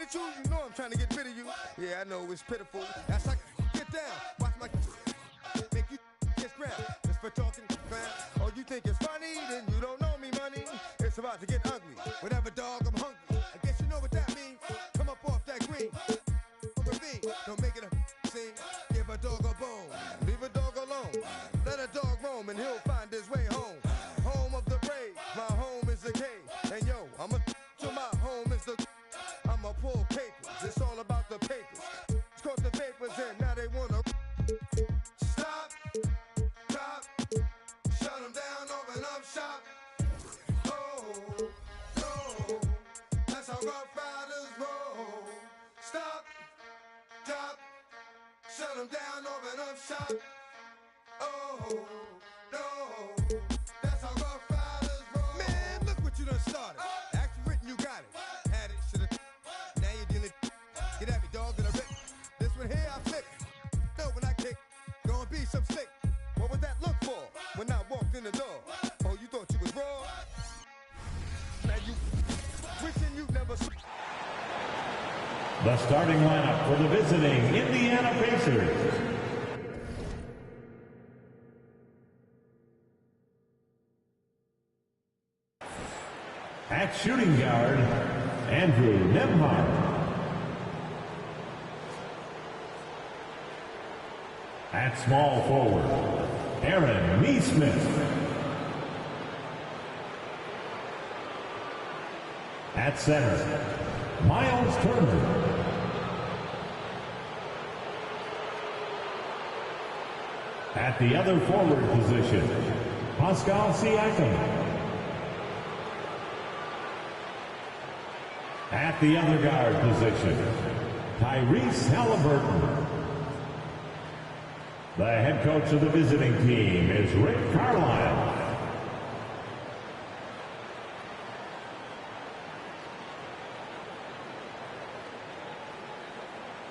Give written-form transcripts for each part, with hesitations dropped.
You know I'm trying to get rid of you. Yeah, I know it's pitiful. That's like, get down. Watch my make you get scrambled. Just for talking fast. Oh, you think it's funny? Then you don't know me, money. It's about to get ugly. Whatever, dog, I'm hungry. I guess you know what that means. Come up off that green. Don't make it a scene. Give a dog a bone. Leave a dog alone. Let a dog roam and he'll find his way home. Home of the brave. My home is the cave. And yo, I'm a to my home is the I'ma pull papers. It's all about the papers. Caught the papers and now they wanna stop, stop, shut them down, open up shop. Oh, no, that's how Rough Riders roll. Stop, drop, shut them down, open up shop. Oh, no, that's how Rough Riders roll. Man, look what you done started. Action written, you got it. Had it, should've. Now you're dealing. Get at me, dog, and I rip. This one here, I flip. No, when I kick, gonna be some slick. What would that look for when I walked in the door? Oh, you thought you was raw? Now you wishing you never. The starting lineup for the visiting Indiana Pacers. At shooting guard, Andrew Nembhard. At small forward, Aaron Nesmith. At center, Miles Turner. At the other forward position, Pascal Siakam. At the other guard position, Tyrese Halliburton. The head coach of the visiting team is Rick Carlisle.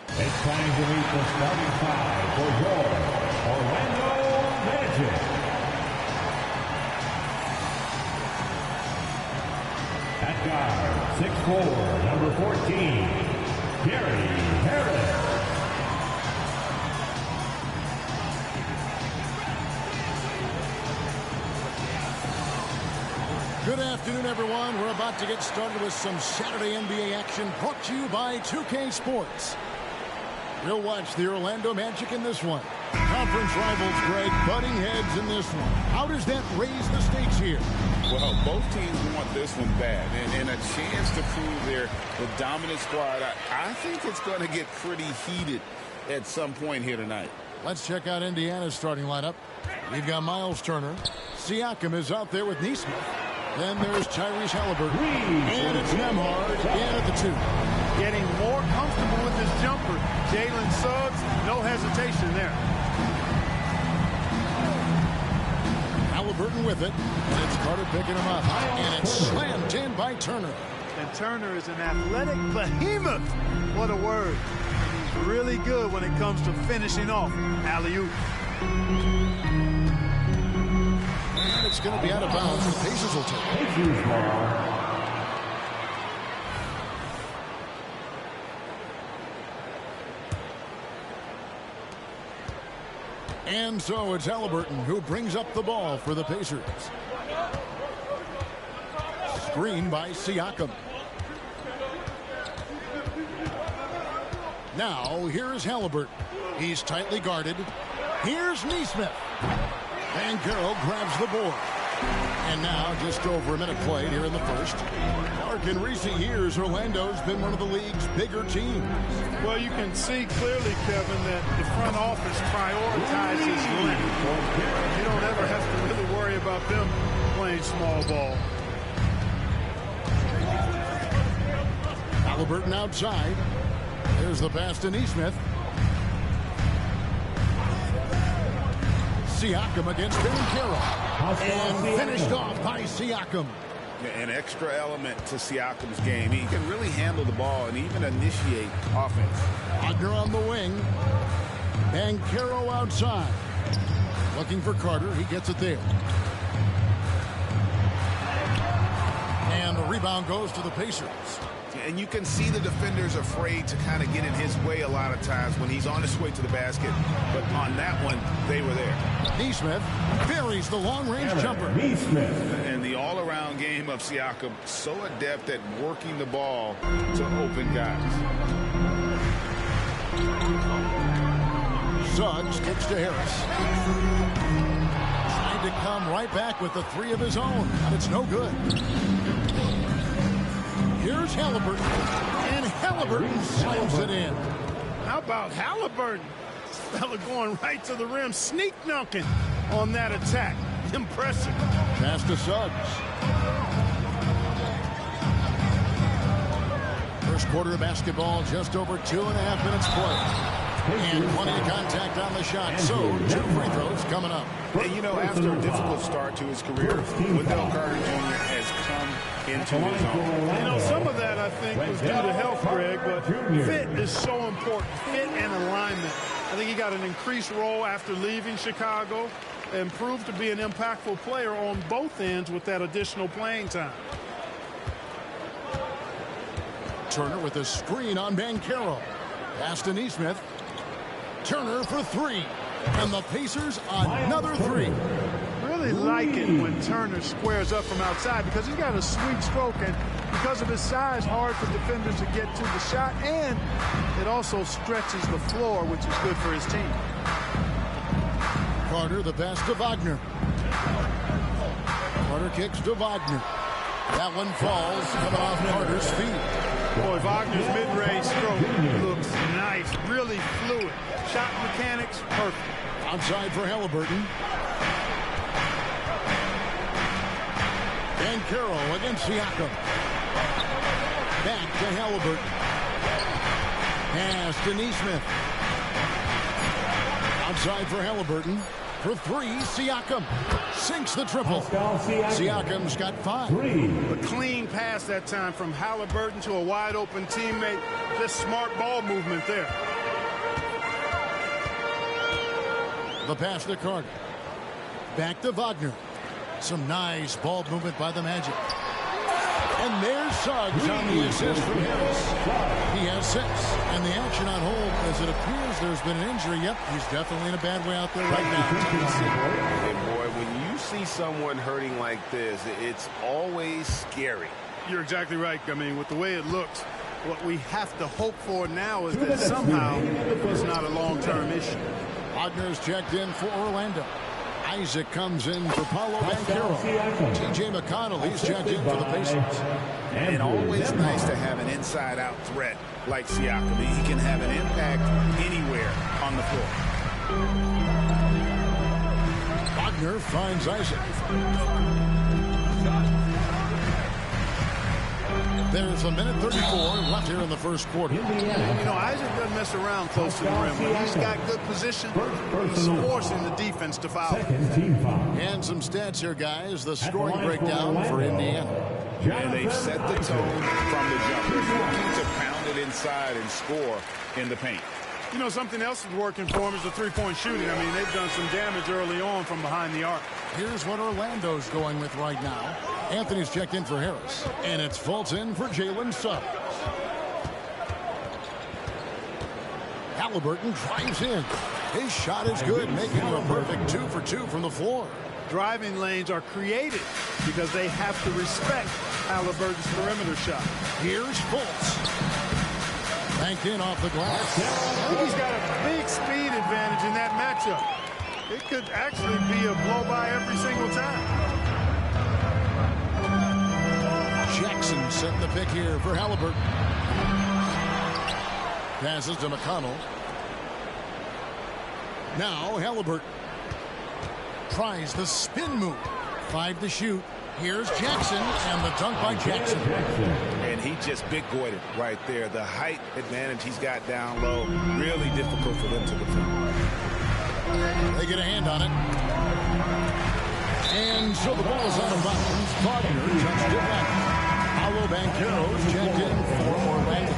It's time to meet the starting five for your Orlando Magic. At guard, 6'4", number 14, Gary Harris. Good afternoon, everyone. We're about to get started with some Saturday NBA action brought to you by 2K Sports. We'll watch the Orlando Magic in this one. Conference rivals, Greg, butting heads in this one. How does that raise the stakes here? Well, both teams want this one bad, and a chance to prove they're the dominant squad. I think it's going to get pretty heated at some point here tonight. Let's check out Indiana's starting lineup. We've got Miles Turner. Siakam is out there with Nesmith. Then there's Tyrese Halliburton. And it's Nembhard in at the 2. Getting more comfortable with his jumper. Jalen Suggs, no hesitation there. Halliburton with it. And it's Carter picking him up. And it's slammed in by Turner. And Turner is an athletic behemoth. What a word. And he's really good when it comes to finishing off. Alley-oop. And it's going to be out of bounds. The Pacers will take it. And so it's Halliburton who brings up the ball for the Pacers. Screen by Siakam. Now here's Halliburton. He's tightly guarded. Here's Nesmith. And Carroll grabs the board. And now just over a minute played here in the first. Mark, in recent years, Orlando's been one of the league's bigger teams. Well, you can see clearly, Kevin, that the front office prioritizes length. You don't ever have to really worry about them playing small ball. Halliburton outside. There's the pass to Nesmith. Siakam against Ben Carroll. And finished off by Siakam. An extra element to Siakam's game. He can really handle the ball and even initiate offense. Wagner on the wing. And Carroll outside. Looking for Carter. He gets it there. And the rebound goes to the Pacers. And you can see the defenders afraid to kind of get in his way a lot of times when he's on his way to the basket. But on that one, they were there. Nesmith buries the long-range jumper. And the all-around game of Siakam, so adept at working the ball to open guys. Suggs kicks to Harris. Trying to come right back with the three of his own, and it's no good. Here's Halliburton, and Halliburton slams it in. How about Halliburton? This fella going right to the rim, sneak dunking on that attack. Impressive. Pass to Suggs. First quarter of basketball, just over 2.5 minutes played. And plenty of contact on the shot. So, 2 free throws coming up. And you know, after a difficult start to his career, Wendell Carter Jr. has come into his own. You know, some of that, I think, was due to health, Greg, but fit is so important. Fit and alignment. I think he got an increased role after leaving Chicago and proved to be an impactful player on both ends with that additional playing time. Turner with a screen on Banchero. Pass to Nesmith. Turner for 3. And the Pacers another 3. Really like it when Turner squares up from outside because he's got a sweet stroke, and because of his size, hard for defenders to get to the shot, and it also stretches the floor, which is good for his team. Carter, the pass to Wagner. Carter kicks to Wagner. That one falls, coming off Carter's feet. Boy, Wagner's mid-range stroke looks nice, really fluid. Shot mechanics, perfect. Outside for Halliburton. Banchero against Siakam. Back to Halliburton. Pass to Nesmith. Outside for Halliburton. For 3, Siakam sinks the triple. Siakam's got 5. A clean pass that time from Halliburton to a wide-open teammate. Just smart ball movement there. The pass to Carter. Back to Wagner. Some nice ball movement by the Magic. And there's Suggs on the assist from Harris. He has 6. And the action on hold as it appears there's been an injury. Yep, he's definitely in a bad way out there right now. And boy, when you see someone hurting like this, it's always scary. You're exactly right. I mean, with the way it looks, what we have to hope for now is that somehow it's not a long-term issue. Wagner's checked in for Orlando. Isaac comes in for Paolo Banchero. T.J. McConnell, he's checked in for the Pacers. And always nice to have an inside-out threat like Siakam. He can have an impact anywhere on the floor. Wagner finds Isaac. There's a minute 34 left here in the first quarter. You know, Isaac doesn't mess around close to the rim. When he's got good position, he's forcing the defense to foul. And some stats here, guys. The scoring breakdown for Indiana. And they've set the tone from the jump. They're looking to pound it inside and score in the paint. You know, something else is working for him is the three-point shooting. I mean, they've done some damage early on from behind the arc. Here's what Orlando's going with right now. Anthony's checked in for Harris. And it's Fulton for Jalen Suggs. Halliburton drives in. His shot is good, making it a perfect 2 for 2 from the floor. Driving lanes are created because they have to respect Halliburton's perimeter shot. Here's Fultz. Banked in off the glass. I think he's got a big speed advantage in that matchup. It could actually be a blow-by every single time. Jackson setting the pick here for Halliburton. Passes to McConnell. Now Halliburton tries the spin move. 5 to shoot. Here's Jackson, and the dunk by Jackson. And he just big-boyed it right there. The height advantage he's got down low, really difficult for them to defend. They get a hand on it. And so the ball is on the bounce. Wagner touched it back. Paolo Banchero's checked in for Orlando.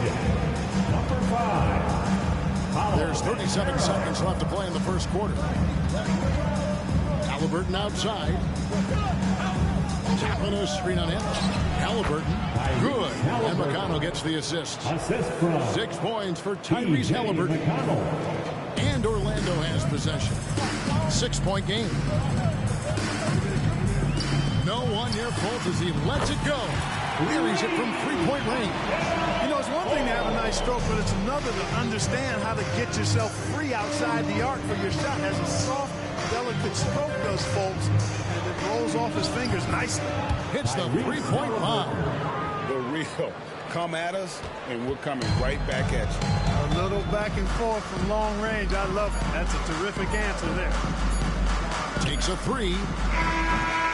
Number 5. There's 37 seconds left to play in the first quarter. Halliburton outside. Tapping a screen on it. Halliburton. Good. And McConnell gets the assist. Assist from 6 points for Tyrese Halliburton. And Orlando has possession. 6-point game. No one near Fultz as he lets it go. Wearies it from 3-point range. You know, it's one thing to have a nice stroke, but it's another to understand how to get yourself free outside the arc for your shot. Has a soft, delicate stroke, does Fultz, and it rolls off his fingers nicely. Hits the 3-point bomb. The real. Come at us, and we're coming right back at you. A little back and forth from long range. I love it. That's a terrific answer there. Takes a 3.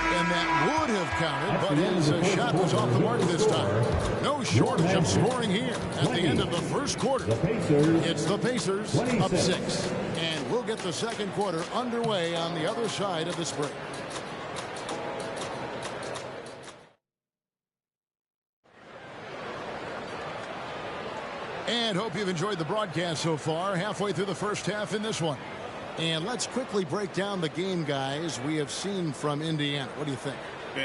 And that would have counted, but his shot was off the mark this time. No shortage of scoring here at the end of the first quarter. It's the Pacers up 6. And we'll get the second quarter underway on the other side of this break. And hope you've enjoyed the broadcast so far. Halfway through the first half in this one. And let's quickly break down the game, guys, we have seen from Indiana. What do you think?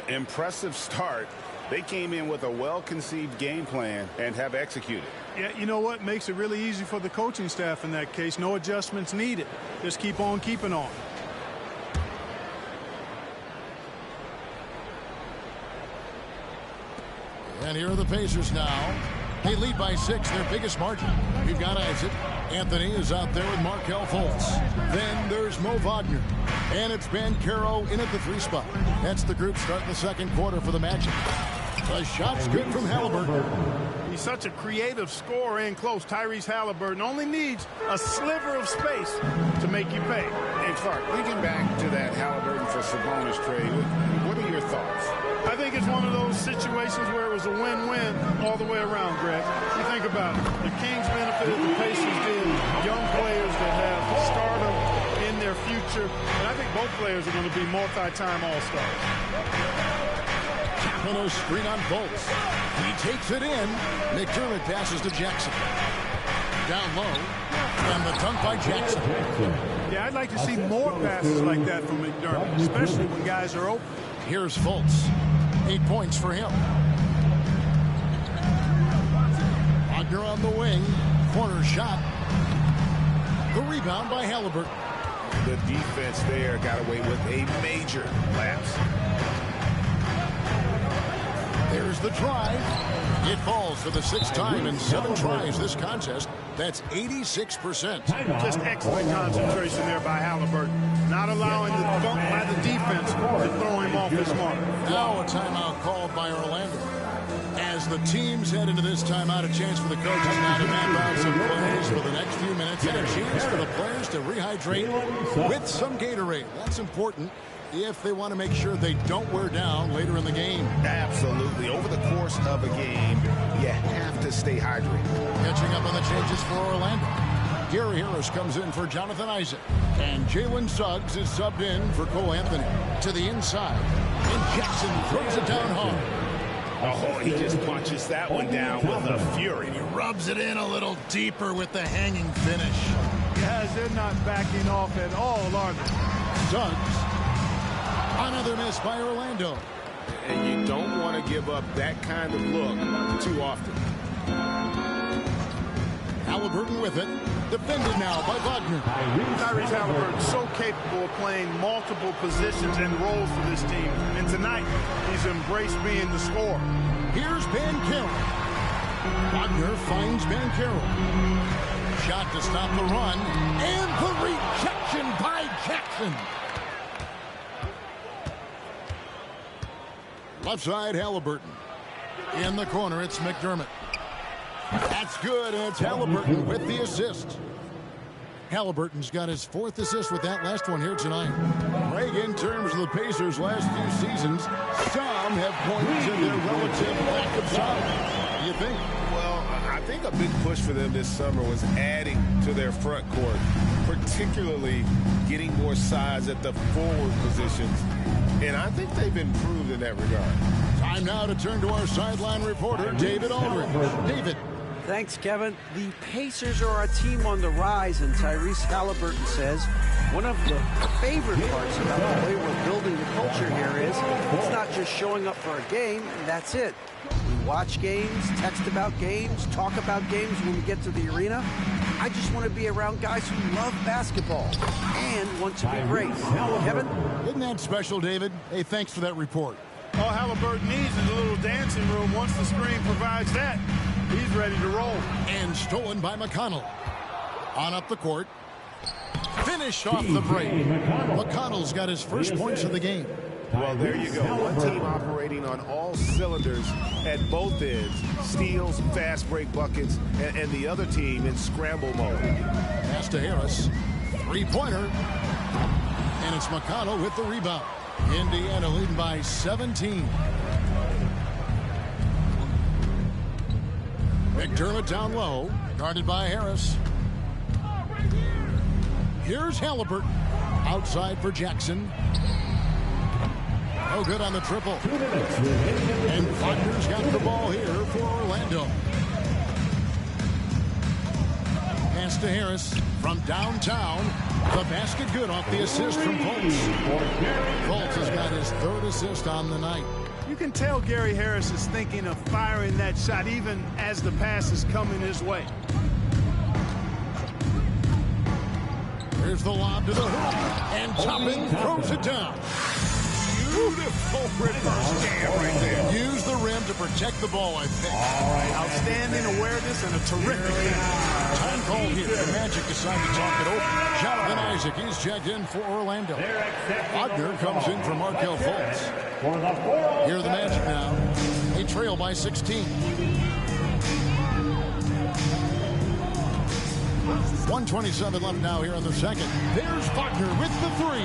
Impressive start. They came in with a well-conceived game plan and have executed. Yeah, you know what? Makes it really easy for the coaching staff in that case. No adjustments needed. Just keep on keeping on. And here are the Pacers now. They lead by 6, their biggest margin. We've got Isaac. Anthony is out there with Markelle Fultz. Then there's Mo Wagner. And it's Banchero in at the 3 spot. That's the group starting the second quarter for the Magic. The shot's good from Halliburton. He's such a creative scorer in close. Tyrese Halliburton only needs a sliver of space to make you pay. And Clark, thinking back to that Halliburton for Sabonis trade, what are your thoughts? I think it's one of those situations where it was a win-win all the way around, Greg. You think about it. The Kings benefited, the Pacers did. Young players that have stardom in their future. And I think both players are going to be multi-time All-Stars. Tapping a screen on Fultz. He takes it in. McDermott passes to Jackson. Down low. And the dunk by Jackson. Yeah, I'd like to see more passes like that from McDermott, especially when guys are open. Here's Fultz. 8 points for him. Wagner on the wing. Corner shot. The rebound by Halliburton. The defense there got away with a major lapse. There's the drive. It falls for the 6th time in 7 tries this contest. That's 86%. Just excellent concentration there by Halliburton. Not allowing the bump by the defense to throw him off his mark. Now a timeout called by Orlando. As the teams head into this timeout, a chance for the coaches now to map out some plays for the next few minutes and a chance for the players to rehydrate with some Gatorade. That's important if they want to make sure they don't wear down later in the game. Absolutely. Over the course of a game, you have to stay hydrated. Catching up on the changes for Orlando. Gary Harris comes in for Jonathan Isaac. And Jalen Suggs is subbed in for Cole Anthony. To the inside. And Jackson throws it down hard. Oh, he just punches that one down with a fury. He rubs it in a little deeper with the hanging finish. Guys, they're not backing off at all, are they? Suggs. Another miss by Orlando. And you don't want to give up that kind of look too often. Halliburton with it. Defended now by Wagner. Tyrese Halliburton so capable of playing multiple positions and roles for this team. And tonight, he's embraced being the scorer. Here's Banchero. Wagner finds Banchero. Shot to stop the run. And the rejection by Jackson. Left side, Halliburton. In the corner, it's McDermott. That's good, and it's Halliburton with the assist. Halliburton's got his 4th assist with that last one here tonight. Greg, in terms of the Pacers' last few seasons, some have pointed to their relative lack of size. Do you think? Well, I think a big push for them this summer was adding to their front court, particularly getting more size at the forward positions. And I think they've improved in that regard. Time now to turn to our sideline reporter, David Aldridge. David. Thanks, Kevin. The Pacers are a team on the rise, and Tyrese Halliburton says one of the favorite parts about the way we're building the culture here is it's not just showing up for a game, and that's it. We watch games, text about games, talk about games when we get to the arena. I just want to be around guys who love basketball and want to be great. Kevin? Isn't that special, David? Hey, thanks for that report. All Halliburton needs is a little dancing room. Once the screen provides that, he's ready to roll. And stolen by McConnell. On up the court. Finished off the break. McConnell's got his first points of the game. Well, there you go. One team operating on all cylinders at both ends. Steals, fast break buckets, and the other team in scramble mode. Pass to Harris. Three-pointer. And it's McConnell with the rebound. Indiana leading by 17. McDermott down low. Guarded by Harris. Here's Halliburton. Outside for Jackson. No good on the triple. And Faulkner's got the ball here for Orlando. Pass to Harris from downtown. The basket good off the assist from Fultz. Fultz has got his third assist on the night. You can tell Gary Harris is thinking of firing that shot even as the pass is coming his way. Here's the lob to the hoop. And Toppin throws it down. Beautiful reverse jam right there. Use the rim to protect the ball, I think. All right, outstanding awareness and a terrific game. Time call here. The Magic decide to talk it over. Jonathan Isaac, he's checked in for Orlando. Wagner comes in for Markelle Fultz. Here are the Magic now. They trail by 16. 1:27 left now here in the second. There's Wagner with the three.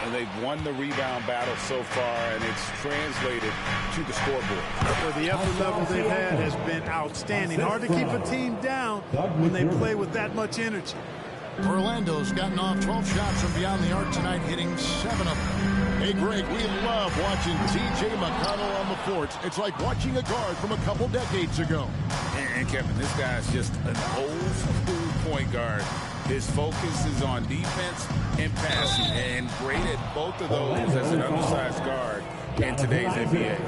And they've won the rebound battle so far, and it's translated to the scoreboard. Well, the effort level they've had has been outstanding. Hard to keep a team down when they play with that much energy. Orlando's gotten off 12 shots from beyond the arc tonight, hitting 7 of them. Hey, Greg, we love watching T.J. McConnell on the court. It's like watching a guard from a couple decades ago. And Kevin, this guy's just an old school point guard. His focus is on defense and passing, and great at both of those as an undersized guard in today's NBA.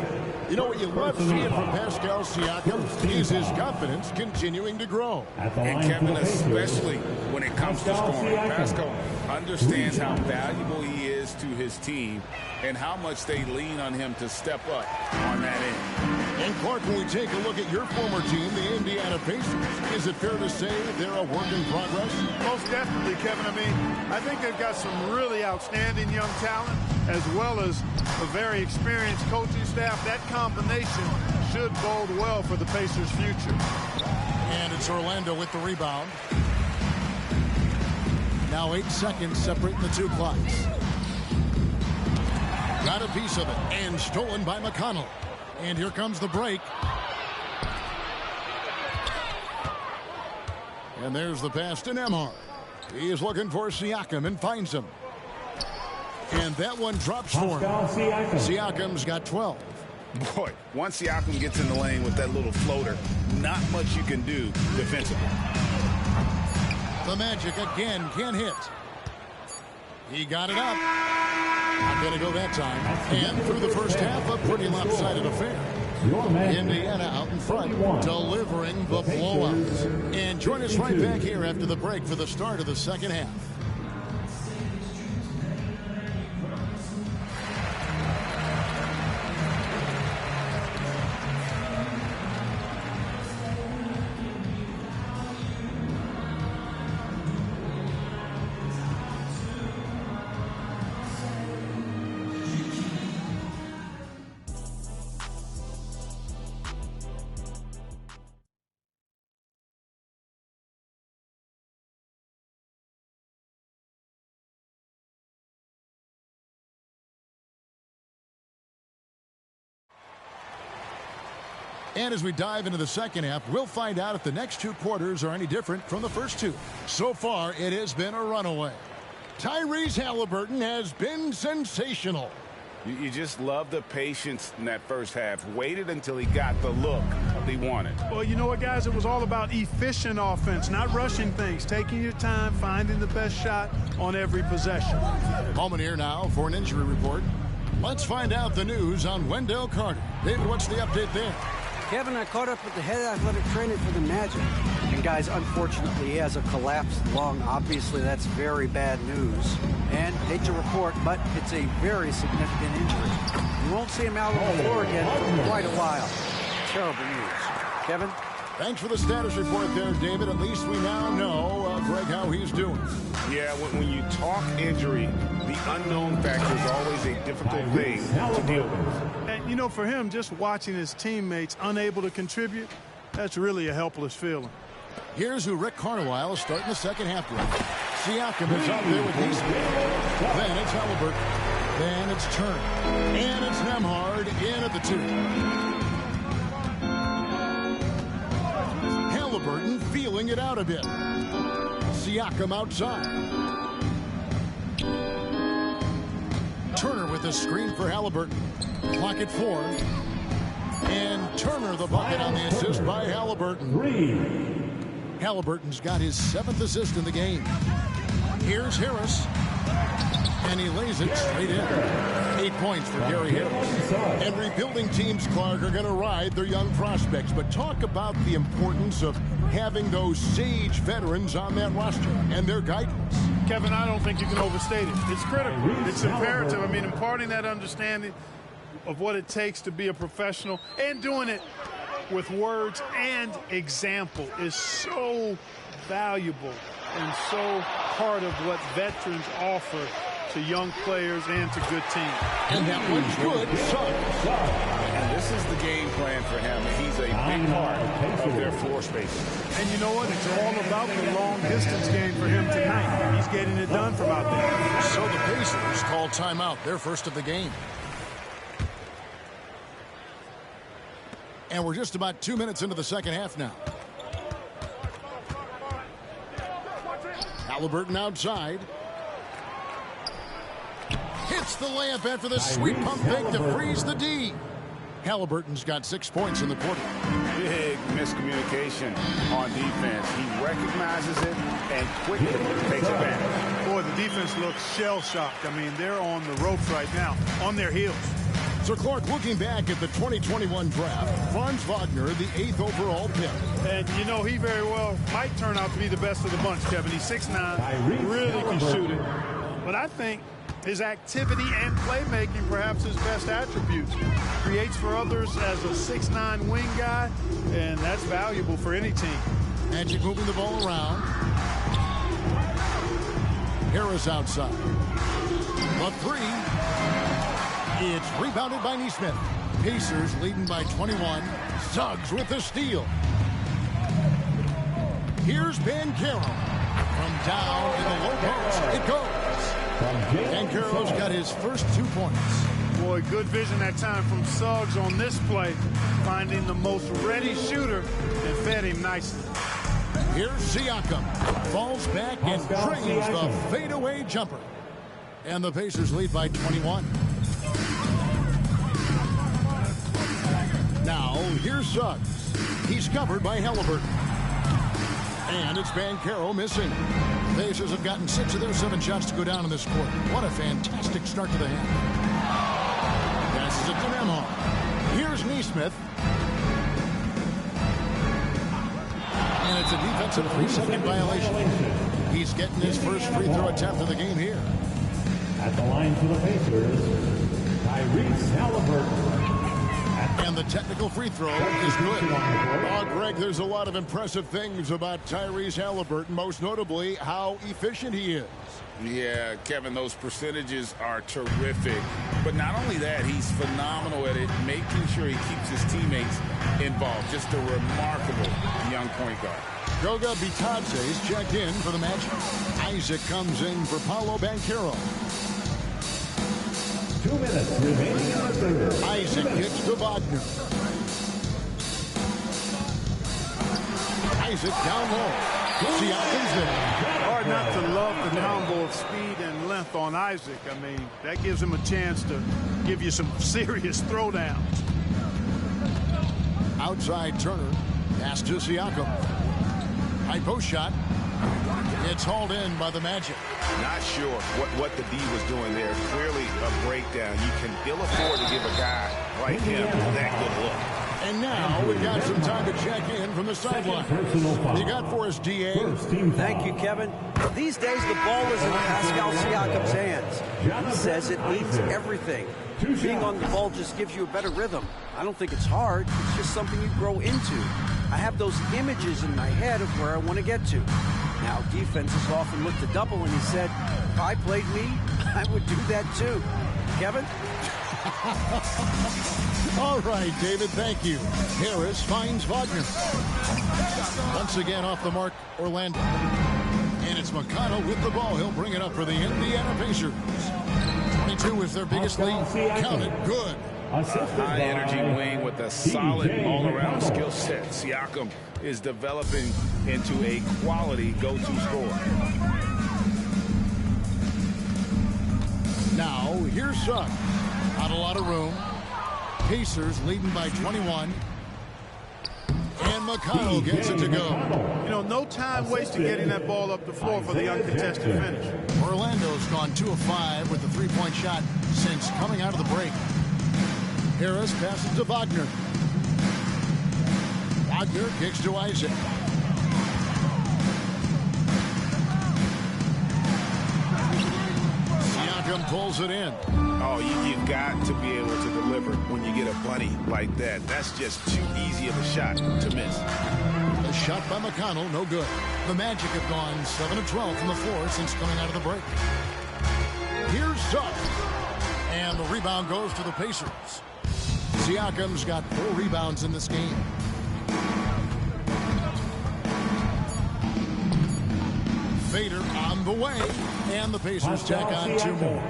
You know what you love seeing from Pascal Siakam is his confidence continuing to grow. And Kevin, especially when it comes to scoring, Pascal understands how valuable he is to his team and how much they lean on him to step up on that end. And Clark, when we take a look at your former team, the Indiana Pacers, is it fair to say they're a work in progress? Most definitely, Kevin. I think they've got some really outstanding young talent as well as a very experienced coaching staff. That combination should bode well for the Pacers' future. And it's Orlando with the rebound. Now 8 seconds separating the two clocks. Got a piece of it and stolen by McConnell. And here comes the break. And there's the pass to Nembhard. He is looking for Siakam and finds him. And that one drops for him. Siakam's got 12. Boy, once Siakam gets in the lane with that little floater, not much you can do defensively. The Magic again can't hit. He got it up. Not going to go that time. And through the first half, a pretty lopsided affair. Indiana out in front, delivering the blowouts. And join us right back here after the break for the start of the second half. And as we dive into the second half, we'll find out if the next two quarters are any different from the first two. So far, it has been a runaway. Tyrese Halliburton has been sensational. You just love the patience in that first half. Waited until he got the look he wanted. Well, you know what, guys? It was all about efficient offense, not rushing things, taking your time, finding the best shot on every possession. Moment here now for an injury report. Let's find out the news on Wendell Carter. David, what's the update there? Kevin, I caught up with the head athletic trainer for the Magic. And, guys, unfortunately, he has a collapsed lung. Obviously, that's very bad news. And, hate to report, but it's a very significant injury. You won't see him out on the floor again for quite a while. Terrible news. Kevin? Thanks for the status report there, David. At least we now know, Greg, how he's doing. Yeah, when you talk injury, the unknown factor is always a difficult thing to deal with. And, you know, for him, just watching his teammates unable to contribute, that's really a helpless feeling. Here's who Rick Carlisle is starting the second half with. Siakam is out there with Neesmith. Then it's Halliburton. Then it's Turner. And it's Nembhard in at the 2. Halliburton feeling it out a bit. Siakam outside. Turner with a screen for Halliburton. Clock at 4. And Turner the bucket on the assist by Halliburton. Halliburton's got his 7th assist in the game. Here's Harris. And he lays it straight in. 8 points for Gary Harris. And rebuilding teams, Clark, are going to ride their young prospects. But talk about the importance of having those sage veterans on that roster and their guidance. Kevin, I don't think you can overstate it. It's critical. It's imperative. I mean, imparting that understanding of what it takes to be a professional and doing it with words and example is so valuable and so part of what veterans offer to young players and to good teams. And that one's good. And this is the game plan for him. He's a big part of their floor spacing. And you know what? It's all about the long-distance game for him tonight. He's getting it done from out there. So the Pacers call timeout, their first of the game. And we're just about 2 minutes into the second half now. Halliburton outside. Hits the layup after the sweet pump fake to freeze the D. Halliburton's got 6 points in the quarter. Big miscommunication on defense. He recognizes it and quickly takes advantage. Boy, the defense looks shell-shocked. I mean, they're on the ropes right now, on their heels. So, Clark, looking back at the 2021 draft, Franz Wagner, the 8th overall pick. And, you know, he very well might turn out to be the best of the bunch, Kevin. He's 6'9", really can shoot it. But I think his activity and playmaking, perhaps his best attributes. Creates for others as a 6'9" wing guy, and that's valuable for any team. Magic moving the ball around. Harris outside. The 3. It's rebounded by Neesmith. Pacers leading by 21. Suggs with the steal. Here's Banchero. From down in the low post, it goes. Banchero's got his first 2 points. Boy, good vision that time from Suggs on this play, finding the most ready shooter and fed him nicely. Here's Siakam. Falls back and drains the fadeaway jumper. And the Pacers lead by 21. Now, here's Suggs. He's covered by Halliburton. And it's Banchero missing. Pacers have gotten 6 of their 7 shots to go down in this quarter. What a fantastic start to the half. Passes it to Nembhard. Here's Neesmith. And it's a defensive 3-second violation. He's getting his first free throw attempt of the game here. At the line for the Pacers, Tyrese Halliburton. And the technical free throw is good. Oh, Greg, there's a lot of impressive things about Tyrese Halliburton, most notably how efficient he is. Yeah, Kevin, those percentages are terrific. But not only that, he's phenomenal at it, making sure he keeps his teammates involved. Just a remarkable young point guard. Goga Bitadze is checked in for the Magic. Isaac comes in for Paolo Banchero. 2 minutes remaining in the third. Isaac kicks to Wagner. Isaac down low. Siakam's there. Hard hard not to love the combo of speed and length on Isaac. I mean, that gives him a chance to give you some serious throwdowns. Outside Turner. Pass to Siakam. High post shot. It's hauled in by the Magic. Not sure what the D was doing there. Clearly a breakdown. You can ill afford to give a guy like him that good look. And now we've got some time to check in from the sideline. You got for us, DA? Thank you, Kevin. These days, the ball is in Pascal Siakam's hands. He says it means everything. Being on the ball just gives you a better rhythm. I don't think it's hard. It's just something you grow into. I have those images in my head of where I want to get to. Now, defenses often look to double, and he said, if I played me, I would do that too. Kevin? All right, David, thank you. Harris finds Wagner. Once again off the mark, Orlando. And it's McConnell with the ball. He'll bring it up for the Indiana Pacers. 22 is their biggest lead. Count it. Good. High energy wing with a solid all-around skill set. Siakam is developing into a quality go-to scorer. Now, here's Suggs. Not a lot of room. Pacers leading by 21. And McConnell gets it to go. You know, no time wasted getting that ball up the floor for the uncontested finish. Orlando's gone 2 of 5 with the three-point shot since coming out of the break. Harris passes to Wagner. Wagner kicks to Isaac. Siakam pulls it in. Oh, you've got to be able to deliver when you get a bunny like that. That's just too easy of a shot to miss. A shot by McConnell, no good. The Magic have gone 7 of 12 from the floor since coming out of the break. Here's Suggs. And the rebound goes to the Pacers. Siakam's got 4 rebounds in this game. Fader on the way. And the Pacers tack on 2 more.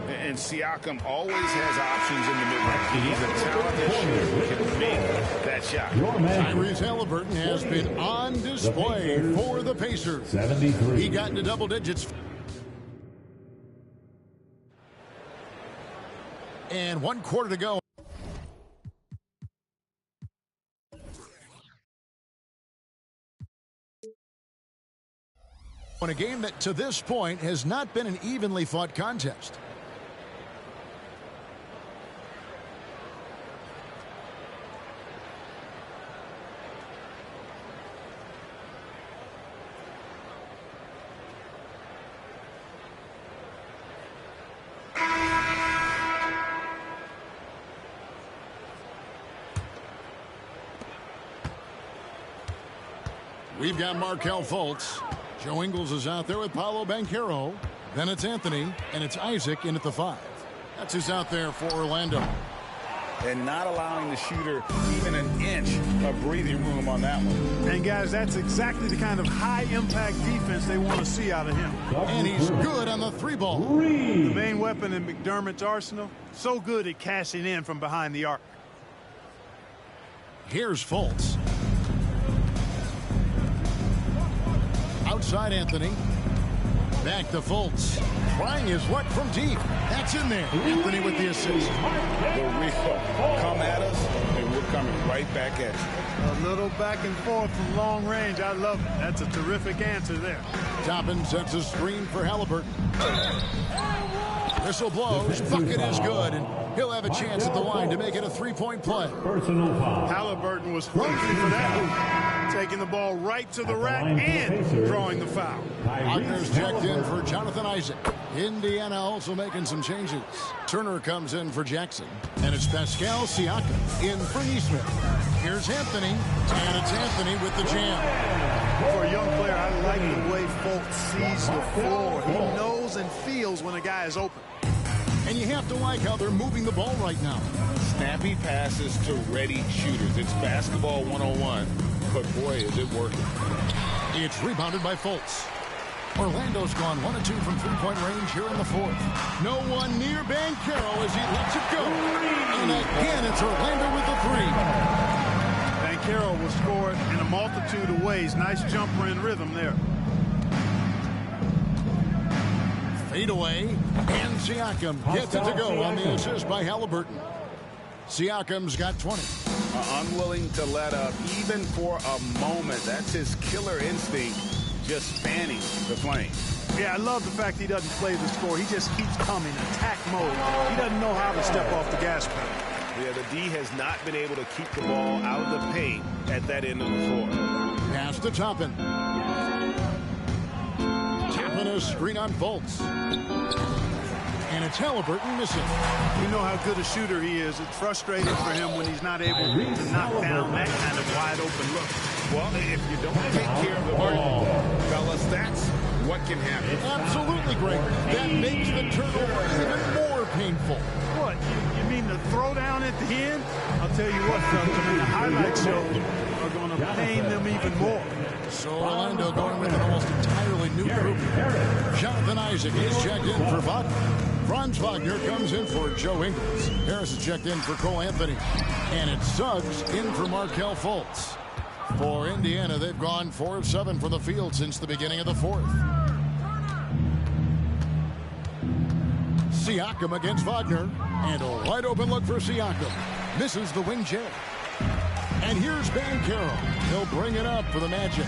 And Siakam always has options in the mid-range. He's a talented shooter who can make that shot. Tyrese Halliburton has been on display for the Pacers. 73. He got into double digits. And 1 quarter to go. In a game that to this point has not been an evenly fought contest. We've got Markelle Fultz. Joe Ingles is out there with Paolo Banchero. Then it's Anthony, and it's Isaac in at the 5. That's who's out there for Orlando. And not allowing the shooter even an inch of breathing room on that one. And, guys, that's exactly the kind of high-impact defense they want to see out of him. And he's good on the 3-ball. The main weapon in McDermott's arsenal, so good at cashing in from behind the arc. Here's Fultz. Outside Anthony. Back to Fultz. Trying his luck from deep. That's in there. Anthony with the assist. The refill. Come at us, and we're coming right back at you. A little back and forth from long range. I love it. That's a terrific answer there. Toppin sets a screen for Halliburton. Whistle blows. Bucket is good, and he'll have a chance at the line to make it a 3-point play. Personal foul. Halliburton was hungry for that one. Taking the ball right to the rack and drawing the foul. Wagner's checked in for Jonathan Isaac. Indiana also making some changes. Turner comes in for Jackson. And it's Pascal Siakam in for Nesmith. Here's Anthony. And it's Anthony with the jam. For a young player, I like the way Fultz sees the floor. He knows and feels when a guy is open. And you have to like how they're moving the ball right now. Snappy passes to ready shooters. It's basketball 101. But boy, is it working. It's rebounded by Fultz. Orlando's gone 1 of 2 from 3-point range here in the 4th. No one near Banchero as he lets it go. And again, it's Orlando with the 3. Banchero will score it in a multitude of ways. Nice jumper in rhythm there. Fade away, and Siakam gets it to go on the assist by Halliburton. Siakam's got 20. Unwilling to let up, even for a moment. That's his killer instinct, just fanning the flame. Yeah, I love the fact he doesn't play the score. He just keeps coming, attack mode. He doesn't know how to step off the gas pedal. Yeah, the D has not been able to keep the ball out of the paint at that end of the floor. Pass to Toppin. Toppin a screen on Fultz. And it's Halliburton missing. You know how good a shooter he is. It's frustrating for him when he's not able to knock down that kind of wide open look. Well, if you don't take care of the ball, fellas, that's what can happen. Absolutely great. That makes the turnover even more painful. What? You mean the throwdown at the end? I'll tell you what, fellas. I mean, the highlight shows are going to pain them even more. So Orlando going with an almost entirely new group. Jonathan Isaac is checked in for Wagner. Franz Wagner comes in for Joe Ingles. Harris is checked in for Cole Anthony. And it's Suggs in for Markelle Fultz. For Indiana, they've gone 4 of 7 from the field since the beginning of the fourth. Siakam against Wagner. And a wide open look for Siakam. Misses the wing J. And here's Banchero. He'll bring it up for the Magic.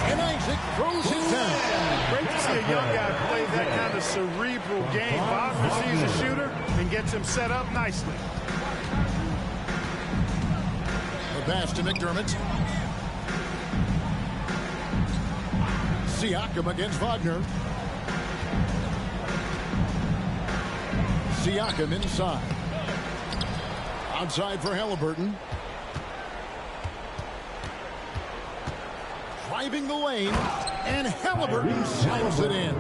And Isaac throws it down. Great to see a young guy play that kind of cerebral game. Wagner sees a shooter and gets him set up nicely. The pass to McDermott. Siakam against Wagner. Siakam inside. Outside for Halliburton. Driving the lane, and Halliburton slams it in.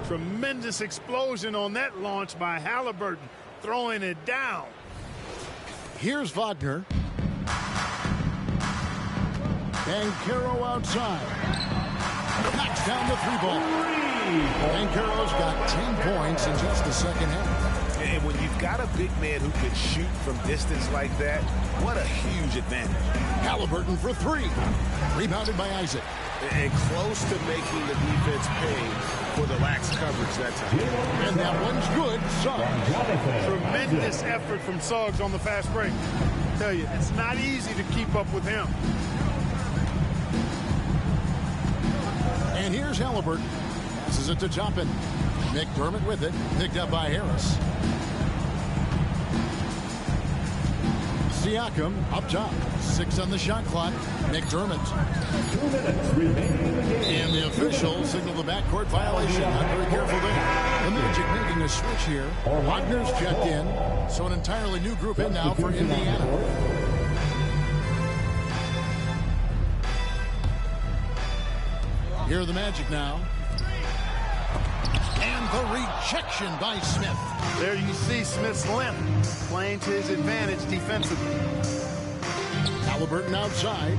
Tremendous explosion on that launch by Halliburton, throwing it down. Here's Wagner. Banchero outside. Knocks down the 3-ball. Banchero's got 10 points in just the second half. And when you've got a big man who can shoot from distance like that, what a huge advantage. Halliburton for 3. Rebounded by Isaac. And close to making the defense pay for the lax coverage that time. And that one's good. Suggs. Tremendous effort from Suggs on the fast break. I tell you, it's not easy to keep up with him. And here's Halliburton. Passes it to Toppin. McDermott with it. Picked up by Harris. Siakam up top. 6 on the shot clock. McDermott. 2 minutes remaining in the game. And the official signaled the backcourt violation. Not very careful there. The Magic making a switch here. Wagner's checked in. So an entirely new group in now for Indiana. Here are the Magic now. And the rejection by Smith. There you see Smith's length playing to his advantage defensively. Halliburton outside.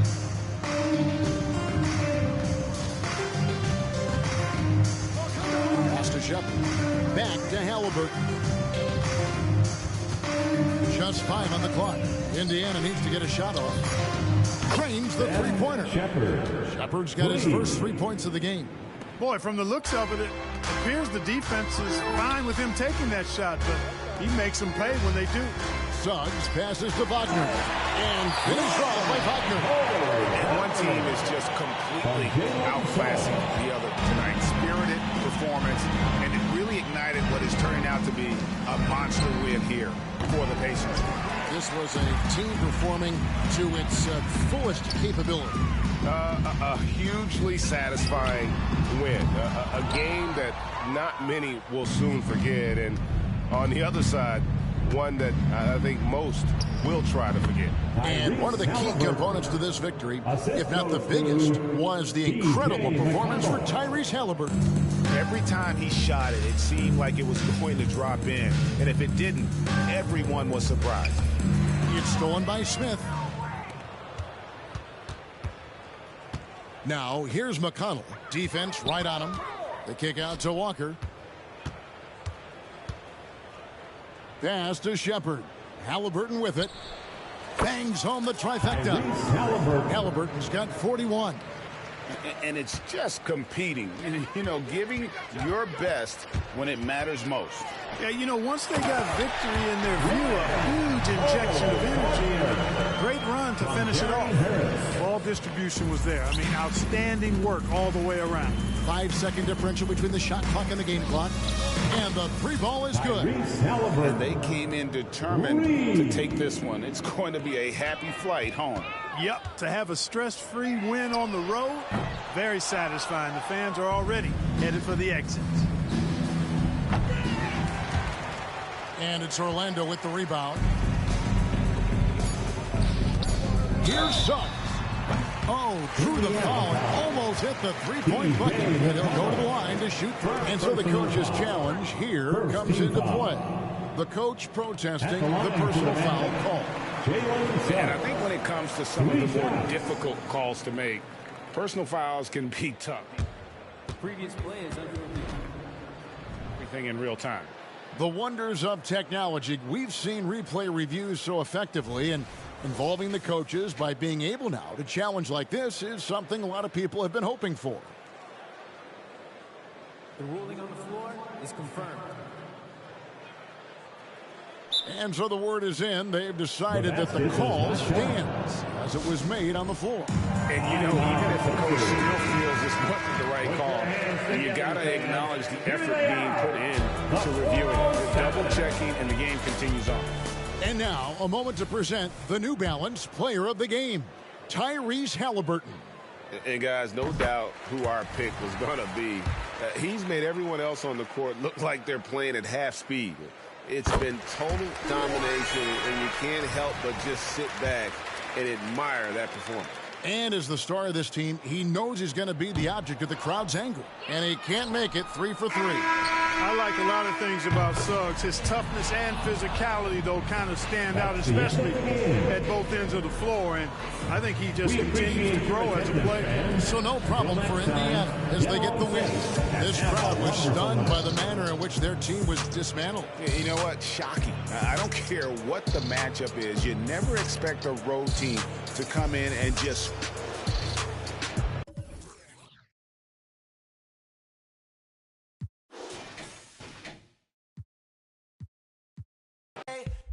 Pass to Shepard. Back to Halliburton. Just 5 on the clock. Indiana needs to get a shot off. Cranes the 3-pointer. Shepard's got his first 3 points of the game. Boy, from the looks of it, it appears the defense is fine with him taking that shot, but he makes them pay when they do. Suggs passes to Wagner. And finished off by Wagner. And one team is just completely outclassing the other tonight. Spirited performance, and it really ignited what is turning out to be a monster win here for the Pacers. This was a team performing to its fullest capability. A hugely satisfying win. A game that not many will soon forget. And on the other side, one that I think most will try to forget. And one of the key components to this victory, if not the biggest, was the incredible performance for Tyrese Halliburton. Every time he shot it, it seemed like it was going to drop in. And if it didn't, everyone was surprised. It's stolen by Smith. Now, here's McConnell. Defense right on him. The kick out to Walker. Pass to Shepard. Halliburton with it. Bangs home the trifecta. Halliburton's got 41. And it's just competing, you know, giving your best when it matters most. Yeah, you know, once they got victory in their view, a huge injection of energy and a great run to finish it off. Ball distribution was there. I mean, outstanding work all the way around. 5-second differential between the shot clock and the game clock. And the three ball is good. And they came in determined to take this one. It's going to be a happy flight home. Yep, to have a stress-free win on the road, very satisfying. The fans are already headed for the exits. And it's Orlando with the rebound. Here's Suggs. Oh, drew the foul and almost hit the three-point bucket. And he'll go to the line to shoot three. And so the coach's challenge here comes into play. The coach protesting the personal foul call. And I think when it comes to some of the more difficult calls to make, personal fouls can be tough. Previous play is under review. Everything in real time. The wonders of technology. We've seen replay reviews so effectively, and involving the coaches by being able now to challenge like this is something a lot of people have been hoping for. The ruling on the floor is confirmed. And so the word is in. They've decided that the call stands as it was made on the floor. And, you know, even if a coach still feels this wasn't the right call, you got to acknowledge the effort being put in to reviewing it, double-checking, and the game continues on. And now, a moment to present the New Balance Player of the Game, Tyrese Halliburton. And, guys, no doubt who our pick was going to be. He's made everyone else on the court look like they're playing at half speed. It's been total domination, and you can't help but just sit back and admire that performance. And as the star of this team, he knows he's going to be the object of the crowd's anger. And he can't make it 3 for 3. I like a lot of things about Suggs. His toughness and physicality, though, kind of stand out, especially at both ends of the floor. And I think he just continues to grow as a player. So no problem for Indiana as they get the win. This crowd was stunned by the manner in which their team was dismantled. You know what? Shocking. I don't care what the matchup is. You never expect a road team to come in and just...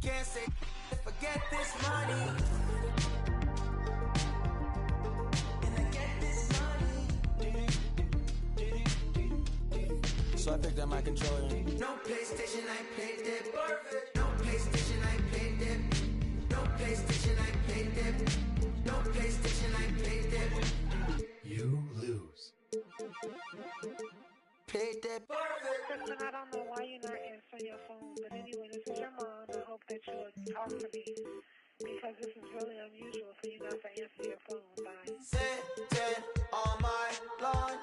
Can't say forget this money. And I get this money. So I picked up my controller. No PlayStation, I played that perfect. No PlayStation, I played that. No PlayStation, I played that. No PlayStation, I played that. You lose. Played that perfect. Listen, I don't know why you're not answering your phone, but anyway, this is your mom. I hope that you will talk to me, because this is really unusual for you not to answer your phone. Bye. Sitting on my lawn,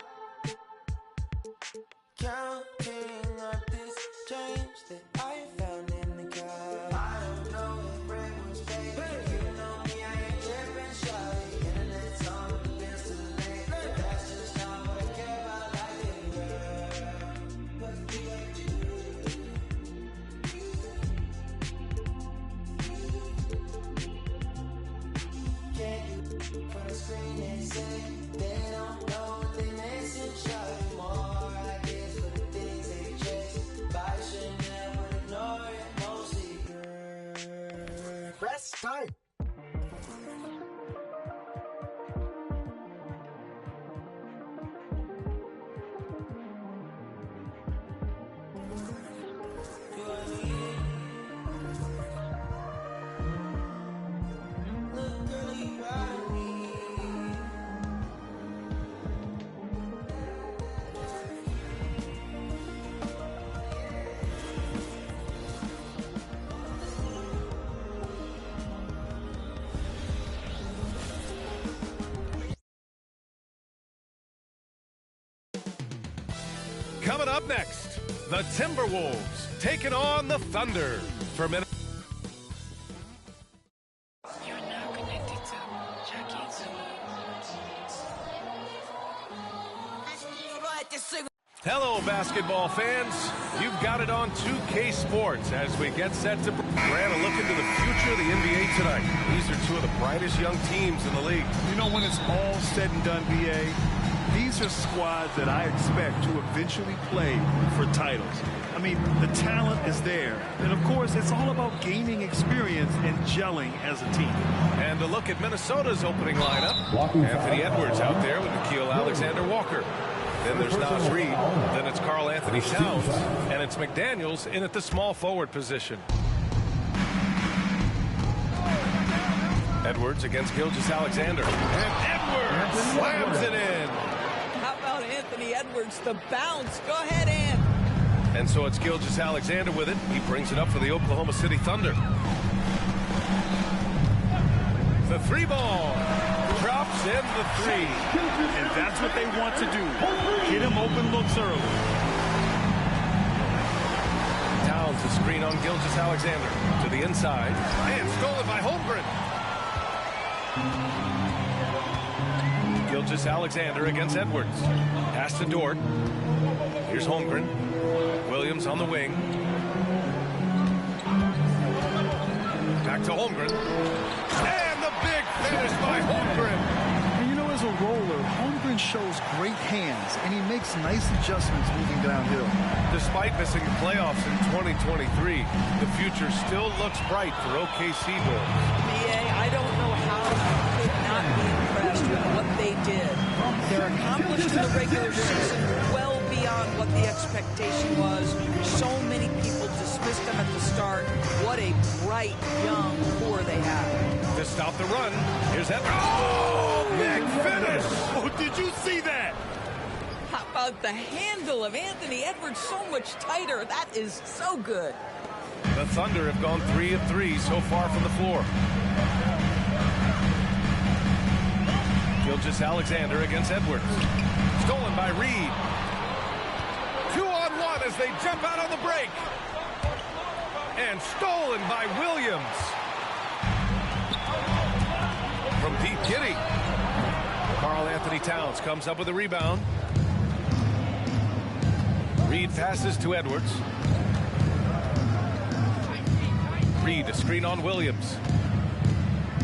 counting up this change that I found in the car. I don't know if bread was fake, but you know me, I ain't tripping, shawty. Internet's on, the bills too late, but that's just not what I care about, like it, girl. But you got to do. Can't you from the screen and say they don't know what they missing, shawty. More ideas for the things they chase, but I should never ignore it, mostly, girl. Press start. Look, girl, you ride me. Coming up next, the Timberwolves taking on the Thunder. For a minute. You're now connected to Jackie Zulu. Hello, basketball fans. You've got it on 2K Sports as we get set to grant a look into the future of the NBA tonight. These are two of the brightest young teams in the league. You know, when it's all said and done, BA, these are squads that I expect to eventually play for titles. I mean, the talent is there. And, of course, it's all about gaining experience and gelling as a team. And a look at Minnesota's opening lineup. Anthony Edwards out there with Nickeil Alexander-Walker. Then there's Naz Reid. Then it's Karl Anthony Towns. And it's McDaniels in at the small forward position. Edwards against Gilgeous-Alexander. And Edwards slams it in. How about Anthony Edwards, the bounce? Go ahead, Ant. And so it's Gilgeous-Alexander with it. He brings it up for the Oklahoma City Thunder. The three ball. Drops in the three. And that's what they want to do. Get him open looks early. Towns, the screen on Gilgeous-Alexander. To the inside. And stolen by Holmgren. Gilgeous-Alexander against Edwards. Pass to Dort. Here's Holmgren. Williams on the wing. Back to Holmgren. And the big finish by Holmgren. And you know, as a roller, Holmgren shows great hands, and he makes nice adjustments moving downhill. Despite missing the playoffs in 2023, the future still looks bright for OKC Bulls. I don't know how you could not be impressed with what they did. They're accomplished in the regular season well beyond what the expectation was. So many people dismissed them at the start. What a bright, young core they have. To stop the run, here's Edwards. Oh, big finish! Oh, did you see that? How about the handle of Anthony Edwards so much tighter? That is so good. The Thunder have gone 3 of 3 so far from the floor. Gilgeous-Alexander against Edwards. Stolen by Reid. 2-on-1 as they jump out on the break. And stolen by Williams. From deep, Giddey. Karl Anthony Towns comes up with a rebound. Reid passes to Edwards. Reid, a screen on Williams.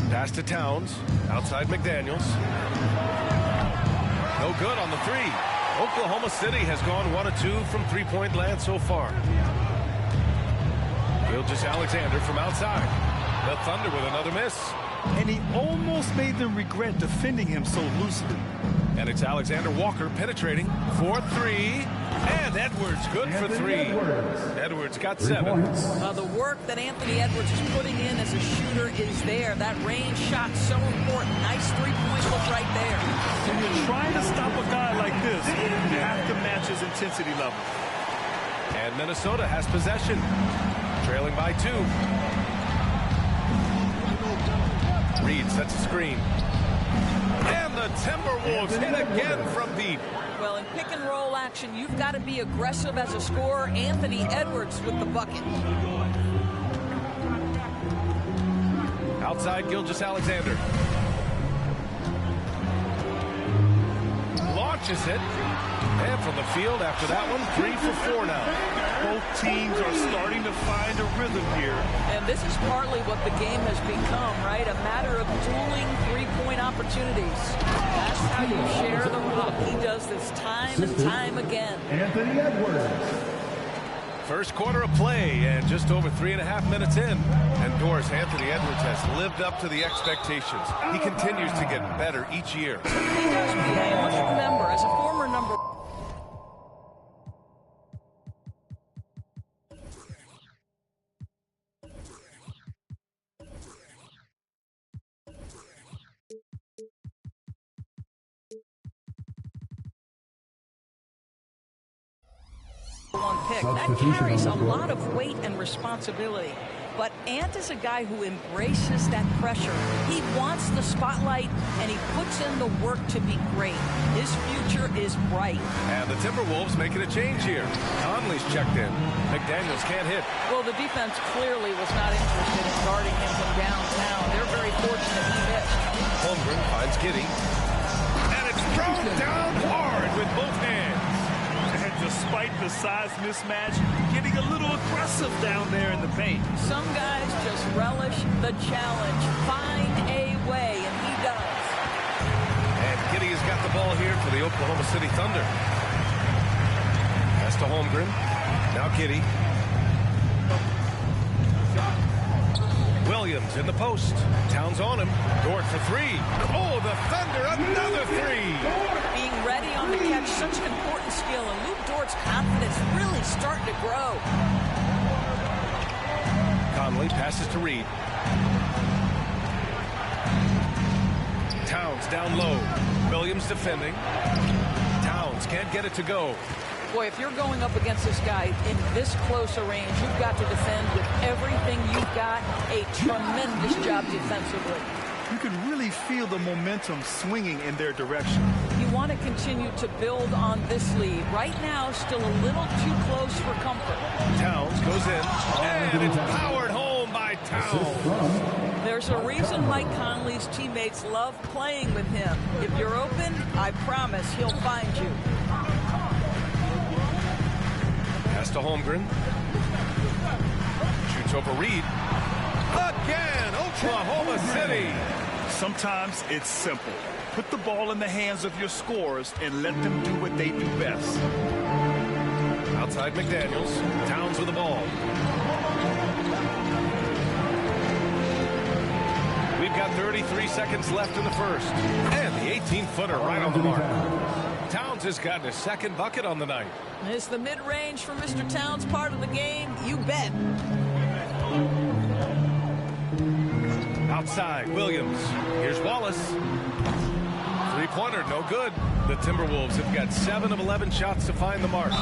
Pass to Towns. Outside McDaniels. No good on the three. Oklahoma City has gone 1 of 2 from three-point land so far. Gilgeous-Alexander from outside. The Thunder with another miss. And he almost made them regret defending him so loosely. And it's Alexander-Walker penetrating for 3. And Edwards good for 3. Edwards got 7. The work that Anthony Edwards is putting in as a shooter is there. That range shot so important. Nice three-point look right there. When you're trying to stop a guy like this, you have to match his intensity level. And Minnesota has possession. Trailing by 2. Reid sets a screen. And the Timberwolves hit again from deep. Well, in pick and roll action, you've got to be aggressive as a scorer. Anthony Edwards with the bucket. Outside Gilgeous-Alexander. Launches it. And from the field after that one, 3 for 4 now. Both teams are starting to find a rhythm here. And this is partly what the game has become, right? A matter of dueling three-point opportunities. That's how you share the rock. He does this time and time again. Anthony Edwards. First quarter of play and just over 3.5 minutes in. And Doris, Anthony Edwards has lived up to the expectations. He continues to get better each year. He does, BA. Let's remember, as a former number... pick. That carries a lot of weight and responsibility. But Ant is a guy who embraces that pressure. He wants the spotlight, and he puts in the work to be great. His future is bright. And the Timberwolves making a change here. Conley's checked in. McDaniels can't hit. Well, the defense clearly was not interested in guarding him from downtown. They're very fortunate he missed. Holmgren finds Giddey. And it's thrown down hard with both hands. Despite the size mismatch, getting a little aggressive down there in the paint. Some guys just relish the challenge, find a way, and he does. And Giddey has got the ball here for the the Oklahoma City Thunder. Pass to Holmgren. Now Giddey. Williams in the post. Towns on him. Dort for three. Oh, the Thunder, another three. Being ready on the catch, such an important skill, and Luke Dort's confidence really starting to grow. Conley passes to Reed. Towns down low. Williams defending. Towns can't get it to go. Boy, if you're going up against this guy in this close a range, you've got to defend with everything you've got. A tremendous job defensively. You can really feel the momentum swinging in their direction. You want to continue to build on this lead. Right now, still a little too close for comfort. Towns goes in, and it's powered home by Towns. There's a reason Mike Conley's teammates love playing with him. If you're open, I promise he'll find you. Pass to Holmgren. Shoots over Reed. Again, Oklahoma City. Sometimes it's simple. Put the ball in the hands of your scorers and let them do what they do best. Outside McDaniels. Towns with the ball. We've got 33 seconds left in the first. And the 18-footer right on the mark. Towns has gotten his second bucket on the night. Is the mid-range for Mr. Towns part of the game? You bet. Outside, Williams. Here's Wallace. Three-pointer, no good. The Timberwolves have got 7 of 11 shots to find the mark.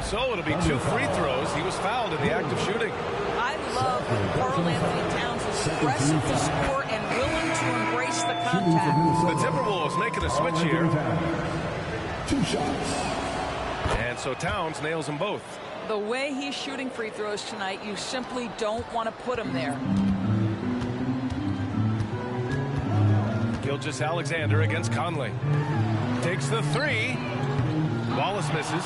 So it'll be 2 free throws. He was fouled in the act of shooting. I love Karl Anthony Towns is aggressive to score and willing to embrace the contact. The Timberwolves making a switch here. 2 shots. And so Towns nails them both. The way he's shooting free throws tonight, you simply don't want to put him there. Gilgeous-Alexander against Conley. Takes the three. Wallace misses.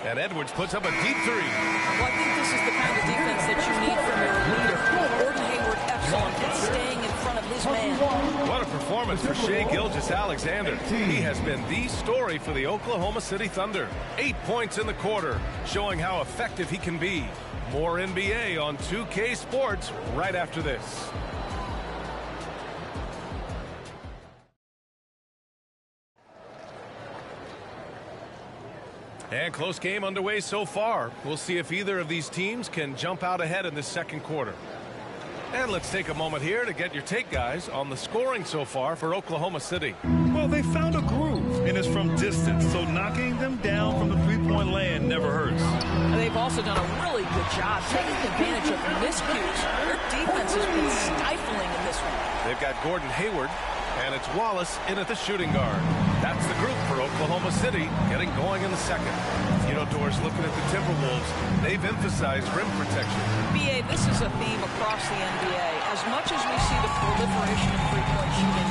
And Edwards puts up a deep three. Well, I think this is the kind of defense that you need from your leader. Gordon Hayward, excellent at staying in front of his man. What a performance for Shai Gilgeous-Alexander. He has been the story for the Oklahoma City Thunder. 8 points in the quarter, showing how effective he can be. More NBA on 2K Sports right after this. And close game underway so far. We'll see if either of these teams can jump out ahead in this second quarter. And let's take a moment here to get your take, guys, on the scoring so far for Oklahoma City. Well, they found a groove, and it's from distance, so knocking them down from the three-point land never hurts. And they've also done a really good job taking advantage of miscues. Their defense has been stifling in this one. They've got Gordon Hayward, and it's Wallace in at the shooting guard. That's the group for Oklahoma City getting going in the second. You know, Doris, looking at the Timberwolves, they've emphasized rim protection. B.A., this is a theme across the NBA. As much as we see the proliferation of three-point shooting,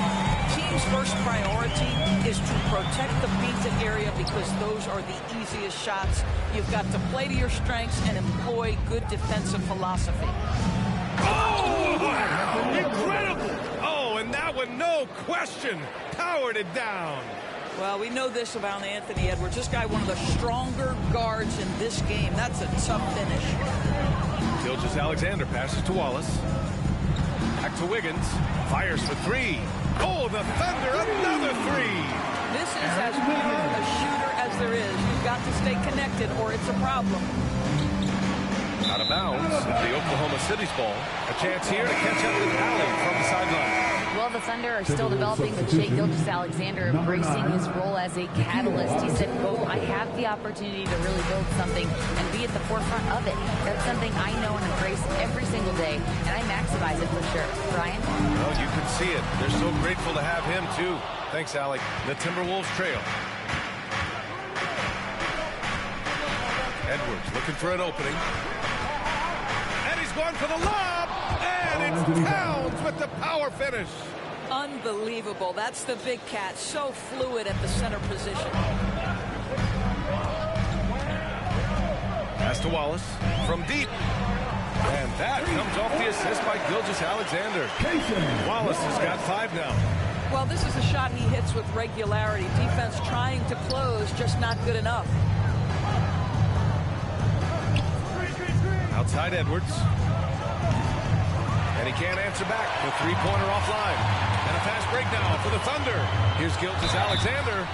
team's first priority is to protect the painted area because those are the easiest shots. You've got to play to your strengths and employ good defensive philosophy. Oh, incredible! Oh, and that one, no question, powered it down. Well, we know this about Anthony Edwards. This guy, one of the stronger guards in this game. That's a tough finish. Gilgeous-Alexander passes to Wallace. Back to Wiggins. Fires for three. Oh, the Thunder, another three. This is as pure a shooter as there is. You've got to stay connected or it's a problem. Out of bounds, the Oklahoma City's ball. A chance here to catch up with Allen from the sideline. Well, the Thunder are still developing with Shai Gilgeous-Alexander embracing his role as a catalyst. He said, quote, I have the opportunity to really build something and be at the forefront of it. That's something I know and embrace every single day, and I maximize it for sure. Brian? Well, you can see it. They're so grateful to have him, too. Thanks, Alec. The Timberwolves trail. Edwards looking for an opening. And he's going for the lob. And it's Towns with the power finish. Unbelievable. That's the big cat. So fluid at the center position. Pass to Wallace from deep. And that comes off the assist by Gilgeous-Alexander. Wallace has got 5 now. Well, this is a shot he hits with regularity. Defense trying to close, just not good enough. Outside Edwards. And he can't answer back. The three-pointer offline. And a fast break now for the Thunder. Here's Gilgeous-Alexander.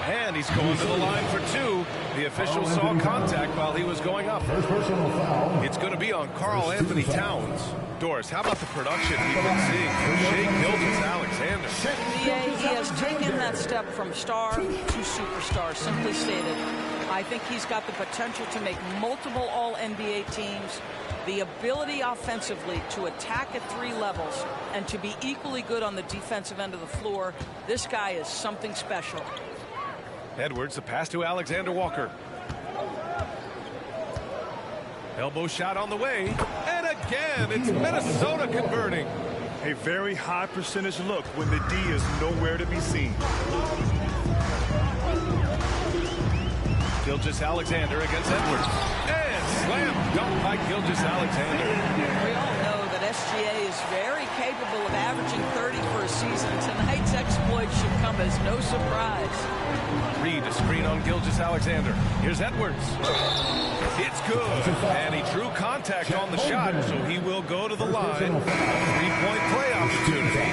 And he's going to the line for 2. The official saw contact while he was going up. It's going to be on Karl-Anthony Towns. Doris, how about the production we've been seeing from Shai Gilgeous-Alexander? He has taken that step from star to superstar, simply stated. I think he's got the potential to make multiple All-NBA teams, the ability offensively to attack at 3 levels, and to be equally good on the defensive end of the floor. This guy is something special. Edwards, the pass to Alexander Walker. Elbow shot on the way. And again, it's Minnesota converting. A very high percentage look when the D is nowhere to be seen. Gilgeous-Alexander against Edwards. And slam dunk by Gilgeous-Alexander. We all know that SGA is very capable of averaging 30 for a season. Tonight's exploit should come as no surprise. Reed, a screen on Gilgeous-Alexander. Here's Edwards. It's good. And he drew contact on the shot, so he will go to the line. A 3-point play opportunity.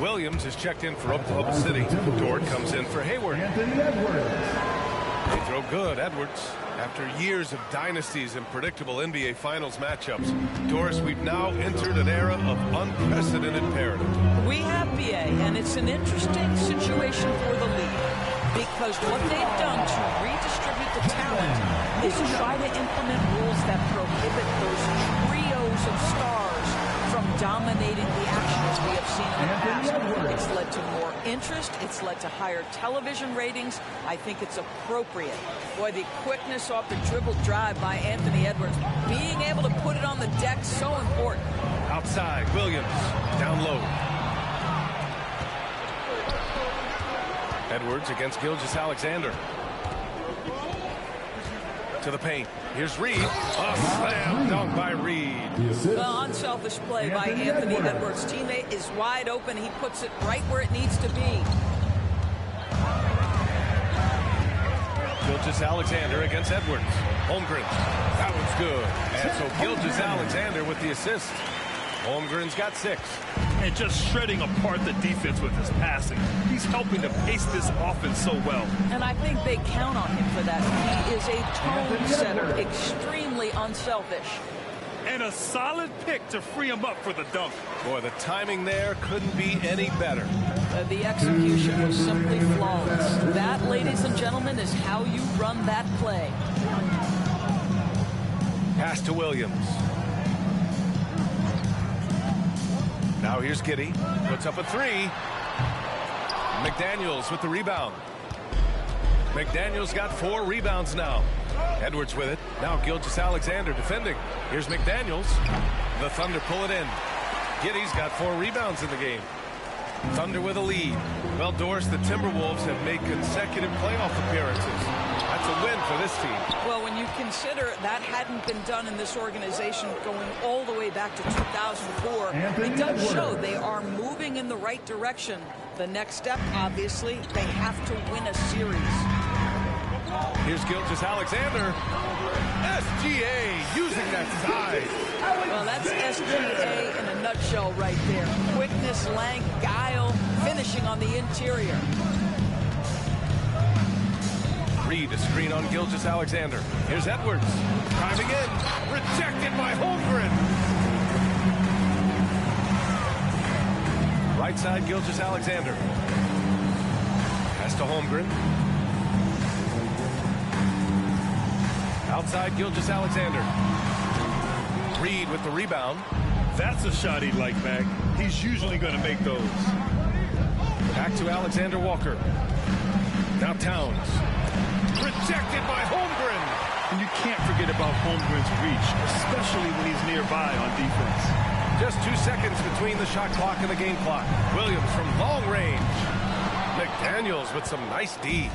Williams is checked in for Oklahoma City. Dort comes in for Hayward. They throw good, Edwards. After years of dynasties and predictable NBA Finals matchups, Doris, we've now entered an era of unprecedented parity. We have BA, and it's an interesting situation for the league, because what they've done to redistribute the talent is try to implement rules that prohibit those trios of stars from dominating the action as we have seen in the past. It's led to more interest. It's led to higher television ratings. I think it's appropriate. Boy, the quickness off the dribble drive by Anthony Edwards, being able to put it on the deck, so important. Outside, Williams, down low. Edwards against Gilgeous-Alexander. To the paint. Here's Reed. A slam dunk by Reed. Well, unselfish play by Anthony Edwards. Teammate is wide open. He puts it right where it needs to be. Gilgeous-Alexander against Edwards. Holmgren. That one's good. And so Gilgeous-Alexander with the assist. Holmgren's got 6. And just shredding apart the defense with his passing. He's helping to pace this offense so well. And I think they count on him for that. He is a tone setter, extremely unselfish. And a solid pick to free him up for the dunk. Boy, the timing there couldn't be any better. The execution was simply flawless. That, ladies and gentlemen, is how you run that play. Pass to Williams. Now here's Giddey. Puts up a 3. McDaniels with the rebound. McDaniels got 4 rebounds now. Edwards with it. Now Gilgeous-Alexander defending. Here's McDaniels. The Thunder pull it in. Giddey's got 4 rebounds in the game. Thunder with a lead. Well, Doris, the Timberwolves have made consecutive playoff appearances. That's a win for this team. Well, when you consider that hadn't been done in this organization going all the way back to 2004, it does show they are moving in the right direction. The next step, obviously, they have to win a series. Here's Gilgeous-Alexander. SGA using that size. Well, that's SGA in a nutshell right there. Quickness, length, guile, finishing on the interior. Reed, a screen on Gilgeous-Alexander. Here's Edwards. Driving in. Rejected by Holmgren. Right side, Gilgeous-Alexander. Pass to Holmgren. Outside, Gilgeous-Alexander. Reed with the rebound. That's a shot he'd like back. He's usually going to make those. Back to Alexander Walker. Now Towns. Rejected by Holmgren. And you can't forget about Holmgren's reach, especially when he's nearby on defense. Just 2 seconds between the shot clock and the game clock. Williams from long range. McDaniels with some nice D.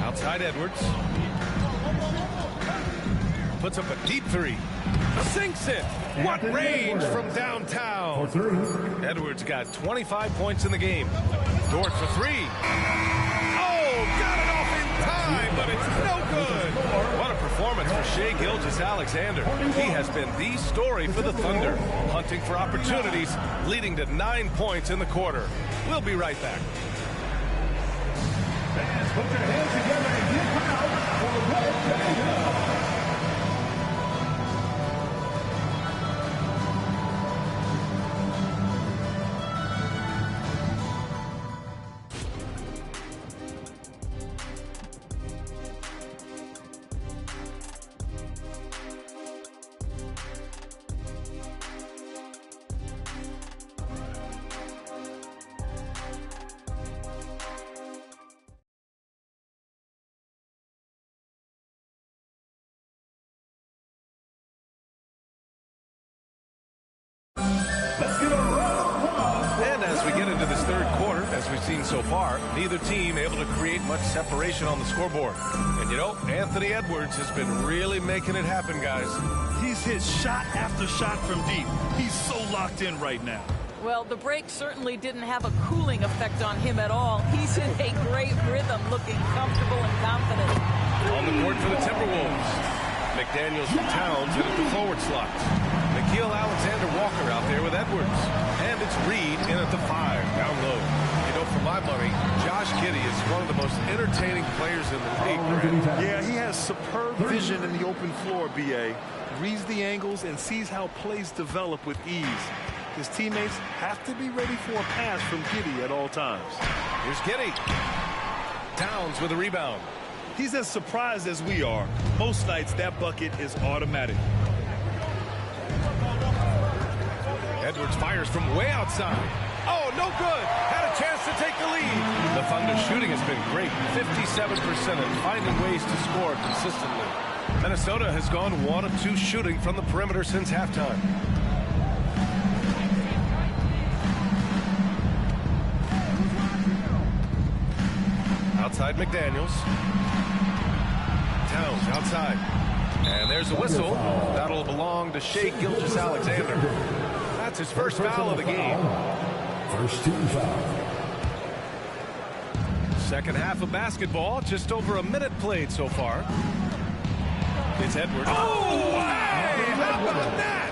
Outside Edwards. puts up a deep three. Sinks it. What range from downtown. Edwards got 25 points in the game. Dort for three. Oh, got it off in time, but it's no good. What a performance for Shai Gilgeous-Alexander. He has been the story for the Thunder, hunting for opportunities, leading to 9 points in the quarter. We'll be right back. Fans, put your hands together and give out for Will Champion. And as we get into this third quarter, as we've seen so far, neither team able to create much separation on the scoreboard. And you know, Anthony Edwards has been really making it happen, guys. He's hit shot after shot from deep. He's so locked in right now. Well, the break certainly didn't have a cooling effect on him at all. He's in a great rhythm, looking comfortable and confident. On the court for the Timberwolves, McDaniels from Towns in at the forward slot. Nickeil Alexander-Walker out there with Edwards. And it's Reed in at the 5, down low. You know, for my money, Josh Giddey is one of the most entertaining players in the league. Yeah, he has superb vision in the open floor, B.A. Reads the angles and sees how plays develop with ease. His teammates have to be ready for a pass from Giddey at all times. Here's Giddey. Towns with a rebound. He's as surprised as we are. Most nights, that bucket is automatic. Edwards fires from way outside. Oh, no good. Had a chance to take the lead. The Thunder shooting has been great. 57% and finding ways to score consistently. Minnesota has gone 1 of 2 shooting from the perimeter since halftime. Outside McDaniels. Towns outside. And there's a whistle. That'll belong to Shai Gilgeous-Alexander. That's his first foul of the game. First team foul. Second half of basketball, just over a minute played so far. It's Edwards. Oh, hey, how about that?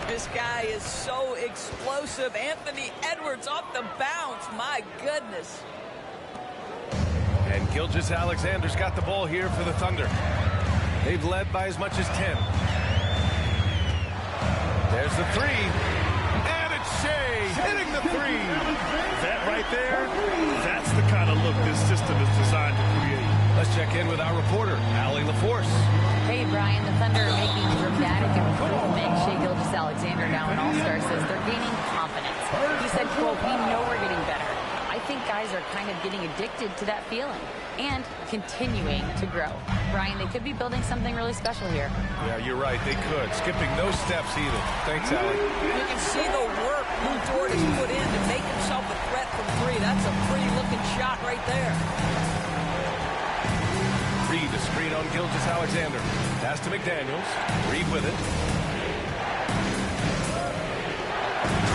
This guy is so explosive. Anthony Edwards off the bounce. My goodness. And Gilgeous-Alexander's got the ball here for the Thunder. They've led by as much as 10. There's the three. And it's Shai hitting the three. That right there, that's the kind of look this system is designed to create. Let's check in with our reporter, Allie LaForce. Hey, Brian, the Thunder are making dramatic improvement. Shai Gilgeous-Alexander, now an all-star, says they're gaining confidence. He said, quote, "We know we're getting better. I think guys are kind of getting addicted to that feeling and continuing to grow." Brian, they could be building something really special here. Yeah, you're right. They could. Skipping no steps either. Thanks, Allie. You can see the work Lou Dort has put in to make himself a threat from three. That's a pretty-looking shot right there. Reed, the screen on Gilgeous-Alexander. Pass to McDaniels. Reed with it.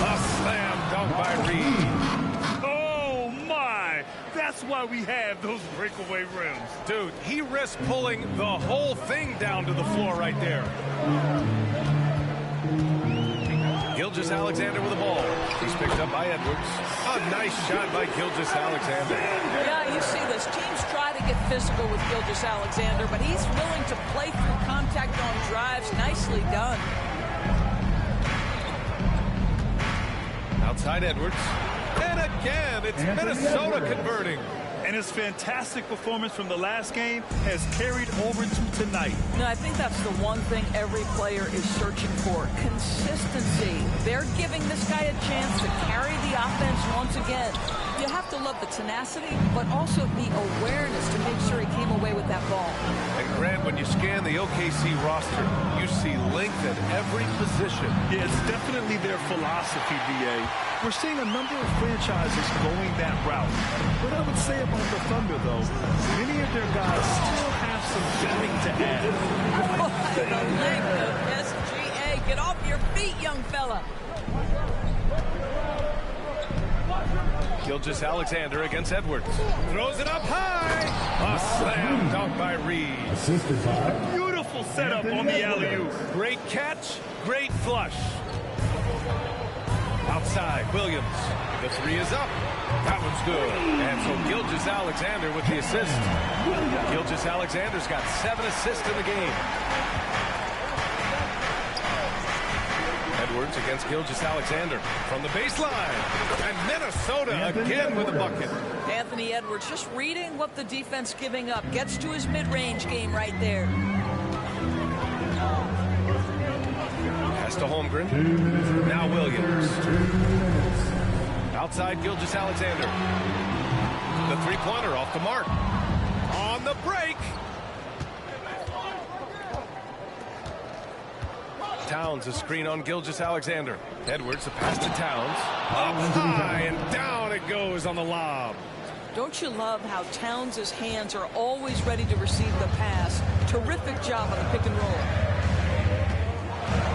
A slam dunk by Reed. That's why we have those breakaway rims. Dude, he risked pulling the whole thing down to the floor right there. Gilgeous-Alexander with the ball. He's picked up by Edwards. A nice shot by Gilgeous-Alexander. Yeah, you see this. Teams try to get physical with Gilgeous-Alexander, but he's willing to play through contact on drives. Nicely done. Outside Edwards. And again, it's Minnesota converting. And his fantastic performance from the last game has carried over to tonight. No, I think that's the one thing every player is searching for. Consistency. They're giving this guy a chance to carry the offense once again. You have to love the tenacity, but also the awareness to make sure he came away with that ball. And Grant, when you scan the OKC roster, you see length at every position. Yeah, it's definitely their philosophy, BA. We're seeing a number of franchises going that route. What I would say about the Thunder, though, many of their guys still have some filling to add. The length of SGA. Get off your feet, young fella. Gilgeous-Alexander against Edwards. Throws it up high. A slam dunk by Reed. Assisted by Beautiful setup on the alley-oop. Great catch, great flush. Outside, Williams. The three is up. That one's good. And so Gilgeous-Alexander with the assist. Gilgeous-Alexander's got 7 assists in the game. Edwards against Gilgeous-Alexander from the baseline. And Minnesota again with a bucket. Anthony Edwards just reading what the defense giving up. Gets to his mid-range game right there. Pass to Holmgren. Now Williams. Outside Gilgeous-Alexander. The three-pointer off the mark. On the break. Towns a screen on Gilgeous-Alexander. Edwards a pass to Towns. Up high and down it goes on the lob. Don't you love how Towns' hands are always ready to receive the pass? Terrific job on the pick and roll.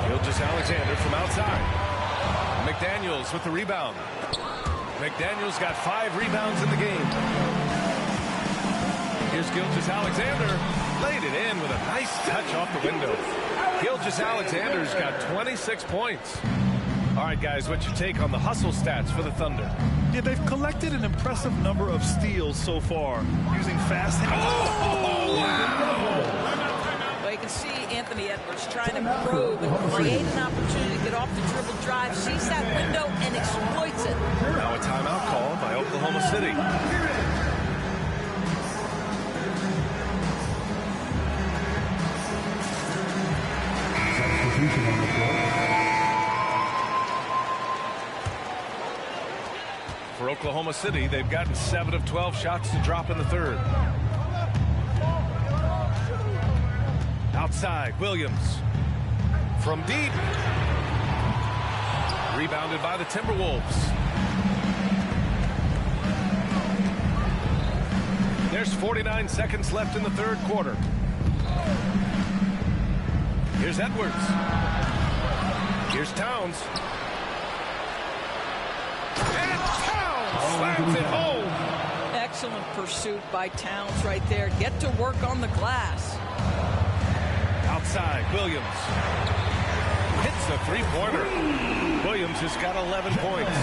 Gilgeous-Alexander from outside. McDaniels with the rebound. McDaniels got 5 rebounds in the game. Here's Gilgeous-Alexander. Laid it in with a nice touch off the window. Gilgeous-Alexander's got 26 points. All right, guys, what's your take on the hustle stats for the Thunder? Yeah, they've collected an impressive number of steals so far, using fast hands. Well, you can see Anthony Edwards trying to probe and create an opportunity to get off the dribble drive, sees that window, and exploits it. Now a timeout call by Oklahoma City. substitution on the floor. For Oklahoma City, they've gotten 7 of 12 shots to drop in the third. Outside, Williams. From deep. Rebounded by the Timberwolves. There's 49 seconds left in the third quarter. Here's Edwards. Here's Towns. And Towns slams it home. Excellent pursuit by Towns right there. Get to work on the glass. Outside, Williams. Hits a three-pointer. Williams has got 11 points.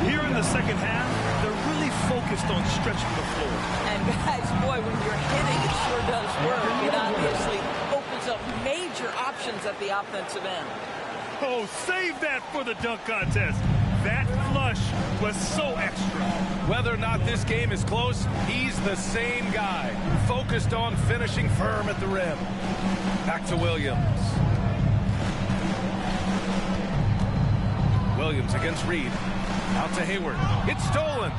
Here in the second half, they're really focused on stretching the floor. And guys, boy, when you're hitting, it sure does work. It obviously opens up major options at the offensive end. Oh, save that for the dunk contest. That flush was so extra. Whether or not this game is close, he's the same guy. Focused on finishing firm at the rim. Back to Williams. Williams against Reed. Out to Hayward. It's stolen.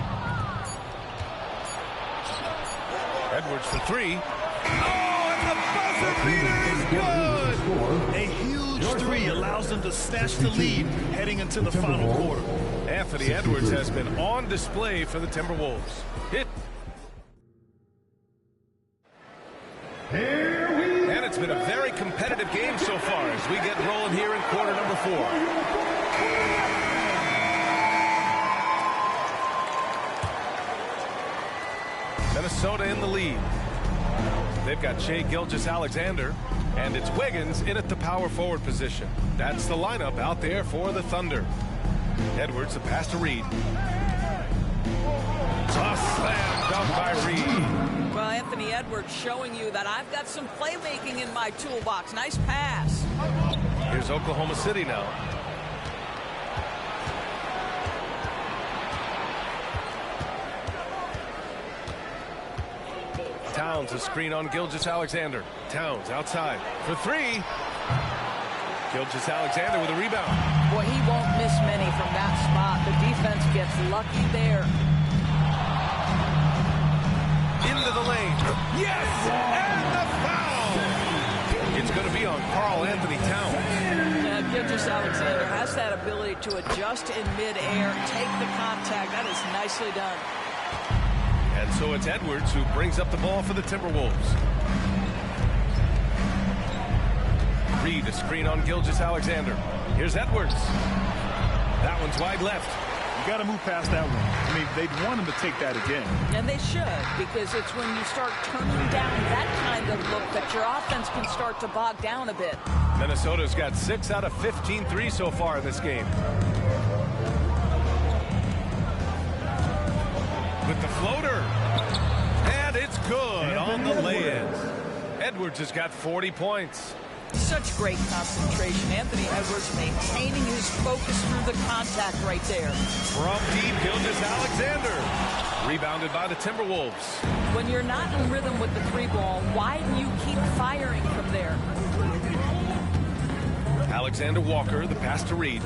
Edwards for three. Oh, and the buzzer beater is good. A huge three allows them to snatch the lead heading into the final quarter. Anthony Edwards has been on display for the Timberwolves. And it's been a very competitive game so far as we get rolling here in quarter number 4. Minnesota in the lead. They've got Shai Gilgeous-Alexander, and it's Wiggins in at the power forward position. That's the lineup out there for the Thunder. Edwards, the pass to Reed. A slam dunk by Reed. Well, Anthony Edwards showing you that I've got some playmaking in my toolbox. Nice pass. Here's Oklahoma City now. Towns a screen on Gilgeous-Alexander. Towns outside for three. Gilgeous-Alexander with a rebound. Boy, he won't miss many from that spot. The defense gets lucky there. Into the lane. Yes! And the foul! It's going to be on Karl Anthony Towns. Gilgeous-Alexander has that ability to adjust in midair, take the contact. That is nicely done. And so it's Edwards who brings up the ball for the Timberwolves. Reed, a screen on Gilgeous-Alexander. Here's Edwards. That one's wide left. You got to move past that one. I mean, they'd want him to take that again. And they should, because it's when you start turning down that kind of look that your offense can start to bog down a bit. Minnesota's got 6 out of 15 threes so far in this game. With the floater. And it's good on the lay-ins. Edwards has got 40 points. Such great concentration. Anthony Edwards maintaining his focus through the contact right there. From deep, Gilgeous-Alexander. Rebounded by the Timberwolves. When you're not in rhythm with the three ball, why do you keep firing from there? Alexander Walker, the pass to Reed.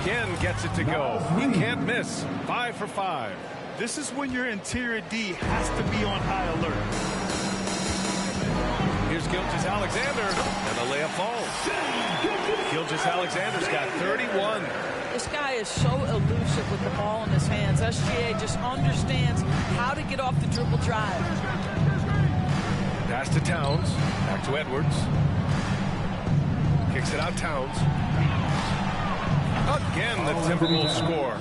Again gets it to go. He can't miss. 5 for 5. This is when your interior D has to be on high alert. Here's Gilgeous-Alexander, and the layup falls. Gilgeous-Alexander's got 31. This guy is so elusive with the ball in his hands. SGA just understands how to get off the dribble drive. Pass to Towns. Back to Edwards. Kicks it out, Towns. Again, the Timberwolves score.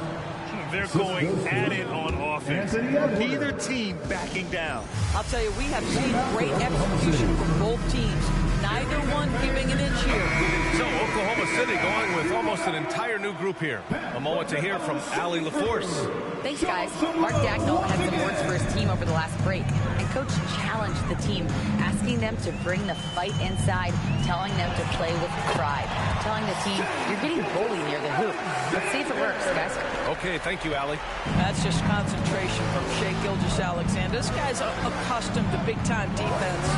They're going at it on offense. Neither team backing down. I'll tell you, we have seen great execution from both teams. Neither one giving an inch here. So Oklahoma City going with almost an entire new group here. A moment to hear from Allie LaForce. Thanks, guys. Mark Dagnall had some words for his team over the last break. And Coach challenged the team, asking them to bring the fight inside, telling them to play with pride. Telling the team, you're getting bullied near the hoop. Let's see if it works, guys. Okay, thank you, Allie. That's just concentration from Shai Gilgeous-Alexander. This guy's accustomed to big-time defense.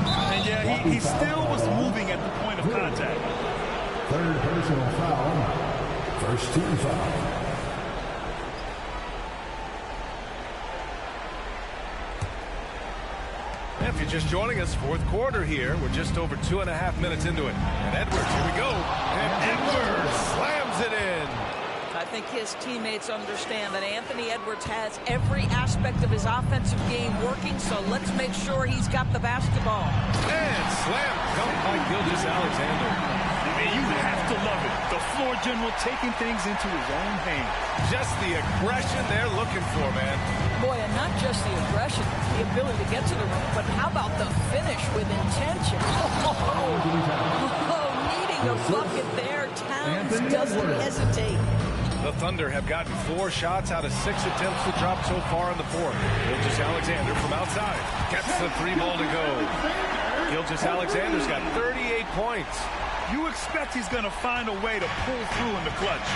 And yeah, he still was moving at the point of contact. Third personal foul. First team foul. If you're just joining us, fourth quarter here. We're just over 2.5 minutes into it. And Edwards, here we go. And Edwards slams it in. I think his teammates understand that Anthony Edwards has every aspect of his offensive game working, so let's make sure he's got the basketball. And slam dunk by Gilgeous-Alexander. You have to love it. The floor general taking things into his own hands. Just the aggression they're looking for, man. Boy, and not just the aggression, the ability to get to the rim, but how about the finish with intention? Needing a bucket there. Towns doesn't hesitate. The Thunder have gotten 4 shots out of 6 attempts to drop so far in the fourth. Gilgeous-Alexander from outside gets the 3 ball to go. Gilgeous-Alexander's got 38 points. You expect he's going to find a way to pull through in the clutch.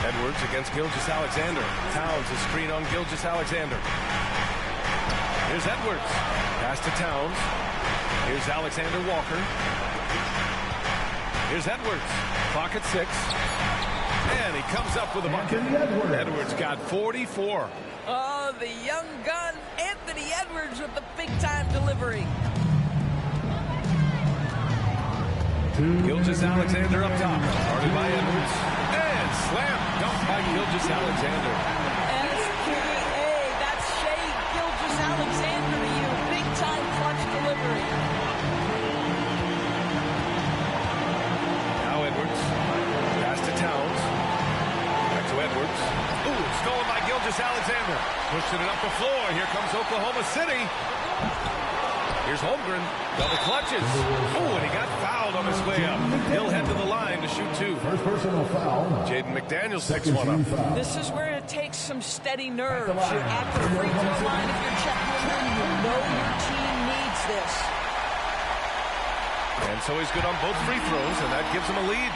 Edwards against Gilgeous-Alexander. Towns a screen on Gilgeous-Alexander. Here's Edwards. Pass to Towns. Here's Alexander Walker. Here's Edwards. Clock at 6. And he comes up with a bucket. Edwards got 44. Oh, the young gun, Anthony Edwards with the big-time delivery. Gilgeous-Alexander up top. Started by Edwards. And slam dunk by Gilgeous-Alexander. SGA, that's Shai Gilgeous-Alexander to you. Big-time clutch delivery. Now Edwards. Pass to Towns. Back to Edwards. Ooh, stolen by Gilgeous-Alexander. Pushing it up the floor. Here comes Oklahoma City. Here's Holmgren. Double clutches. Oh, and he got fouled on his way up. He'll head to the line to shoot 2. First personal foul. Jaden McDaniels picks one up. This is where it takes some steady nerves. You're at the free throw line if you're Chet Holmgren. You know your team needs this. And so he's good on both free throws, and that gives him a lead.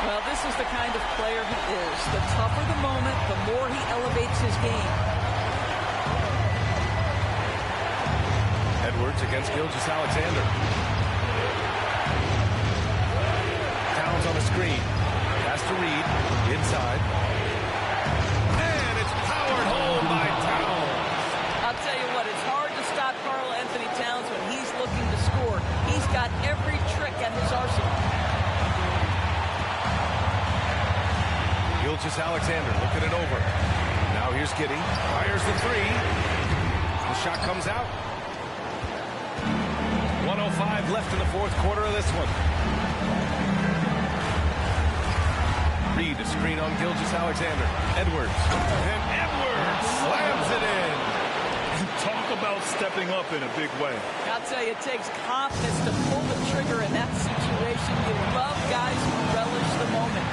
Well, this is the kind of player he is. The tougher the moment, the more he elevates his game. Edwards against Gilgeous-Alexander. Towns on the screen. Pass to Reed. Inside. And it's powered home by Towns. I'll tell you what, it's hard to stop Karl Anthony Towns when he's looking to score. He's got every trick at his arsenal. Gilgeous-Alexander looking knocking it over. Now here's Giddey. Fires the three. The shot comes out. 1:05 left in the fourth quarter of this one. Reed, a screen on Gilgeous-Alexander. Edwards. And Edwards slams it in. Talk about stepping up in a big way. I'll tell you, it takes confidence to pull the trigger in that situation. You love guys who relish the moment.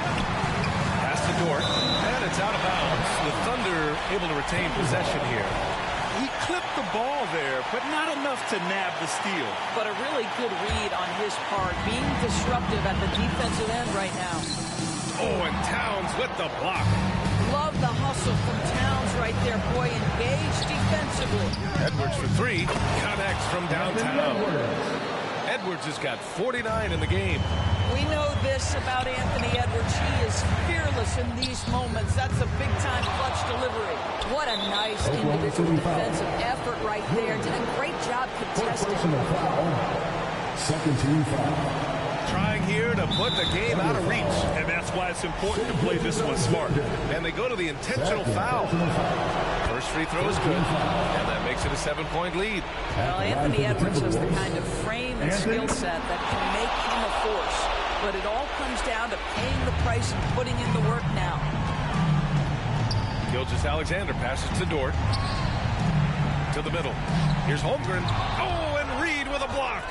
Pass to Dort, and it's out of bounds. The Thunder able to retain possession here. He clipped the ball there, but not enough to nab the steal. But a really good read on his part, being disruptive at the defensive end right now. Oh, and Towns with the block. Love the hustle from Towns right there. Boy, engaged defensively. Edwards for three. Connects from downtown. Edwards has got 49 in the game. We know this about Anthony Edwards. He is fearless in these moments. That's a big-time clutch delivery. What a nice individual defensive effort right there. Did a great job contesting. Second team foul. Trying here to put the game out of reach. And that's why it's important to play this one smart. And they go to the intentional foul. First free throw is good. And that makes it a 7-point lead. Well, Anthony Edwards has the kind of frame and skill set that can make him a force. But it all comes down to paying the price and putting in the work now. Gilgeous-Alexander passes to Dort. To the middle. Here's Holmgren. Oh, and Reed with a block.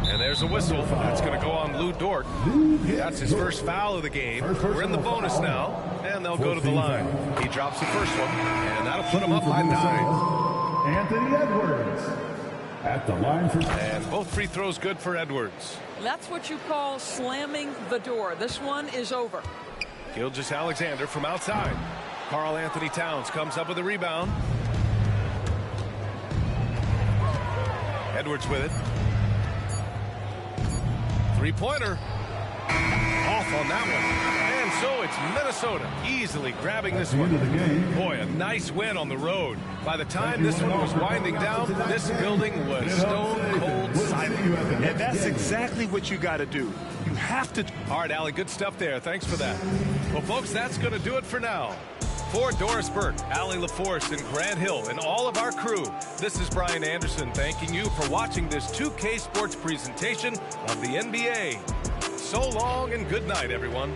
And there's a whistle. That's going to go on Lou Dort. That's his first foul of the game. We're in the bonus now, and they'll go to the line. He drops the first one, and that'll put him up by 9. Anthony Edwards at the line for... And both free throws good for Edwards. That's what you call slamming the door. This one is over. Gilgeous-Alexander from outside. Karl Anthony Towns comes up with a rebound. Edwards with it. Three-pointer. Off on that one. And so it's Minnesota easily grabbing this one. Boy, a nice win on the road. By the time this one was winding down, this building was stone cold silent. And that's exactly what you got to do. You have to. All right, Allie, good stuff there. Thanks for that. Well, folks, that's going to do it for now. For Doris Burke, Allie LaForce, and Grant Hill, and all of our crew, this is Brian Anderson thanking you for watching this 2K Sports presentation of the NBA. So long and good night, everyone.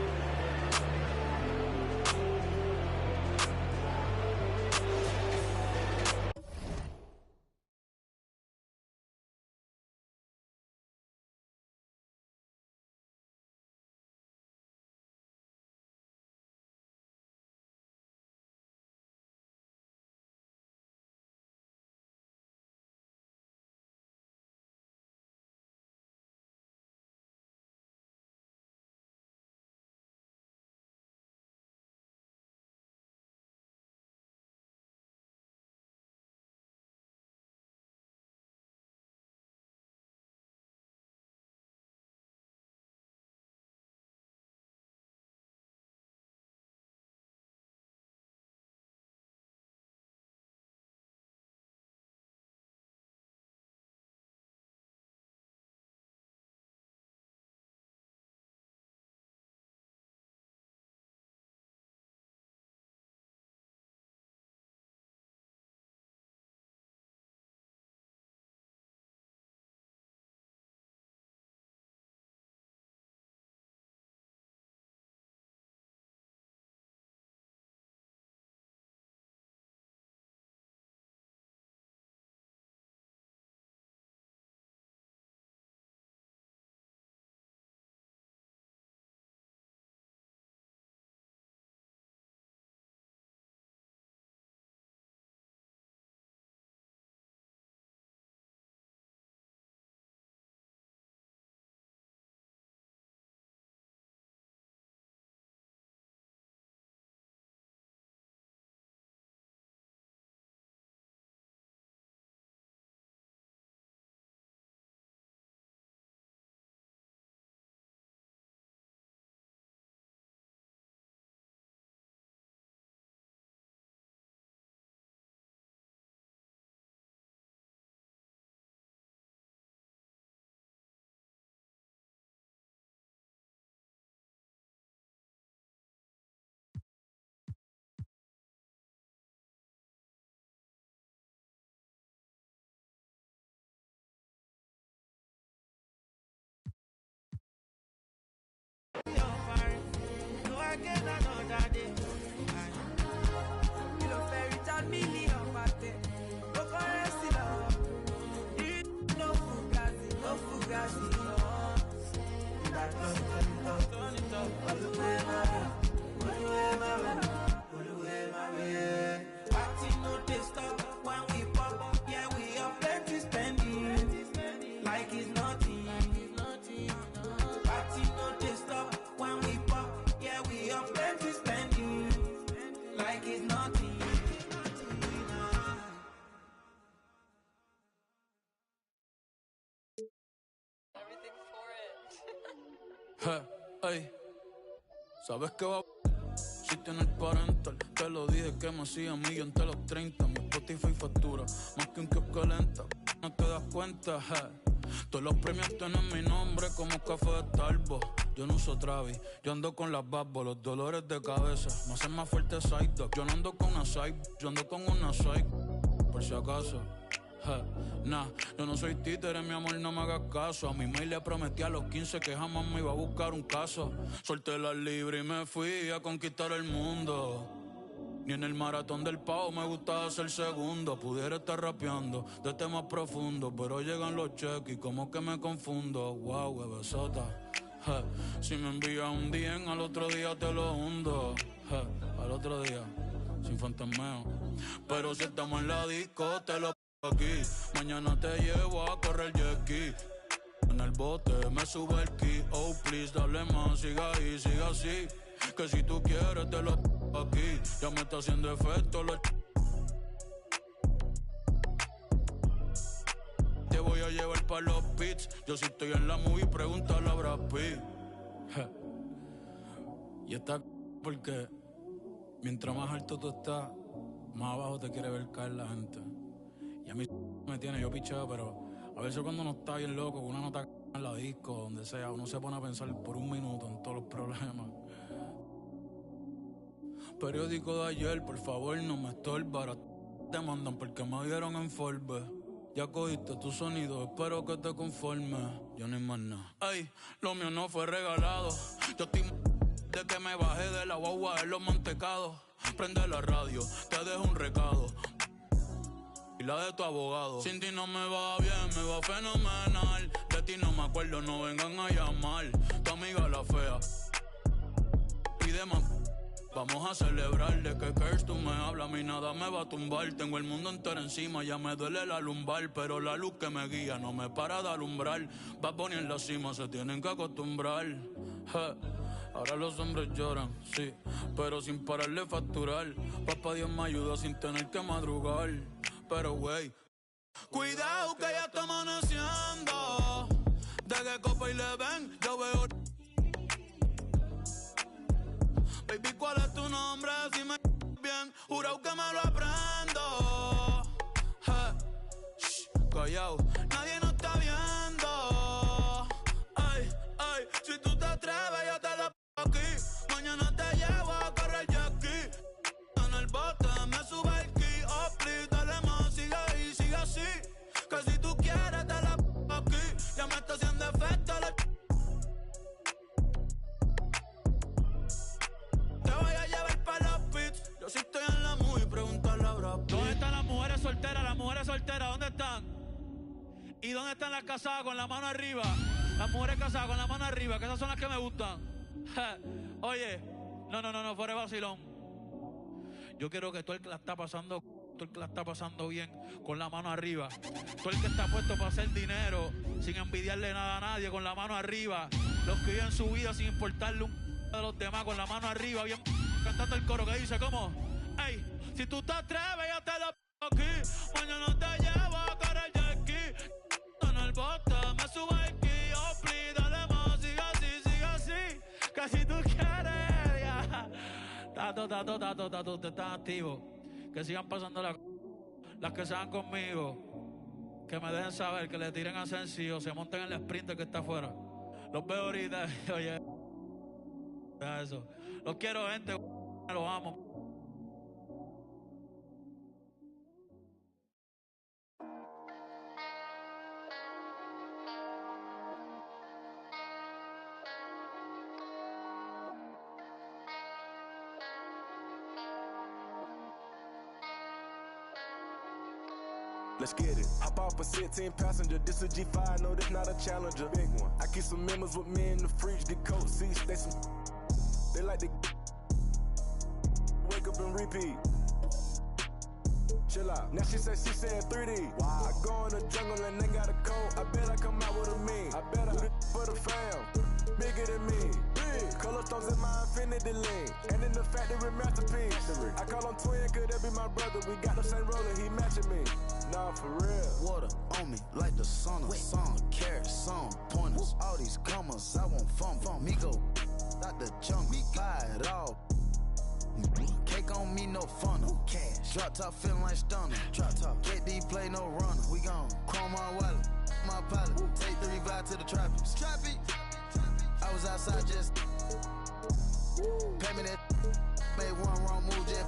Party no dey stop when we pop. Yeah, we have plenty spending. Like it's nothing. Party no dey stop when we pop. Yeah, we have plenty spending. Like it's nothing. Ey, ¿sabes qué va? Si tiene el parental, te lo dije que me hacía millón entre los 30. Mi Spotify factura, más que un kiosco lenta. No te das cuenta, todos los premios tienen mi nombre como café de Starbucks. Yo no uso Travis, yo ando con las babos, los dolores de cabeza me hacen más fuerte side dog. Yo no ando con una side, yo ando con una side, por si acaso. Nah, yo no soy títere, mi amor, no me hagas caso. A mi mail le prometí a los 15 que jamás me iba a buscar un caso. Solté la libre y me fui a conquistar el mundo. Ni en el maratón del pavo me gustaba ser segundo. Pudiera estar rapeando de temas profundos, pero llegan los cheques y como que me confundo. Wow, bebesota. Si me envías un DM, al otro día te lo hundo. Al otro día, sin fantasmeo. Pero si estamos en la disco, te lo aquí. Mañana te llevo a correr jet ski. En el bote me sube el ki. Oh please, dale más, siga ahí, siga así. Que si tú quieres te lo aquí. Ya me está haciendo efecto lo. Te voy a llevar pa' los pits. Yo si estoy en la movie, pregúntale a Brad Pitt. Y está porque mientras más alto tú estás, más abajo te quiere ver caer la gente. Y a mí me tiene, yo picheo, pero a veces cuando uno está bien loco, uno no está en la disco, donde sea, uno se pone a pensar por un minuto en todos los problemas. Periódico de ayer, por favor, no me estorbara. Te mandan porque me dieron en Forbes. Ya cogiste tu sonido, espero que te conformes. Yo ni más nada. Ey, lo mío no fue regalado. Yo estoy de que me bajé de la guagua en los mantecados. Prende la radio, te dejo un recado. Y la de tu abogado. Sin ti no me va bien, me va fenomenal. De ti no me acuerdo, no vengan a llamar. Tu amiga la fea pide más. Vamos a celebrar de que curse tú me hablas. A mí nada me va a tumbar. Tengo el mundo entero encima, ya me duele la lumbar. Pero la luz que me guía no me para de alumbrar. Bad Bunny en la cima, se tienen que acostumbrar. Ahora los hombres lloran, sí, pero sin pararle facturar. Papá Dios me ayuda sin tener que madrugar. Pero wey, cuidado que ya está amaneciendo. De que copa y le ven, yo veo. Baby, ¿cuál es tu nombre? Si me bien, jurado que me lo aprendo. Callao, nadie nos está viendo. Ay, ay, si tú te atreves, yo te la pongo aquí. Mañana te llevo a correr jet ski. En el bote me sube el ki. Oh, please, dale más, sigue ahí, sigue así. Que si tú quieres, te la pongo aquí. Ya me está haciendo efecto la. Te voy a llevar para los pits. Yo sí estoy en la movie, pregúntale a Brad Pitt. ¿Dónde están las mujeres solteras? Las mujeres solteras, ¿dónde están? ¿Y dónde están las casadas con la mano arriba? Las mujeres casadas con la mano arriba, que esas son las que me gustan. Oye, no, fuera de vacilón. Yo quiero que todo el que la está pasando, todo el que la está pasando bien, con la mano arriba. Todo el que está puesto para hacer dinero, sin envidiarle nada a nadie, con la mano arriba. Los que viven su vida sin importarle un de los demás, con la mano arriba, bien cantando el coro que dice, ¿cómo? Ey, si tú te atreves, yo te lo pongo aquí. Mañana te llevo a correr jet ski. En el bote me subo el ki. Oh, please, dale más, sigue así. Que si tú quieres, ya. Tato, usted está activo. Que sigan pasando las que sean conmigo. Que me dejen saber, que le tiren a Sensi o se monten en el sprint que está afuera. Los veo ahorita, oye. Eso. Los quiero, gente. Los amo. Let's get it. Hop off a 16 passenger. This a G5, no, this not a Challenger. Big one. I keep some members with me in the fridge. The coat seats, they like to wake up and repeat. Chill out. Now she said 3D. Wow. I go in the jungle and they got a coat. I bet I come out with a mean. I bet I do this for the fam. Bigger than me. Big. Color stones in my infinity lane. And in the factory masterpiece. I call him twin, could that be my brother? We got the same roller, he matching me. Nah, for real. Water on me like the sun of sun. Carrots, some pointers. All these commas, I won't fumble. Me go out the jungle. Buy it all. Cake on me, no funnel. Cash. Drop top feeling like stunner. Drop top. KD play no runner. We gon' chrome my wallet. My pilot. Take 3 vibe to the tropics. Trappy. I was outside just. Pay me that. Made one wrong move just.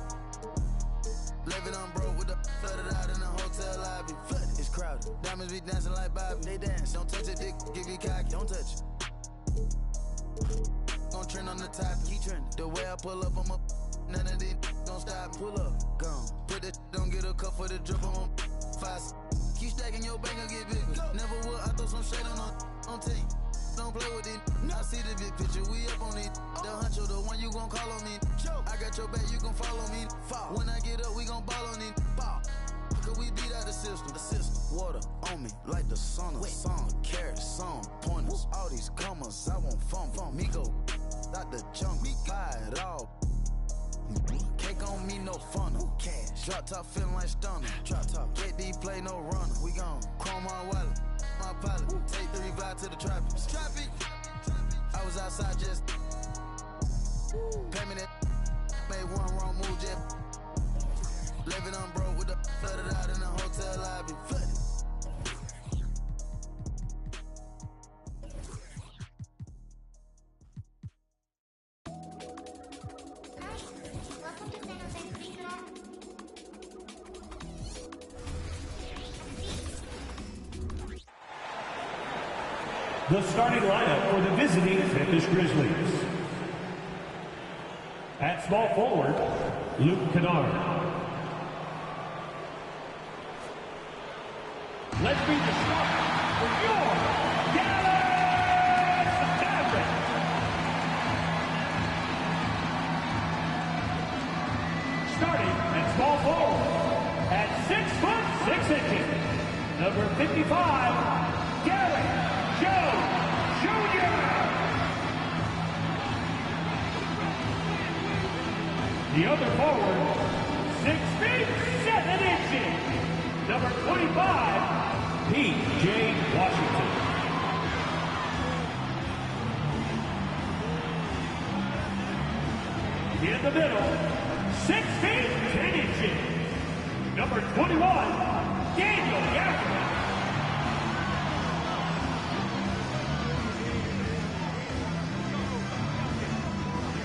Living on broke with the flooded out in the hotel lobby. Flooded. It's crowded. Diamonds be dancing like Bobby. They dance. Don't touch it, dick. Give you cocky. Don't touch it. Gon' trend on the top. Keep trending. The way I pull up, I'm a. None of these gon' stop. Pull up, gone. Put that don't get a cup for the drip on 5. Keep stacking your bank and get bigger. Never will I throw some shade on team. Don't play with it. I see the big picture. We up on it. The huncho, the one you gon' call on me. I got your back, you gon' follow me. When I get up, we gon' ball on it. Cause we beat out the system. Water on me like the sun of sun. Carrots, some pointers. All these commas, I won't fumble. Me go out the jungle. Buy it all. Cake on me, no funnel. Cash. Drop top feeling like stunner. Drop top. KD play no runner. We gon' chrome my wallet. My pilot. Take 3 vibe to the tropics. Traffic. I was outside just. Pay me that. Made one wrong move just. Living on broke with the flooded out in the hotel lobby. Flooded. The starting lineup for the visiting Memphis Grizzlies. At small forward, Luke Kennard. Let's meet the start for your Dallas Mavericks. Starting at small forward, at 6'6", number 55, Gary Jones Jr. The other forward, 6 feet 7 inches, number 25, P.J. Washington. In the middle, 6 feet 10 inches, number 21, Daniel Gafford.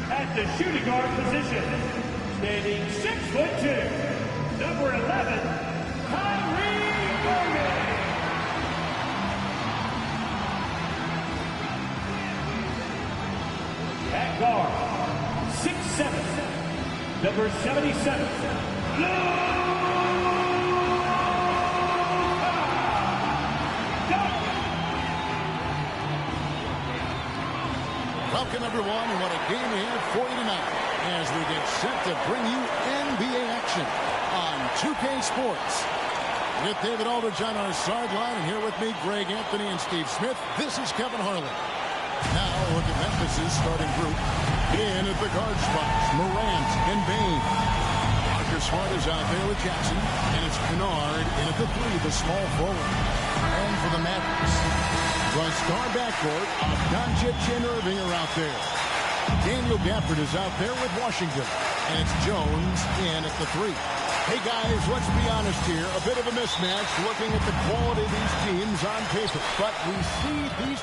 At the shooting guard position, standing 6'2", number 11, Kyrie Irving. At guard, 6'7", number 77, Luka Doncic. Welcome, everyone, and what a game we have for you tonight as we get set to bring you NBA action on 2K Sports. With David Aldridge on our sideline, and here with me, Greg Anthony and Steve Smith. This is Kevin Harlan. Now, look at Memphis' starting group. In at the guard spots, Morant and Bane. Marcus Smart is out there with Jackson, and it's Kennard in at the 3, the small forward. And for the Mavericks, the star backcourt of Doncic and Irving are out there. Daniel Gafford is out there with Washington, and it's Jones in at the 3. Hey guys, let's be honest here. A bit of a mismatch looking at the quality of these teams on paper, but we see these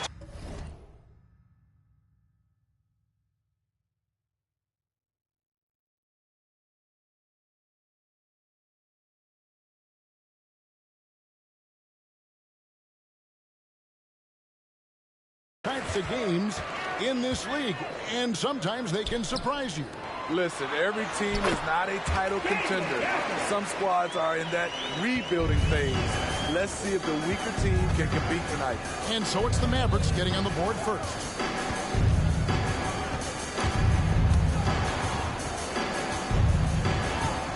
types of games in this league, and sometimes they can surprise you. Listen, every team is not a title contender. Some squads are in that rebuilding phase. Let's see if the weaker team can compete tonight. And so it's the Mavericks getting on the board first.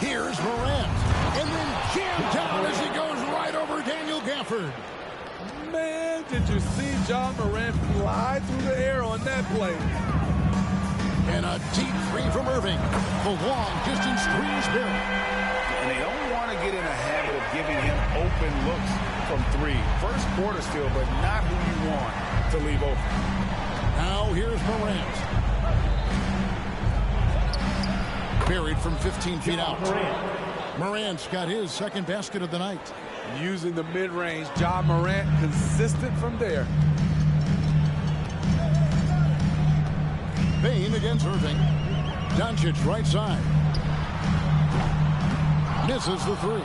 Here's Morant. And then jammed down as he goes right over Daniel Gafford. Man, did you see John Morant fly through the air on that play? And a deep three from Irving. The long-distance three is good. And they don't want to get in a habit of giving him open looks from three. First quarter still, but not who you want to leave open. Now here's Morant. Buried from 15 feet out. Morant's got his second basket of the night. Using the mid-range, John Morant consistent from there. Bane against Irving. Doncic right side. Misses the three.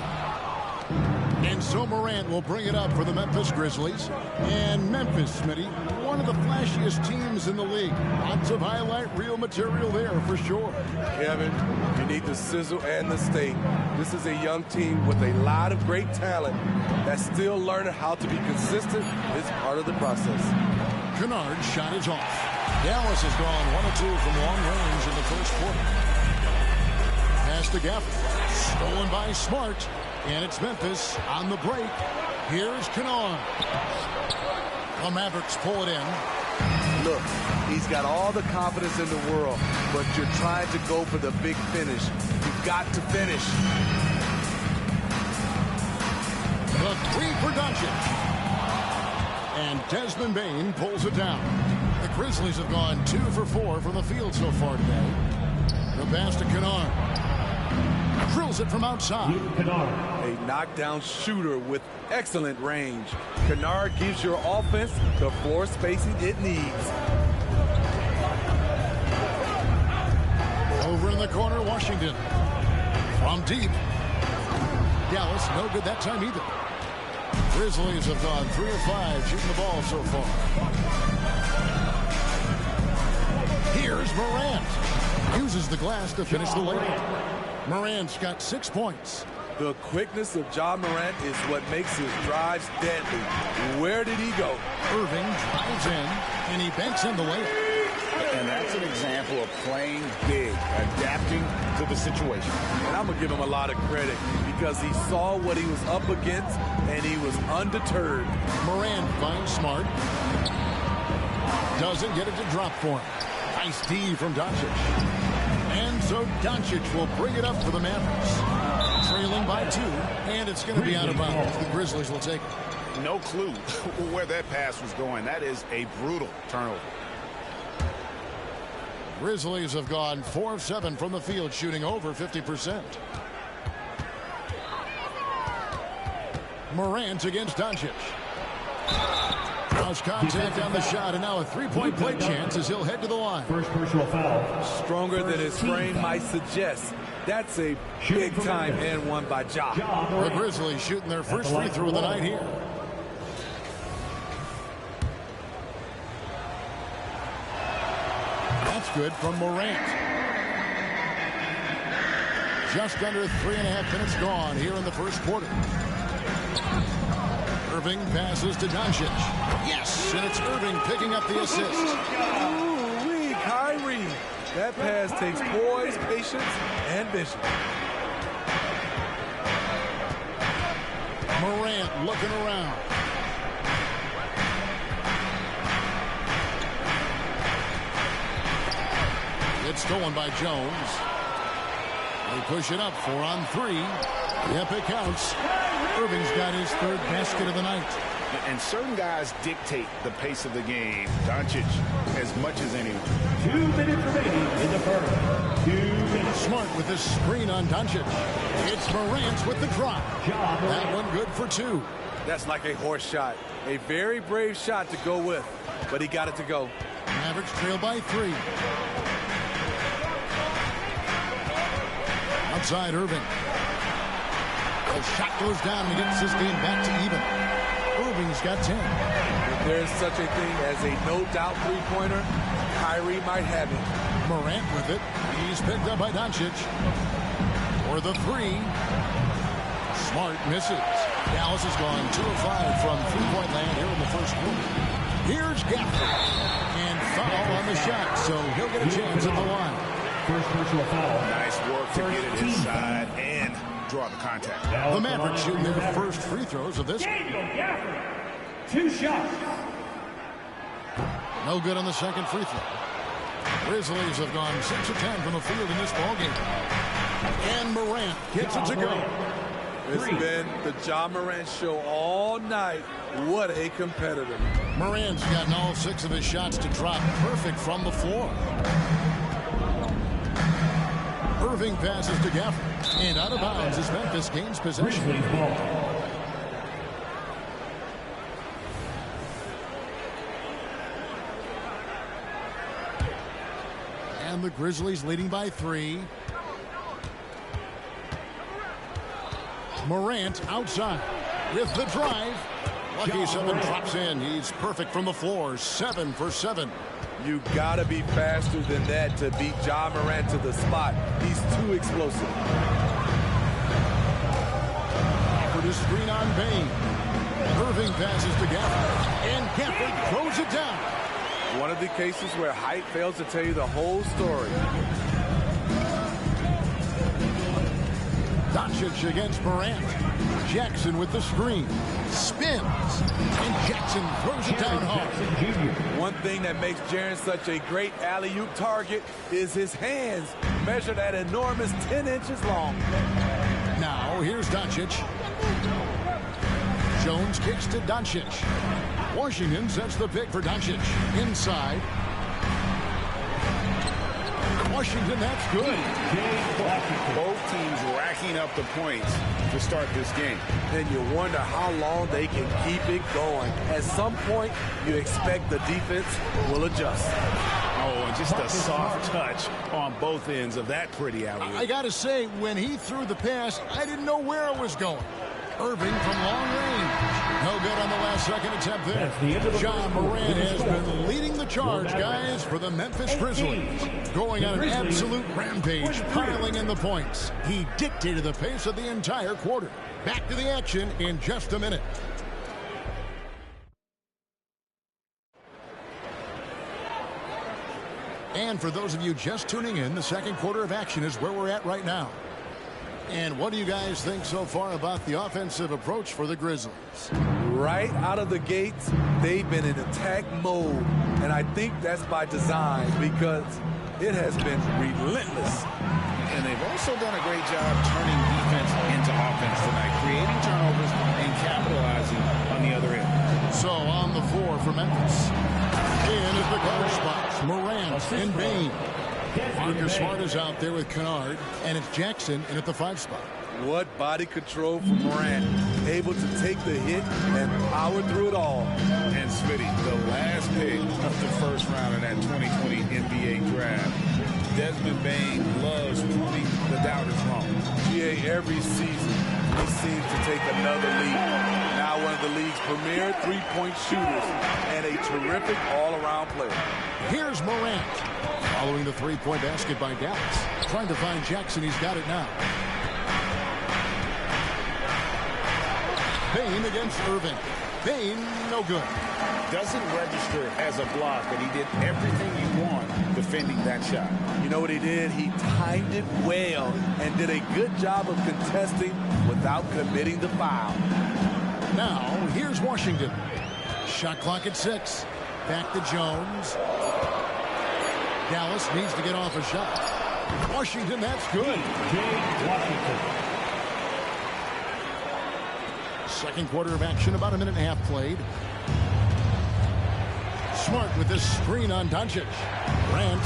And so Morant will bring it up for the Memphis Grizzlies. And Memphis, Smitty, one of the flashiest teams in the league. Lots of highlight reel material there for sure. Kevin, you need the sizzle and the steak. This is a young team with a lot of great talent that's still learning how to be consistent. It's part of the process. Kennard's shot is off. Dallas has gone 1 of 2 from long range in the first quarter. Pass to Gafford. Stolen by Smart. And it's Memphis on the break. Here's Kennard. The Mavericks pull it in. Look, he's got all the confidence in the world, but you're trying to go for the big finish. You've got to finish. The three for Doncic. And Desmond Bane pulls it down. The Grizzlies have gone 2 for 4 from the field so far today. The pass to Kennard. Drills it from outside. A knockdown shooter with excellent range. Kennard gives your offense the floor spacing it needs. Over in the corner, Washington. From deep. Dallas, no good that time either. Grizzlies have gone 3 of 5 shooting the ball so far. Here's Morant. Uses the glass to finish the layup. Morant's got 6 points. The quickness of John Morant is what makes his drives deadly. Where did he go? Irving drives in, and he banks in the layup. And that's an example of playing big, adapting to the situation. And I'm going to give him a lot of credit because he saw what he was up against, and he was undeterred. Morant finds Smart. Doesn't get it to drop for him. Nice D from Doncic. And so Doncic will bring it up for the Mavericks. Trailing by 2, and it's going to be out of bounds. The Grizzlies will take it. No clue where that pass was going. That is a brutal turnover. Grizzlies have gone 4 of 7 from the field, shooting over 50%. Morant against Doncic. Cross contact on the shot, and now a three-point play chance as he'll head to the line. First personal foul. Stronger than his frame might suggest. That's a big-time and one by Ja. The Grizzlies shooting their first free throw of the night here. That's good from Morant. Just under 3.5 minutes gone here in the first quarter. Irving passes to Doncic. Yes, and it's Irving picking up the assist. Ooh-wee, Kyrie. That pass takes poise, patience, and vision. Morant looking around. It's stolen by Jones. They push it up 4 on 3. Yep, it counts. Irving's got his 3rd basket of the night. And certain guys dictate the pace of the game. Doncic as much as anyone. 2 minutes remaining in the first. 2 minutes. Smart with this screen on Doncic. It's Morant with the drop. That one good for 2. That's like a horse shot. A very brave shot to go with, but he got it to go. Mavericks trail by 3. Outside Irving. The shot goes down and gets this game back to even. Irving's got 10. If there's such a thing as a no-doubt three-pointer, Kyrie might have it. Morant with it. He's picked up by Doncic. For the three. Smart misses. Dallas has gone 2 of 5 from three-point land here in the first quarter. Here's Gafford. And foul on the shot, so he'll get a chance at the line. First personal foul. Nice work to get it inside and draw the contact. The Mavericks shooting their first free throws of this. Daniel Gafford. 2 shots. No good on the second free throw. Grizzlies have gone 6 of 10 from the field in this ballgame. And Morant gets it to go. It's been the Ja Morant show all night. What a competitor. Morant's gotten all 6 of his shots to drop perfect from the floor. Irving passes to Gafford. And out of bounds as Memphis gains possession. And the Grizzlies leading by 3. Morant outside with the drive. Lucky 7 drops in. He's perfect from the floor. 7 for 7. You gotta be faster than that to beat Ja Morant to the spot. He's too explosive. Offered a screen on Bane. Irving passes to Gafford. And Gafford throws it down. One of the cases where height fails to tell you the whole story. Doncic against Morant. Jackson with the screen. Spins. And Jackson throws it down hard. One thing that makes Jaren such a great alley-oop target is his hands, measured at enormous 10 inches long. Now, here's Doncic. Jones kicks to Doncic. Washington sets the pick for Doncic. Inside. Washington, that's good. Both teams racking up the points to start this game. Then you wonder how long they can keep it going. At some point, you expect the defense will adjust. Oh, and just a soft touch on both ends of that pretty alley. I got to say, when he threw the pass, I didn't know where it was going. Irving from long range. No good on the last second attempt there. Ja Morant has been leading the charge, guys, for the Memphis Grizzlies. Going on an absolute rampage, piling in the points. He dictated the pace of the entire quarter. Back to the action in just a minute. And for those of you just tuning in, the second quarter of action is where we're at right now. And what do you guys think so far about the offensive approach for the Grizzlies? Right out of the gates, they've been in attack mode. And I think that's by design because it has been relentless. And they've also done a great job turning defense into offense tonight, creating turnovers and capitalizing on the other end. So on the floor for Memphis. In is the guard spots. Morant and Bane. Marcus Smart is out there with Kennard, and it's Jackson in at the 5 spot. What body control from Morant. Able to take the hit and power through it all. And Smitty, the last pick of the first round of that 2020 NBA draft. Desmond Bane loves proving the doubters wrong. GA, every season, he seems to take another leap. Now one of the league's premier three-point shooters and a terrific all-around player. Here's Morant. Following the three-point basket by Dallas. Trying to find Jackson. He's got it now. Bane against Irving. Bane, no good. Doesn't register as a block, but he did everything you want defending that shot. You know what he did? He timed it well and did a good job of contesting without committing the foul. Now, here's Washington. Shot clock at 6. Back to Jones. Dallas needs to get off a shot. Washington, that's good. Washington. Second quarter of action, about a minute and a half played. Smart with this screen on Doncic. Morant.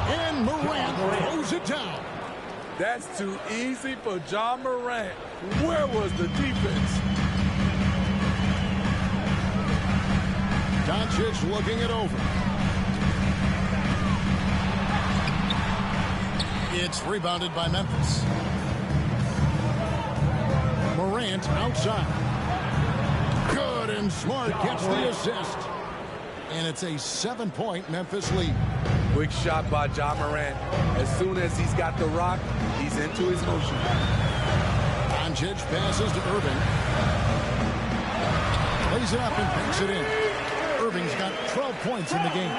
And Morant throws it down. That's too easy for Ja Morant. Where was the defense? Doncic looking it over. It's rebounded by Memphis. Morant outside. Good, and Smart gets the assist. And it's a 7-point Memphis lead. Quick shot by Ja Morant. As soon as he's got the rock, he's into his motion. Doncic passes to Irving. Lays it up and banks it in. Irving's got 12 points in the game.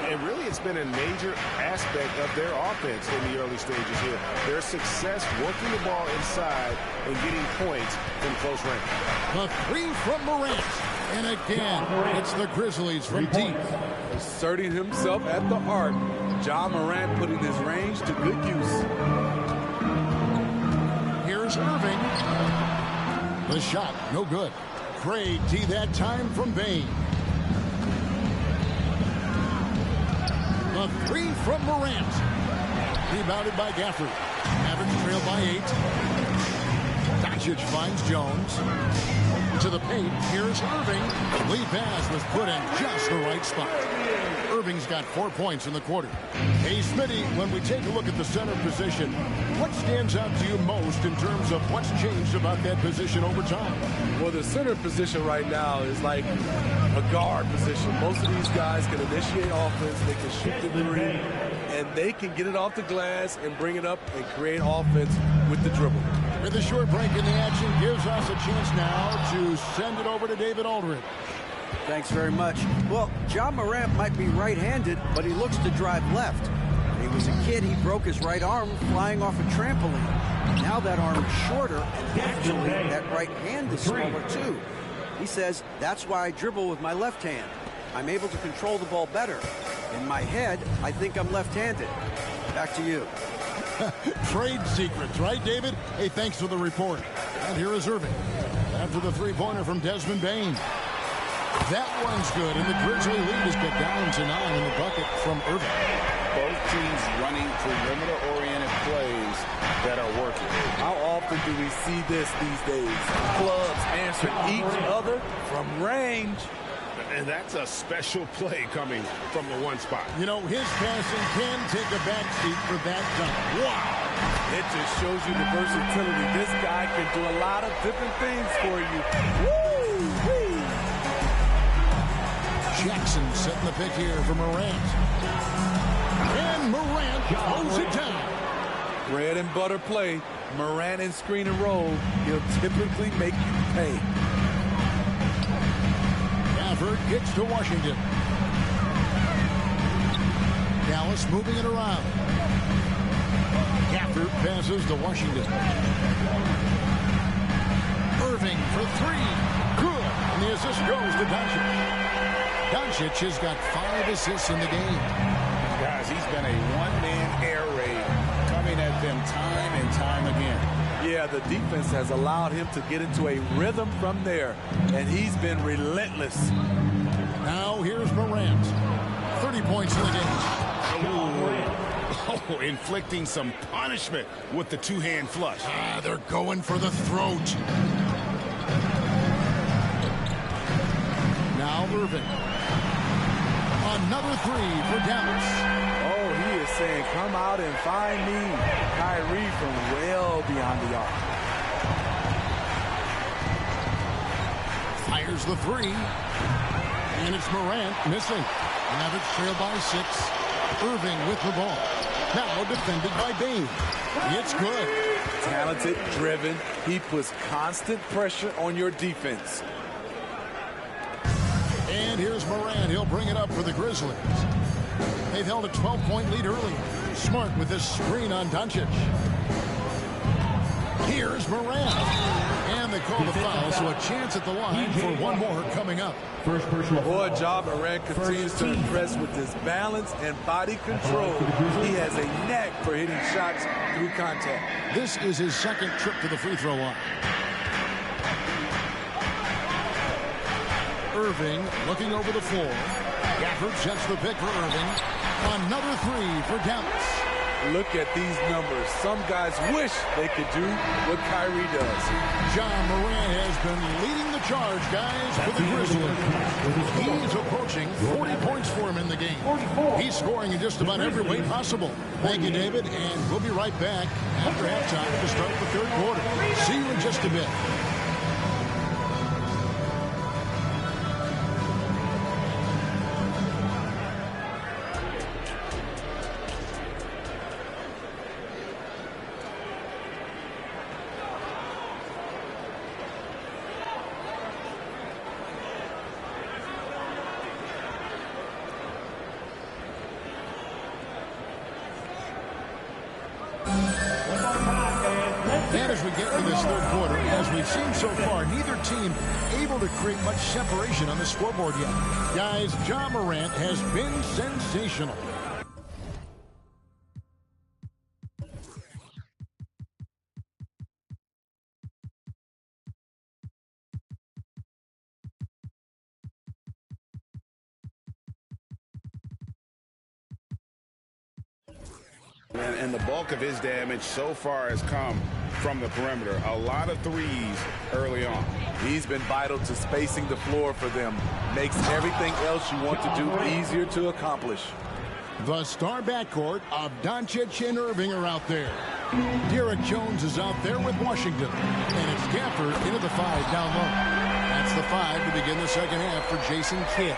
And really, it's been a major aspect of their offense in the early stages here. Their success working the ball inside and getting points from close range. The three from Morant. And again, it's the Grizzlies from deep. Asserting himself at the arc. Ja Morant putting his range to good use. Here's Irving. The shot, no good. Great D that time from Bane. The three from Morant. Rebounded by Gafford. Mavericks trail by 8. Doncic finds Jones. To the paint. Here's Irving. Lead pass was put in just the right spot. Irving's got 4 points in the quarter. Hey, Smitty, when we take a look at the center position, what stands out to you most in terms of what's changed about that position over time? Well, the center position right now is like a guard position. Most of these guys can initiate offense, they can shoot the three, and they can get it off the glass and bring it up and create offense with the dribble. With a short break in the action, gives us a chance now to send it over to David Aldridge. Thanks very much. Well, Ja Morant might be right-handed, but he looks to drive left. When he was a kid, he broke his right arm flying off a trampoline. Now that arm is shorter, and actually that right hand is smaller too. He says, that's why I dribble with my left hand. I'm able to control the ball better. In my head, I think I'm left-handed. Back to you. Trade secrets, right, David? Hey, thanks for the report. And here is Irving. After the three-pointer from Desmond Bane. That one's good, and the Grizzly lead is get down to 9 in the bucket from Irving. Both teams running perimeter-oriented plays that are working. How often do we see this these days? Clubs answer each other from range. And that's a special play coming from the one spot. You know, his passing can take a backseat for that dunk. Wow. It just shows you the versatility. This guy can do a lot of different things for you. Woo-wee. Jackson setting the pick here for Morant. And Morant throws it down. Bread and butter play. Morant in screen and roll. He'll typically make you pay. Gafford gets to Washington. Dallas moving it around. Gafford passes to Washington. Irving for three. Good. And the assist goes to Doncic. Doncic has got 5 assists in the game. Guys, he's been a one-man air raid coming at them time and time again. Yeah, the defense has allowed him to get into a rhythm from there, and he's been relentless. Now here's Morant. 30 points in the game. Oh, inflicting some punishment with the two-hand flush. They're going for the throat. Now Irving. Another three for Dallas. Oh, he is saying, come out and find me. Kyrie from well beyond the arc. Fires the three. And it's Morant missing. Mavericks trail by 6. Irving with the ball. Now defended by Bane. It's good. Talented, driven. He puts constant pressure on your defense. And here's Morant. He'll bring it up for the Grizzlies. They've held a 12-point lead earlier. Smart with this screen on Doncic. Here's Morant. And they call the foul, so a chance at the line for one more coming up. Boy, Ja Morant continues to impress with his balance and body control. He has a knack for hitting shots through contact. This is his second trip to the free throw line. Irving looking over the floor. Gafford sets the pick for Irving. Another three for Dallas. Look at these numbers. Some guys wish they could do what Kyrie does. Ja Morant has been leading the charge, guys, for the Grizzlies. He's approaching 40 points for him in the game. He's scoring in just about every way possible. Thank you, David, and we'll be right back after halftime to start the third quarter. See you in just a bit. And as we get into this third quarter, as we've seen so far, neither team able to create much separation on the scoreboard yet. Guys, Ja Morant has been sensational. And the bulk of his damage so far has come from the perimeter. A lot of threes early on. He's been vital to spacing the floor for them. Makes everything else you want to do easier to accomplish. The star backcourt of Doncic and Irving are out there. Derek Jones is out there with Washington. And it's Gafford into the 5 down low. That's the 5 to begin the second half for Jason Kidd.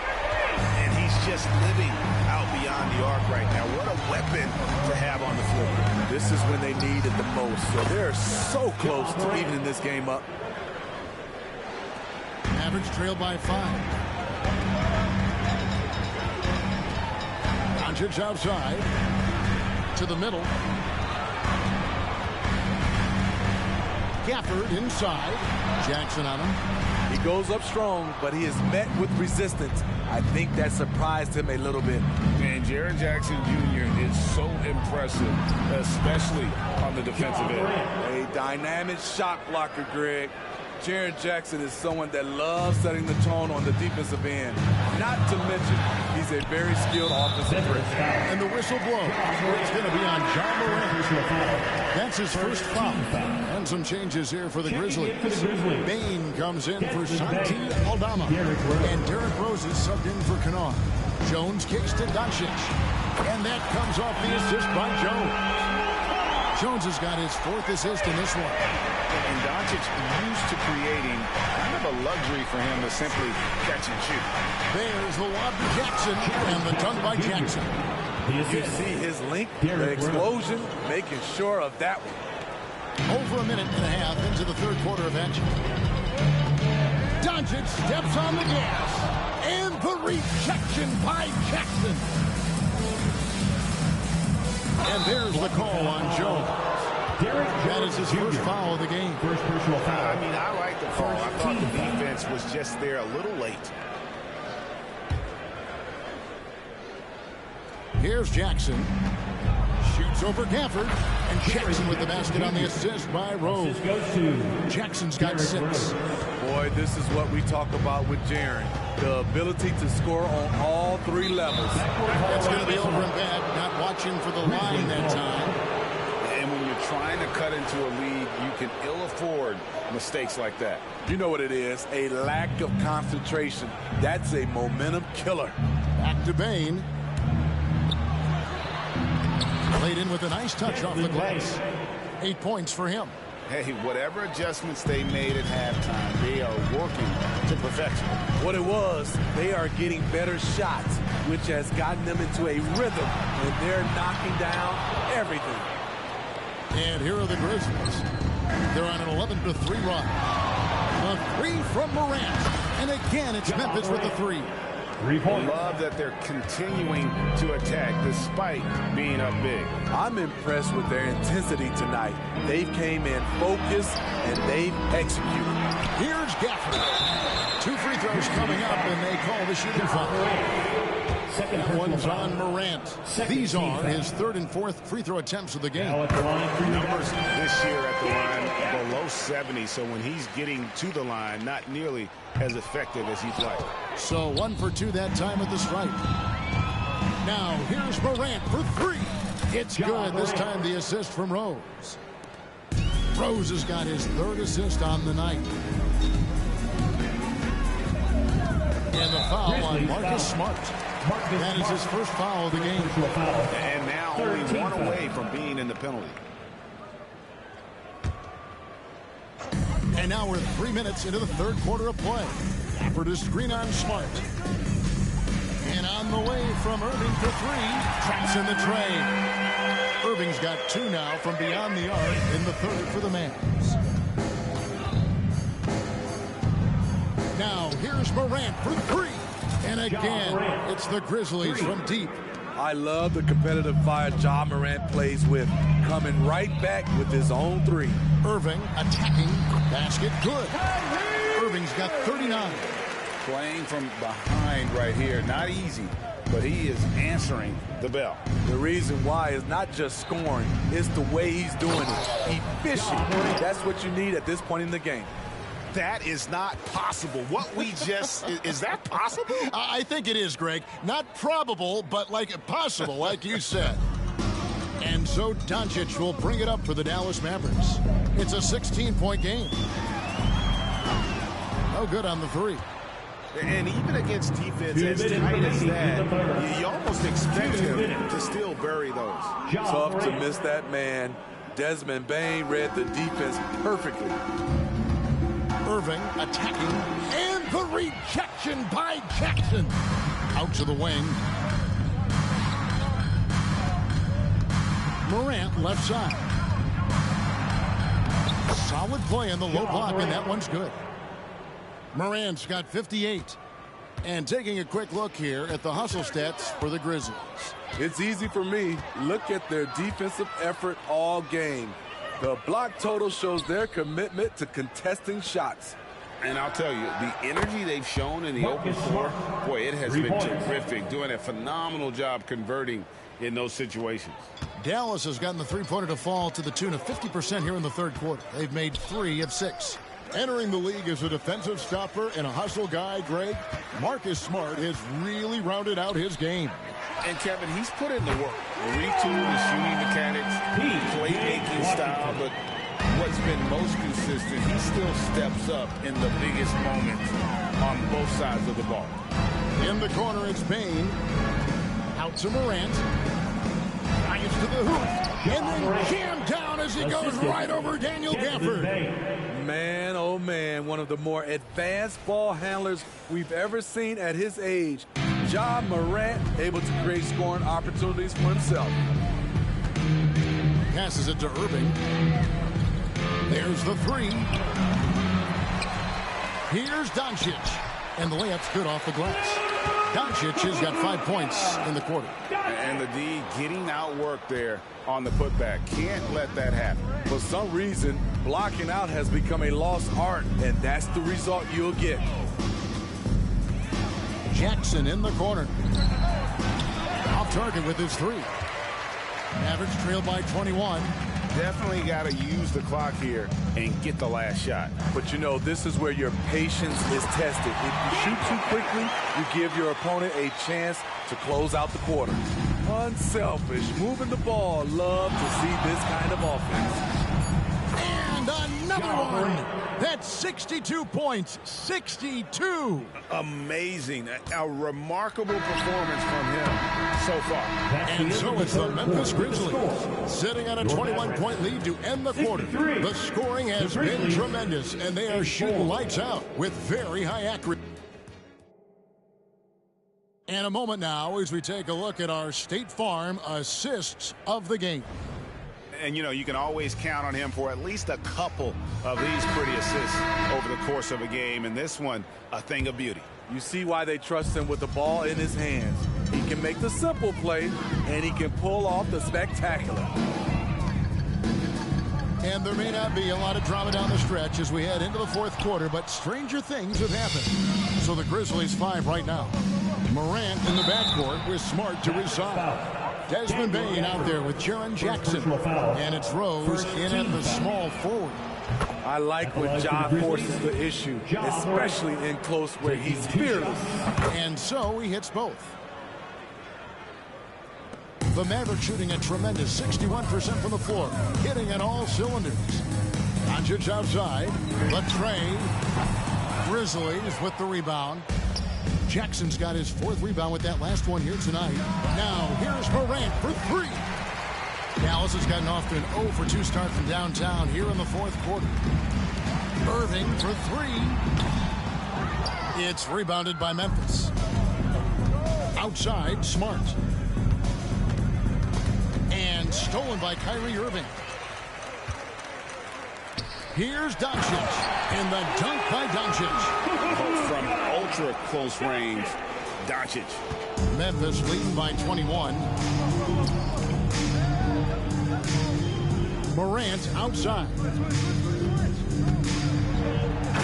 And he's just living out beyond the arc right now. What a weapon to have on the floor. This is when they need it the most. So they're so close to evening this game up. Average trail by 5. Doncic outside to the middle. Gafford inside. Jackson on him. He goes up strong, but he is met with resistance. I think that surprised him a little bit. And Jaren Jackson Jr. is so impressive, especially on the defensive end. A dynamic shot blocker, Greg. Jaren Jackson is someone that loves setting the tone on the defensive end. Not to mention, he's a very skilled offensive threat. And the whistle blows. It's going to be on Ja Morant. That's his first foul. And some changes here for the Grizzlies. Bane comes in for Santi Aldama. And Derrick Rose is subbed in for Kennard. Jones kicks to Doncic. And that comes off the assist by Jones. Jones has got his 4th assist in this one. And Doncic used to creating kind of a luxury for him to simply catch and shoot. There's the lob to Jackson and the dunk by Jackson. You see his length, the explosion, making sure of that one. Over a minute and a half into the third quarter of action. Doncic steps on the gas. And the rejection by Jackson. And there's the call on Jones. That is his first foul of the game. First personal foul. I mean, I like the call. I thought the defense was just there a little late. Here's Jackson. Shoots over Gafford. And Jackson with the basket on the assist by Rose. Jackson's got 6. Boy, this is what we talk about with Jaren. The ability to score on all 3 levels. It's going to be over and bad. Not watching for the line that time. And when you're trying to cut into a lead, you can ill afford mistakes like that. You know what it is, a lack of concentration. That's a momentum killer. Back to Bane. Played in with a nice touch off the glass. 8 points for him. Hey, whatever adjustments they made at halftime, they are working to perfection. What it was, they are getting better shots, which has gotten them into a rhythm, and they're knocking down everything. And here are the Grizzlies. They're on an 11-3 run. A 3 from Morant. And again, it's Memphis with the 3. Love that they're continuing to attack despite being up big. I'm impressed with their intensity tonight. They came in focused and they've executed. Here's Gafford. 2 free throws coming up, and they call the shooting foul. That one's on Morant. These are his 3rd and 4th free throw attempts of the game. Numbers this year at the line below 70, so when he's getting to the line, not nearly as effective as he'd like. So 1 for 2 that time at the stripe. Now here's Morant for 3. It's good. This time the assist from Rose. Rose has got his 3rd assist on the night. And the foul on Marcus Smart. That is his first foul of the game. And now only 1 away from being in the penalty. And now we're 3 minutes into the third quarter of play. Gafford is screen on Smart. And on the way from Irving for 3. Traps in the tray. Irving's got 2 now from beyond the arc in the 3rd for the Mavs. Now here's Morant for 3. And again, it's the Grizzlies from deep. I love the competitive fire Ja Morant plays with. coming right back with his own three. Irving attacking. Basket good. Irving's got 39. Playing from behind right here. Not easy, but he is answering the bell. The reason why is not just scoring. It's the way he's doing it. Efficient. That's what you need at this point in the game. That is not possible. What we just, is that possible? I think it is, Greg. Not probable, but like possible, like you said. And so Doncic will bring it up for the Dallas Mavericks. It's a 16-point game. No good on the three. And even against defense as tight as that, you almost expect him to still bury those. Tough to miss that man. Desmond Bane read the defense perfectly. Irving attacking, and the rejection by Jackson. Out to the wing. Morant left side. Solid play in the low block, and that one's good. Morant's got 58. And taking a quick look here at the hustle stats for the Grizzlies. It's easy for me. Look at their defensive effort all game. The block total shows their commitment to contesting shots. And I'll tell you, the energy they've shown in the open floor, boy, it has been terrific. Doing a phenomenal job converting in those situations. Dallas has gotten the three-pointer to fall to the tune of 50% here in the third quarter. They've made 3 of 6. Entering the league as a defensive stopper and a hustle guy, Greg, Marcus Smart has really rounded out his game. And, Kevin, he's put in the work. Retooled his shooting mechanics, playmaking style, but what's been most consistent, he still steps up in the biggest moments on both sides of the ball. In the corner, it's Bane. Out to Morant. Bryant to the hoop. And then jammed down as he goes right over Daniel Gafford. Man, oh man, one of the more advanced ball handlers we've ever seen at his age. Ja Morant able to create scoring opportunities for himself. Passes it to Irving. There's the three. Here's Doncic. And the layup's good off the glass. Doncic has got 5 points in the quarter. And the D getting outworked there on the putback. Can't let that happen. For some reason, blocking out has become a lost art, and that's the result you'll get. Jackson in the corner. Off target with his three. Mavericks trail by 21. Definitely got to use the clock here and get the last shot. But, you know, this is where your patience is tested. If you shoot too quickly, you give your opponent a chance to close out the quarter. Unselfish, moving the ball. Love to see this kind of offense. And another one. That's 62 points. 62. Amazing. A remarkable performance from him so far. And so it's the Memphis Grizzlies sitting on a 21-point lead to end the quarter. The scoring has been tremendous, and they are shooting lights out with very high accuracy. And a moment now as we take a look at our State Farm assists of the game. And, you know, you can always count on him for at least a couple of these pretty assists over the course of a game. And this one, a thing of beauty. You see why they trust him with the ball in his hands. He can make the simple play, and he can pull off the spectacular. And there may not be a lot of drama down the stretch as we head into the fourth quarter, but stranger things have happened. So the Grizzlies 5 right now. Morant in the backcourt with Smart to his side. Desmond Bane out there with Jaren Jackson. And it's Rose in at the small forward. I like when Ja forces the issue, especially in close where he's fearless. And so he hits both. The Mavericks shooting a tremendous 61% from the floor, hitting on all cylinders. Doncic outside. Latrey. Grizzlies with the rebound. Jackson's got his 4th rebound with that last one here tonight. Now, here's Morant for 3. Dallas has gotten off to an 0 for 2 start from downtown here in the fourth quarter. Irving for 3. It's rebounded by Memphis. Outside, Smart. And stolen by Kyrie Irving. Here's Doncic. And the dunk by Doncic. From ultra close range, Doncic. Memphis leading by 21. Morant outside.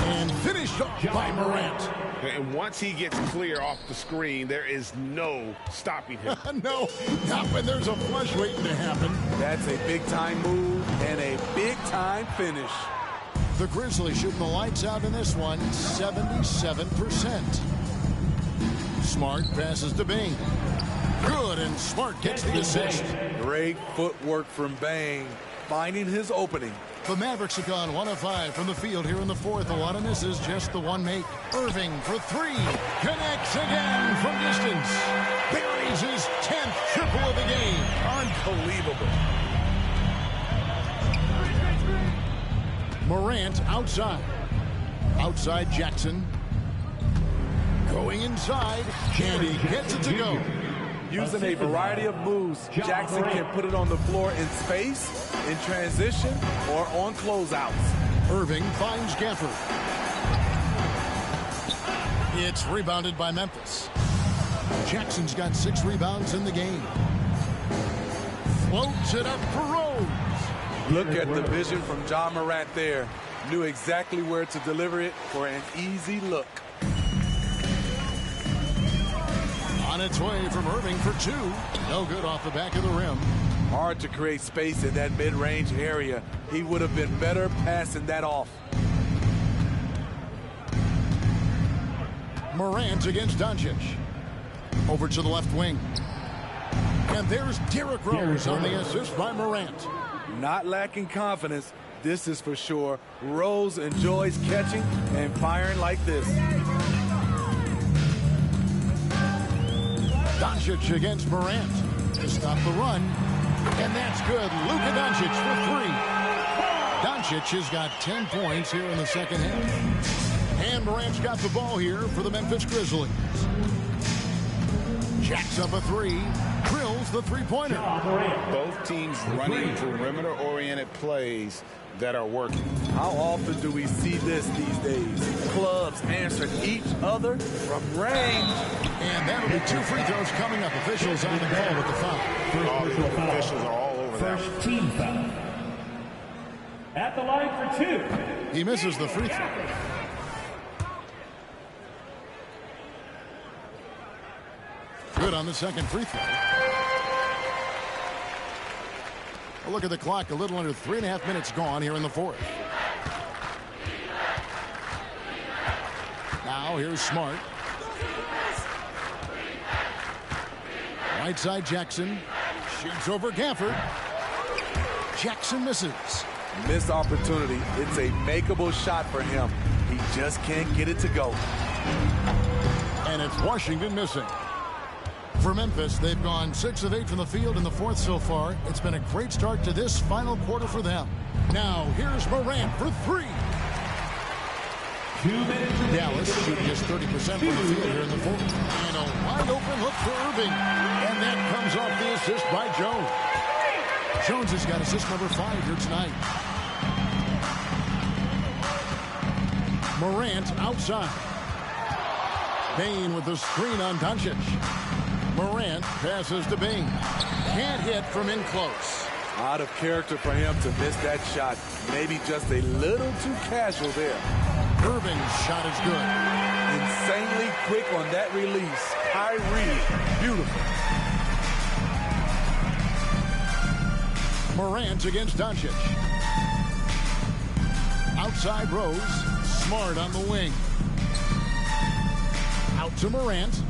And finished off by Morant. And once he gets clear off the screen, there is no stopping him. No, not when there's a flush waiting to happen. That's a big-time move and a big-time finish. The Grizzlies shooting the lights out in this one, 77%. Smart passes to Bane. Good, and Smart gets the assist. Great footwork from Bane, finding his opening. The Mavericks have gone 1 of 5 from the field here in the fourth. A lot of misses, just the one make. Irving for 3. Connects again from distance. Buries his 10th triple of the game. Unbelievable. Morant outside. Outside Jackson. Going inside, and he gets it to go. Using a variety of moves, Jackson can put it on the floor in space, in transition, or on closeouts. Irving finds Gafford. It's rebounded by Memphis. Jackson's got 6 rebounds in the game. Floats it up for Rose. Look at the vision from Ja Morant there. Knew exactly where to deliver it for an easy look. On its way from Irving for 2. No good off the back of the rim. Hard to create space in that mid-range area. He would have been better passing that off. Morant against Doncic. Over to the left wing. And there's Derrick Rose on the assist by Morant. Not lacking confidence, this is for sure. Rose enjoys catching and firing like this. Doncic against Morant to stop the run. And that's good. Luka Doncic for 3. Doncic has got 10 points here in the second half. And Morant's got the ball here for the Memphis Grizzlies. Jacks up a 3. Drills the three-pointer. Both teams running perimeter-oriented plays that are working. How often do we see this these days? Clubs answering each other from range. And that'll be 2 free throws coming up. Officials on the ball with the foul. The officials are all over that. First team foul. At the line for 2. He misses the free throw. Good on the second free throw. A look at the clock. A little under 3.5 minutes gone here in the fourth. Now here's Smart. Right side Jackson. Shoots over Gafford. Jackson misses. Missed opportunity. It's a makeable shot for him. He just can't get it to go. And it's Washington missing. For Memphis, they've gone 6 of 8 from the field in the fourth so far. It's been a great start to this final quarter for them. Now, here's Morant for 3. 2 minutes. Dallas shooting just 30% from the field here in the fourth. And a wide open look for Irving. And that comes off the assist by Jones. Jones has got assist number 5 here tonight. Morant outside. Bane with the screen on Doncic. Morant passes to Bane. Can't hit from in close. Out of character for him to miss that shot. Maybe just a little too casual there. Irving's shot is good. Insanely quick on that release. Kyrie, beautiful. Morant against Doncic. Outside Rose. Smart on the wing. Out to Morant.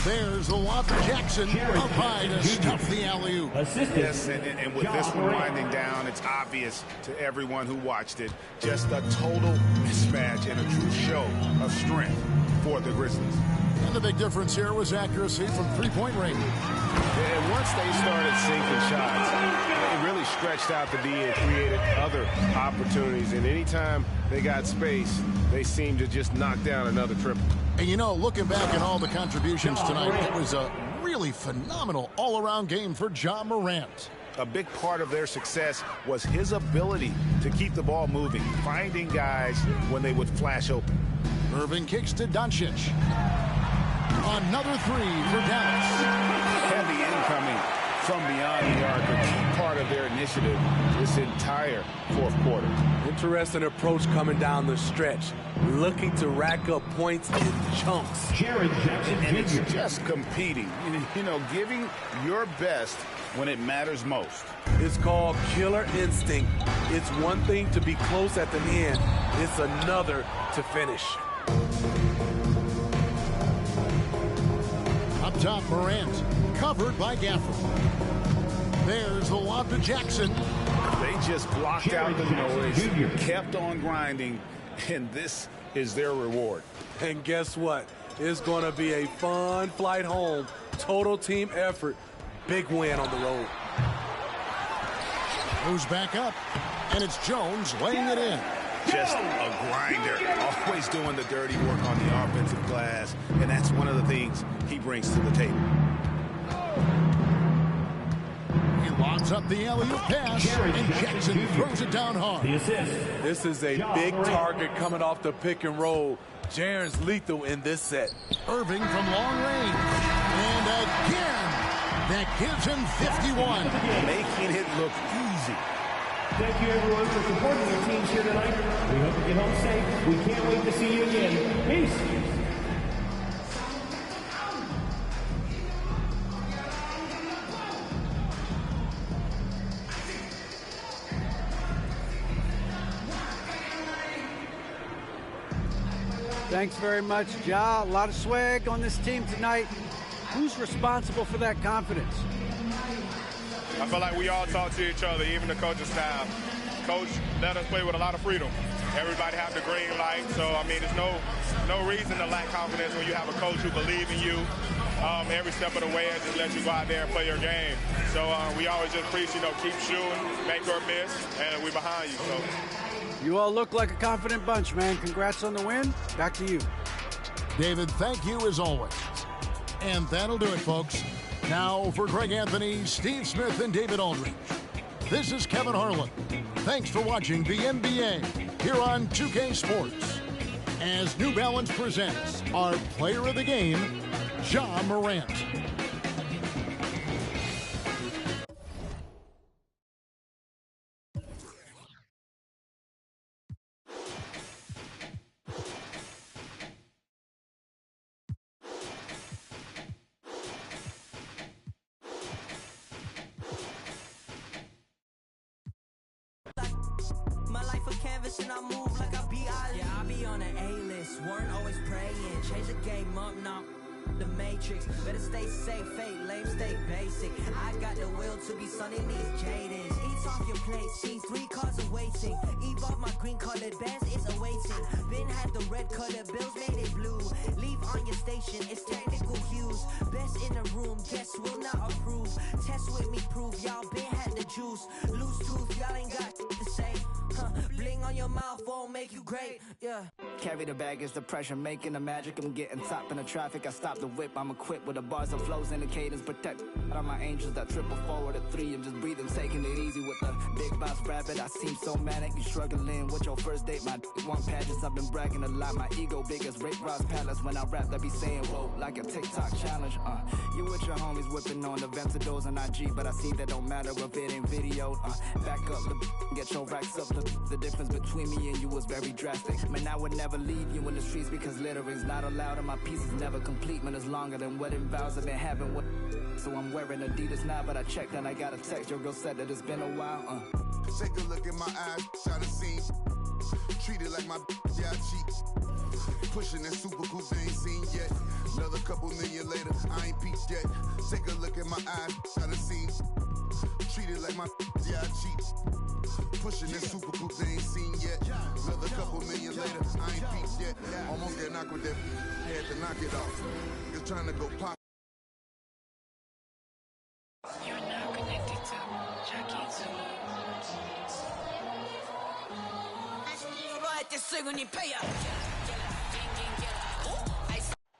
There's a lob to Jackson. Up high to stuff the alley-oop. Yes, and with this one winding down, it's obvious to everyone who watched it. Just a total mismatch and a true show of strength for the Grizzlies. And the big difference here was accuracy from three-point range. And once they started sinking shots, it really stretched out the D and created other opportunities. And anytime they got space, they seemed to just knock down another triple. And you know, looking back at all the contributions tonight, it was a really phenomenal all-around game for Ja Morant. A big part of their success was his ability to keep the ball moving, finding guys when they would flash open. Irving kicks to Doncic. Another 3 for Dallas. Heavy incoming from beyond the arc, a key part of of their initiative this entire fourth quarter. Interesting approach coming down the stretch, looking to rack up points in chunks. And it's just competing, you know, giving your best when it matters most. It's called killer instinct. It's one thing to be close at the end. It's another to finish. Up top, Morant, covered by Gafford. There's the lob to Jackson. They just blocked out the noise, kept on grinding, and this is their reward. And guess what? It's going to be a fun flight home. Total team effort. Big win on the road. Moves back up, and it's Jones laying it in. Just a grinder, always doing the dirty work on the offensive glass, and that's one of the things he brings to the table. He lobs up the alley-oop pass, and Jackson throws it down hard. This is a big target coming off the pick and roll. Jaren's lethal in this set. Irving from long range, and again, that gives him 51. Making it look easy. Thank you, everyone, for supporting your teams here tonight. We hope you get home safe. We can't wait to see you again. Peace. Thanks very much, Ja. A lot of swag on this team tonight. Who's responsible for that confidence? I feel like we all talk to each other, even the coaching staff. Coach let us play with a lot of freedom. Everybody have the green light, so I mean, there's no reason to lack confidence when you have a coach who believes in you every step of the way and just let you go out there and play your game. So we always just preach, keep shooting, make or miss, and we're behind you. So you all look like a confident bunch, man. Congrats on the win. Back to you. David, thank you as always. And that'll do it, folks. Now for Greg Anthony, Steve Smith, and David Aldridge. This is Kevin Harlan. Thanks for watching the NBA here on 2K Sports. As New Balance presents our player of the game, Ja Morant. And I move like I be Ali. Yeah, I be on an A-list, weren't always praying. Change the game up, now the matrix. Better stay safe, fake, lame, stay basic. I got the will to be sunning these jaded. Eat off your plate, see 3 cars awaiting. Evolve my green colored bands is awaiting. Ben had the red colored bills, made it blue. Leave on your station, it's technical hues. Best in the room, guess will not approve. Test with me, prove y'all been had the juice. Loose tooth, y'all ain't got to say. Bling on your mouth won't make you great, yeah. Carry the baggage, the pressure, making the magic. I'm getting top in the traffic. I stop the whip, I'm equipped with the bars of flows and the cadence. Protect all my angels that triple forward at 3 and just breathe. I'm taking it easy with the big boss rabbit. I seem so manic, you struggling with your first date. My one pageants, I've been bragging a lot. My ego big as Rick Ross Palace. When I rap, I be saying whoa like a TikTok challenge. You with your homies whipping on the Ventadors on IG, but I see that don't matter if it ain't video. Back up, get your racks up. The difference between me and you was very drastic. Man, I would never leave you in the streets because littering's not allowed and my piece is never complete. Man, it's longer than wedding vows I've been having. So I'm wearing Adidas now, but I checked and I got a text. Your girl said that it's been a while. Take a look at my eyes, try to see. Treat it like my yeah, I cheat. Pushing that super coupe they ain't seen yet. Another couple million later, I ain't peaked yet. Take a look at my eyes, try to see. Treat it like my yeah, I cheat. Pushing that super coupe they ain't seen yet. Another couple million later, I ain't peaked yet. Almost get knocked with that, had to knock it off. Just trying to go pop. You're now connected to Jackie T.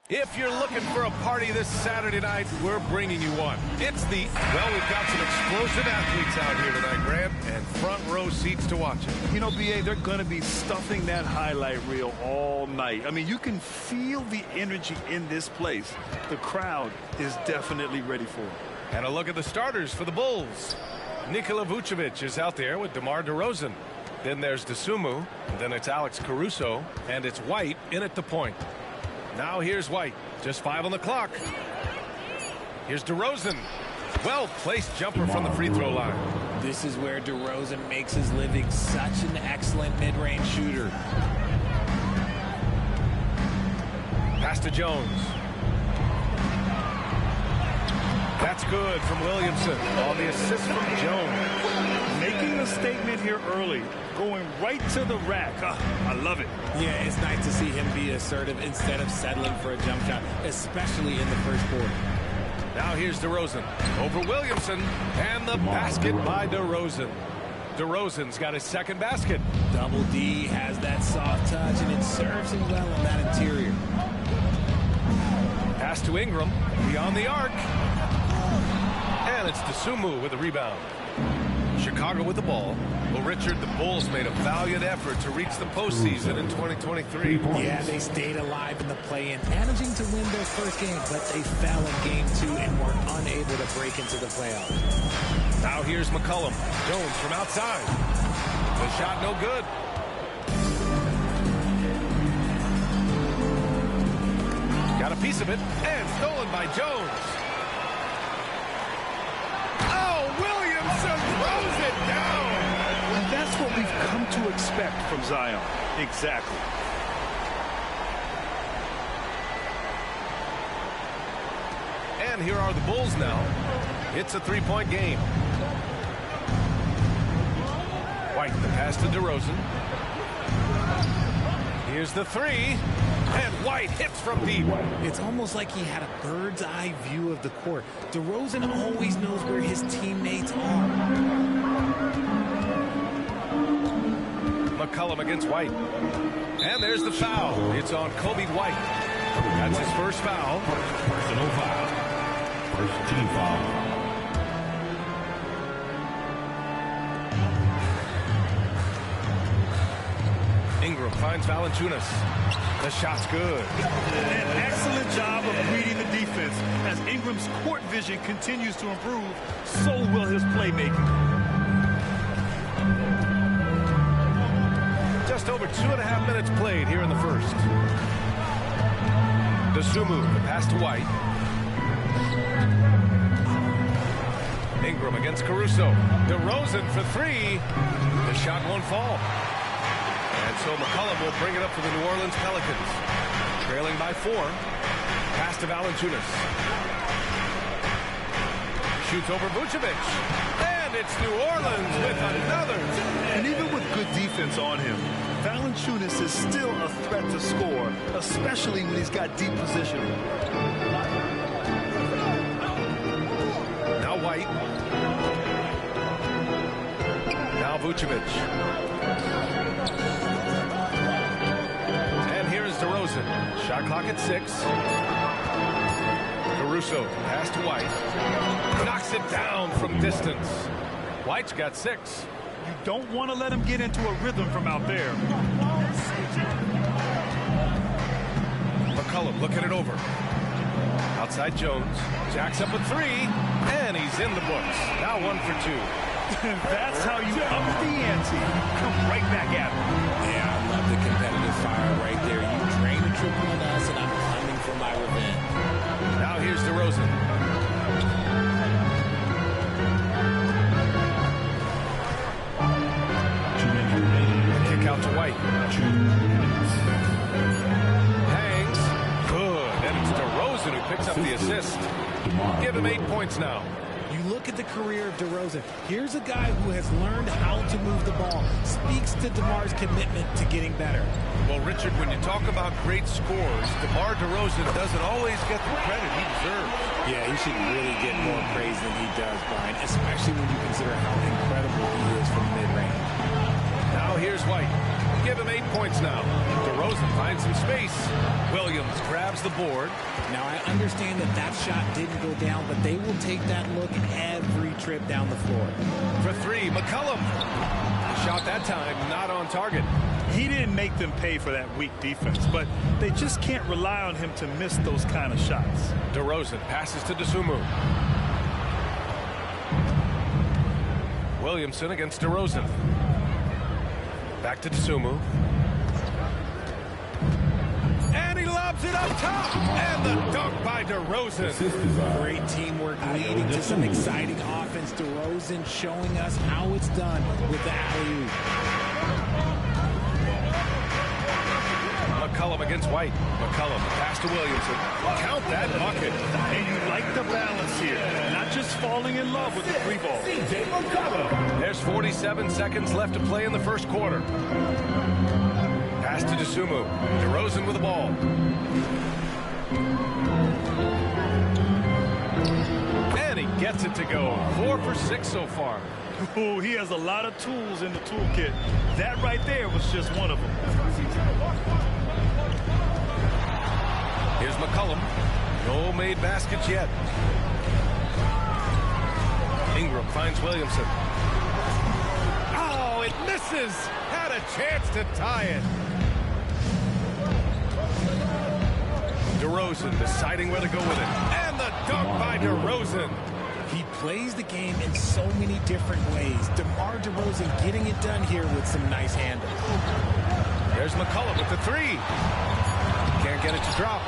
If you're looking for a party this Saturday night, we're bringing you one. It's we've got some explosive athletes out here tonight, Grant, and front row seats to watch it. BA, they're going to be stuffing that highlight reel all night. I mean, you can feel the energy in this place. The crowd is definitely ready for it. And a look at the starters for the Bulls. Nikola Vucevic is out there with DeMar DeRozan. Then there's DeSumo. Then it's Alex Caruso. And it's White in at the point. Now here's White. Just 5 on the clock. Here's DeRozan. Well-placed jumper from the free throw line. This is where DeRozan makes his living. Such an excellent mid-range shooter. Pass to Jones. That's good from Williamson on the assist from Jones. Making a statement here early, going right to the rack. I love it. Yeah, it's nice to see him be assertive instead of settling for a jump shot, especially in the first quarter. Now here's DeRozan over Williamson, and the basket by DeRozan. DeRozan's got his second basket. Double D has that soft touch, and it serves him well on that interior. Pass to Ingram, beyond the arc. And it's DeSumo with the rebound. Chicago with the ball. Well, Richard, the Bulls made a valiant effort to reach the postseason in 2023. Yeah, they stayed alive in the play-in, managing to win their first game, but they fell in game 2 and were unable to break into the playoffs. Now here's McCollum. Jones from outside. The shot no good. Got a piece of it, and stolen by Jones. Williamson throws it down. And that's what we've come to expect from Zion. Exactly. And here are the Bulls now. It's a three-point game. White, the pass to DeRozan. Here's the three. And White hits from deep. It's almost like he had a bird's eye view of the court. DeRozan always knows where his teammates are. McCollum against White. And there's the foul. It's on Kobe White. That's his first foul. Personal foul. First team foul. Ingram finds Valanciunas. The shot's good. An excellent job of reading the defense. As Ingram's court vision continues to improve, so will his playmaking. Just over 2.5 minutes played here in the first. DeSumo, the pass to White. Ingram against Caruso. DeRozan for three. The shot won't fall. And so McCollum will bring it up for the New Orleans Pelicans. Trailing by 4. Pass to Valanciunas. Shoots over Vucevic. And it's New Orleans with another. And even with good defense on him, Valanciunas is still a threat to score, especially when he's got deep position. Now White. Now Vucevic. DeRozan. Shot clock at 6. Caruso, pass to White. Knocks it down from distance. White's got 6. You don't want to let him get into a rhythm from out there. McCollum looking it over. Outside Jones. Jacks up a 3. And he's in the books. Now 1 for 2. That's how you up the ante. Come right back at him. Yeah, I love the competitive fire right there. You drain a triple on us, and I'm coming for my revenge. Now here's DeRozan. Kick out to White. Hangs. Good. And it's DeRozan who picks up the assist. Give him 8 points now. You look at the career of DeRozan. Here's a guy who has learned how to move the ball. Speaks to DeMar's commitment to getting better. Well, Richard, when you talk about great scores, DeMar DeRozan doesn't always get the credit he deserves. Yeah, he should really get more praise than he does, Brian, especially when you consider how incredible he is from mid-range. Now here's White. Give him 8 points now. DeRozan finds some space. Williams grabs the board. Now, I understand that that shot didn't go down, but they will take that look every trip down the floor. For 3, McCollum. The shot that time not on target. He didn't make them pay for that weak defense, but they just can't rely on him to miss those kind of shots. DeRozan passes to DeSumo. Williamson against DeRozan. Back to Dosunmu. And he lobs it up top. And the dunk by DeRozan. Great teamwork leading to some exciting offense. DeRozan showing us how it's done with the alley-oop. McCollum against White. McCollum pass to Williamson. Count that bucket. And you like the balance here. Not just falling in love with the free ball. There's 47 seconds left to play in the first quarter. Pass to Dosunmu. DeRozan with the ball. And he gets it to go. 4 for 6 so far. Ooh, he has a lot of tools in the toolkit. That right there was just one of them. Here's McCollum. No made baskets yet. Ingram finds Williamson. Oh, it misses. Had a chance to tie it. DeRozan deciding where to go with it. And the dunk by DeRozan. He plays the game in so many different ways. DeMar DeRozan getting it done here with some nice handles. There's McCollum with the three. Can't get it to drop.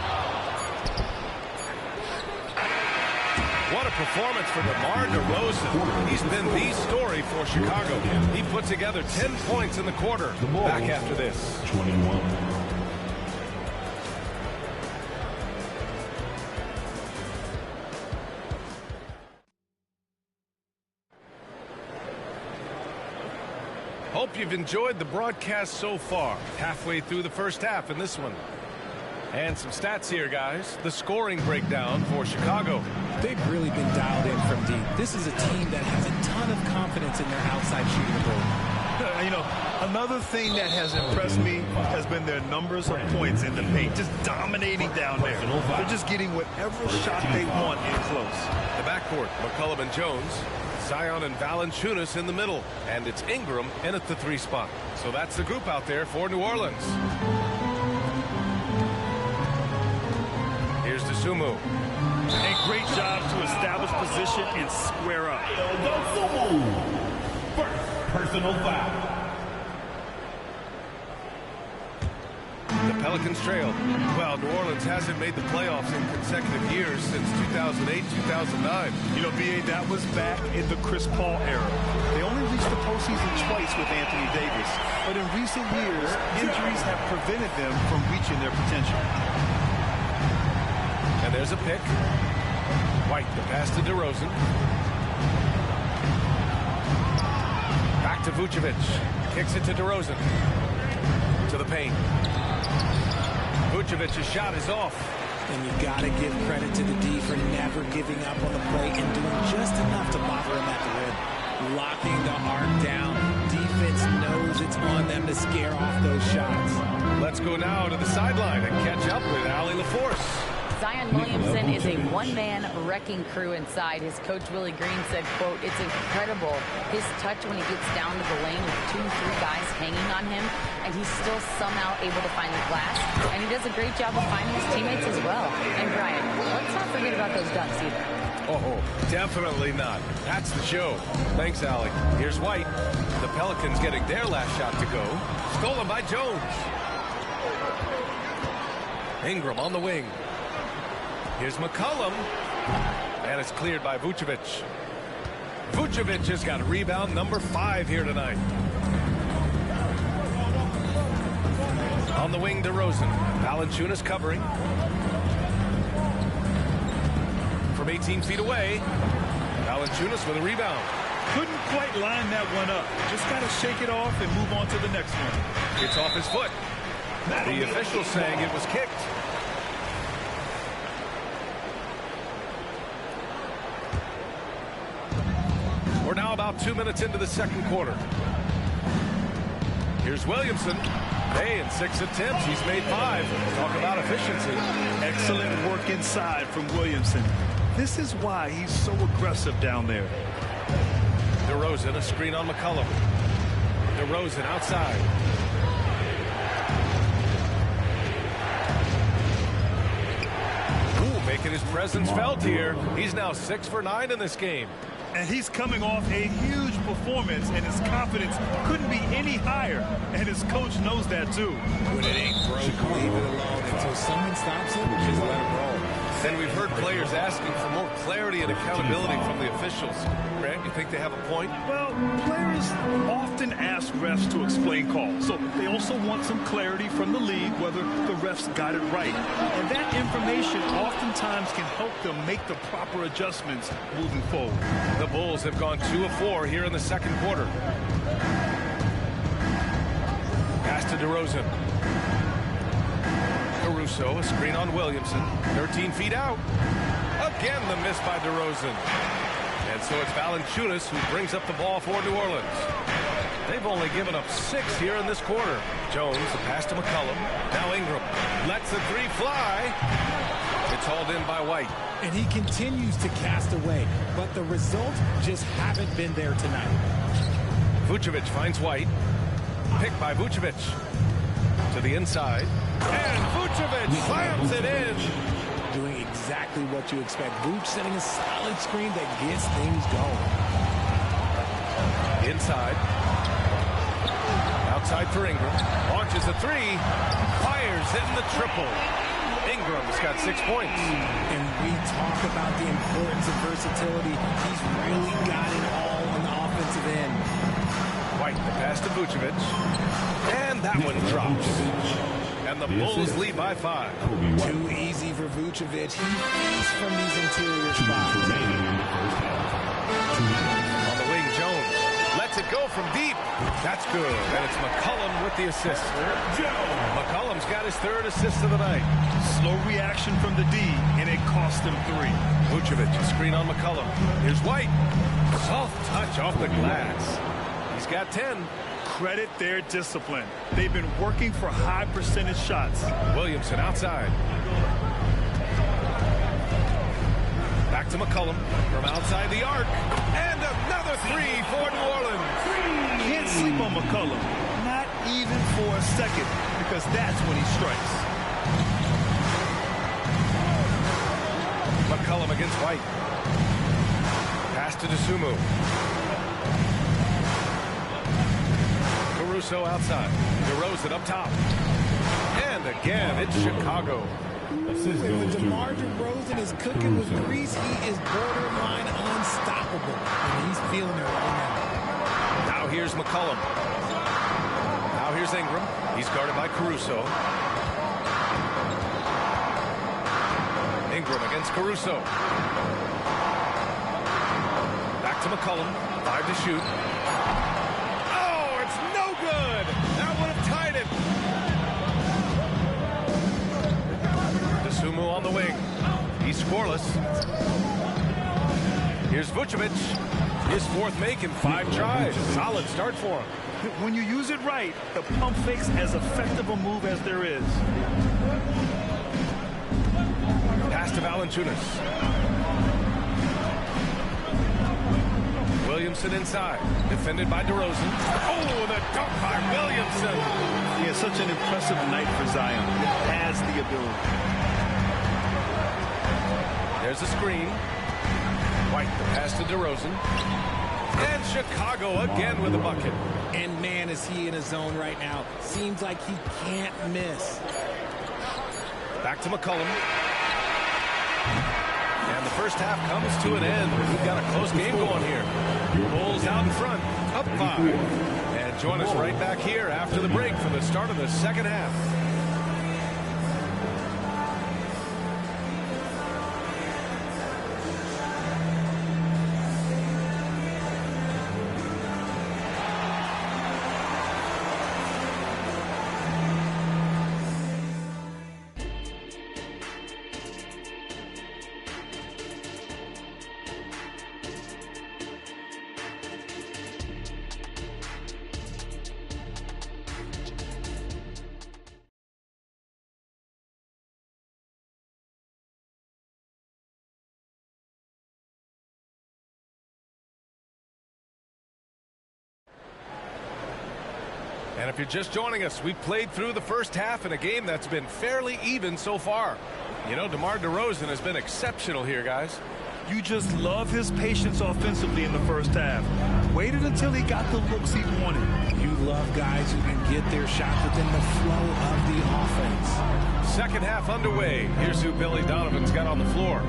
What a performance for DeMar DeRozan. He's been the story for Chicago. He put together 10 points in the quarter. Back after this. 21. Hope you've enjoyed the broadcast so far. Halfway through the first half in this one. And some stats here, guys. The scoring breakdown for Chicago. They've really been dialed in from deep. This is a team that has a ton of confidence in their outside shooting ability. You know, another thing that has impressed me has been their numbers of points in the paint. Just dominating down there. They're just getting whatever shot they want in close. The backcourt, McCollum and Jones. Zion and Valanciunas in the middle. And it's Ingram in at the 3 spot. So that's the group out there for New Orleans. Here's Dosunmu. A great job to establish position and square up. First personal foul. The Pelicans trail. Well, New Orleans hasn't made the playoffs in consecutive years since 2008, 2009. You know, B.A., that was back in the Chris Paul era. They only reached the postseason twice with Anthony Davis. But in recent years, injuries have prevented them from reaching their potential. And there's a pick. White, the pass to DeRozan. Back to Vucevic. Kicks it to DeRozan. To the paint. Vucevic's shot is off. And you got to give credit to the D for never giving up on the play and doing just enough to bother him at the rim. Locking the arc down. Defense knows it's on them to scare off those shots. Let's go now to the sideline and catch up with Allie LaForce. Zion Williamson is a one-man wrecking crew inside. His coach, Willie Green, said, quote, "It's incredible. His touch when he gets down to the lane with 2-3 guys hanging on him, and he's still somehow able to find the glass. And he does a great job of finding his teammates as well." And Brian, let's not forget about those dunks either. Oh, definitely not. That's the show. Thanks, Allie. Here's White. The Pelicans getting their last shot to go. Stolen by Jones. Ingram on the wing. Here's McCollum. And it's cleared by Vucevic. Vucevic has got rebound number 5 here tonight. On the wing, DeRozan. Valanciunas covering. From 18 feet away. Valanciunas with a rebound. Couldn't quite line that one up. Just got to shake it off and move on to the next one. It's off his foot. The official saying it was kicked. We're now about 2 minutes into the second quarter. Here's Williamson. Hey, in 6 attempts, he's made 5. Talk about efficiency. Excellent work inside from Williamson. This is why he's so aggressive down there. DeRozan, a screen on McCollum. DeRozan outside. Ooh, making his presence felt here. He's now 6 for 9 in this game. And he's coming off a huge performance, and his confidence couldn't be any higher, and his coach knows that too. When it ain't broke, leave it alone. Until someone stops him, just let him roll. And we've heard players asking for more clarity and accountability from the officials. Grant, you think they have a point? Well, players often ask refs to explain calls, so they also want some clarity from the league whether the refs got it right. And that information oftentimes can help them make the proper adjustments moving forward. The Bulls have gone 2 of 4 here in the second quarter. Pass to DeRozan. Caruso, a screen on Williamson. 13 feet out. Again, the miss by DeRozan. And so it's Valanciunas who brings up the ball for New Orleans. They've only given up 6 here in this quarter. Jones, a pass to McCollum. Now Ingram lets the 3 fly. It's hauled in by White. And he continues to cast away, but the results just haven't been there tonight. Vucevic finds White. Picked by Vucevic. To the inside. And Vucevic slams it in. Doing exactly what you expect. Vuce setting a solid screen that gets things going. Inside. Outside for Ingram. Launches a 3. Fires, hitting the triple. Ingram's got 6 points. And we talk about the importance of versatility. He's really got it all on the offensive end. White, the pass to Vucevic. And that one drops. And the Bulls lead by 5. Too easy for Vucevic. He feeds from these interior spots. On the wing, Jones lets it go from deep. That's good. And it's McCollum with the assist. McCollum's got his 3rd assist of the night. Slow reaction from the D, and it cost him 3. Vucevic, a screen on McCollum. Here's White. Soft touch off the glass. He's got 10. Credit their discipline. They've been working for high percentage shots. Williamson outside. Back to McCollum from outside the arc. And another 3 for New Orleans. Can't sleep on McCollum. Not even for a second, because that's when he strikes. McCollum against White. Pass to DeSumo. Caruso outside. DeRozan up top. And again, it's Chicago. When DeMar DeRozan is cooking with grease, he is borderline unstoppable. And he's feeling it right now. Now here's McCollum. Now here's Ingram. He's guarded by Caruso. Ingram against Caruso. Back to McCollum. 5 to shoot. Good. That would have tied it. DeSumo on the wing. He's scoreless. Here's Vucevic. His 4th make in 5 tries. Solid start for him. When you use it right, the pump fake's as effective a move as there is. Pass to Valanciunas. Williamson inside. Defended by DeRozan. Oh, the dunk by Williamson. He has such an impressive night for Zion. Has the ability. There's a screen. White, the pass to DeRozan. And Chicago again with a bucket. And man, is he in a zone right now. Seems like he can't miss. Back to McCollum. And the first half comes to an end. We've got a close game going here. Bulls out in front, up 5. And join us right back here after the break for the start of the second half. And if you're just joining us, we've played through the first half in a game that's been fairly even so far. You know, DeMar DeRozan has been exceptional here, guys. You just love his patience offensively in the first half. waited until he got the looks he wanted. You love guys who can get their shot within the flow of the offense. Second half underway. Here's who Billy Donovan's got on the floor.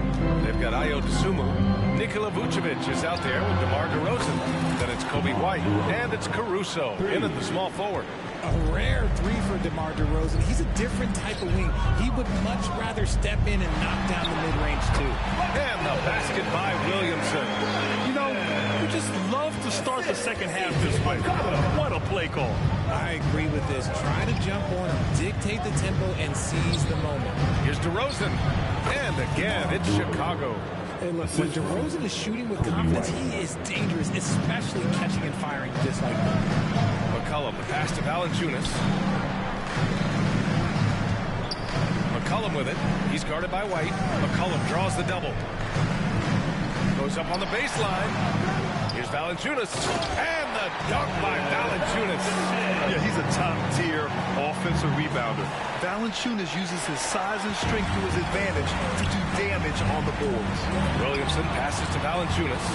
They've got Ayo Dosunmu. Nikola Vucevic is out there with DeMar DeRozan. Then it's Kobe White. And it's Caruso in at the small forward. A rare three for DeMar DeRozan. He's a different type of wing. He would much rather step in and knock down the mid-range, too. And the basket by Williamson. You know, you just love to start the second half this way. What a play call. I agree with this. Try to jump on him, dictate the tempo, and seize the moment. Here's DeRozan. And again, it's Chicago. When DeRozan is shooting with confidence, he is dangerous, especially catching and firing just like that. McCollum, the pass to Valanciunas. McCollum with it. He's guarded by White. McCollum draws the double. Goes up on the baseline. Here's Valanciunas. And the dunk by Valanciunas. Yeah, he's a top-tier offensive rebounder. Valanciunas uses his size and strength to his advantage to do damage on the boards. Williamson passes to Valanciunas.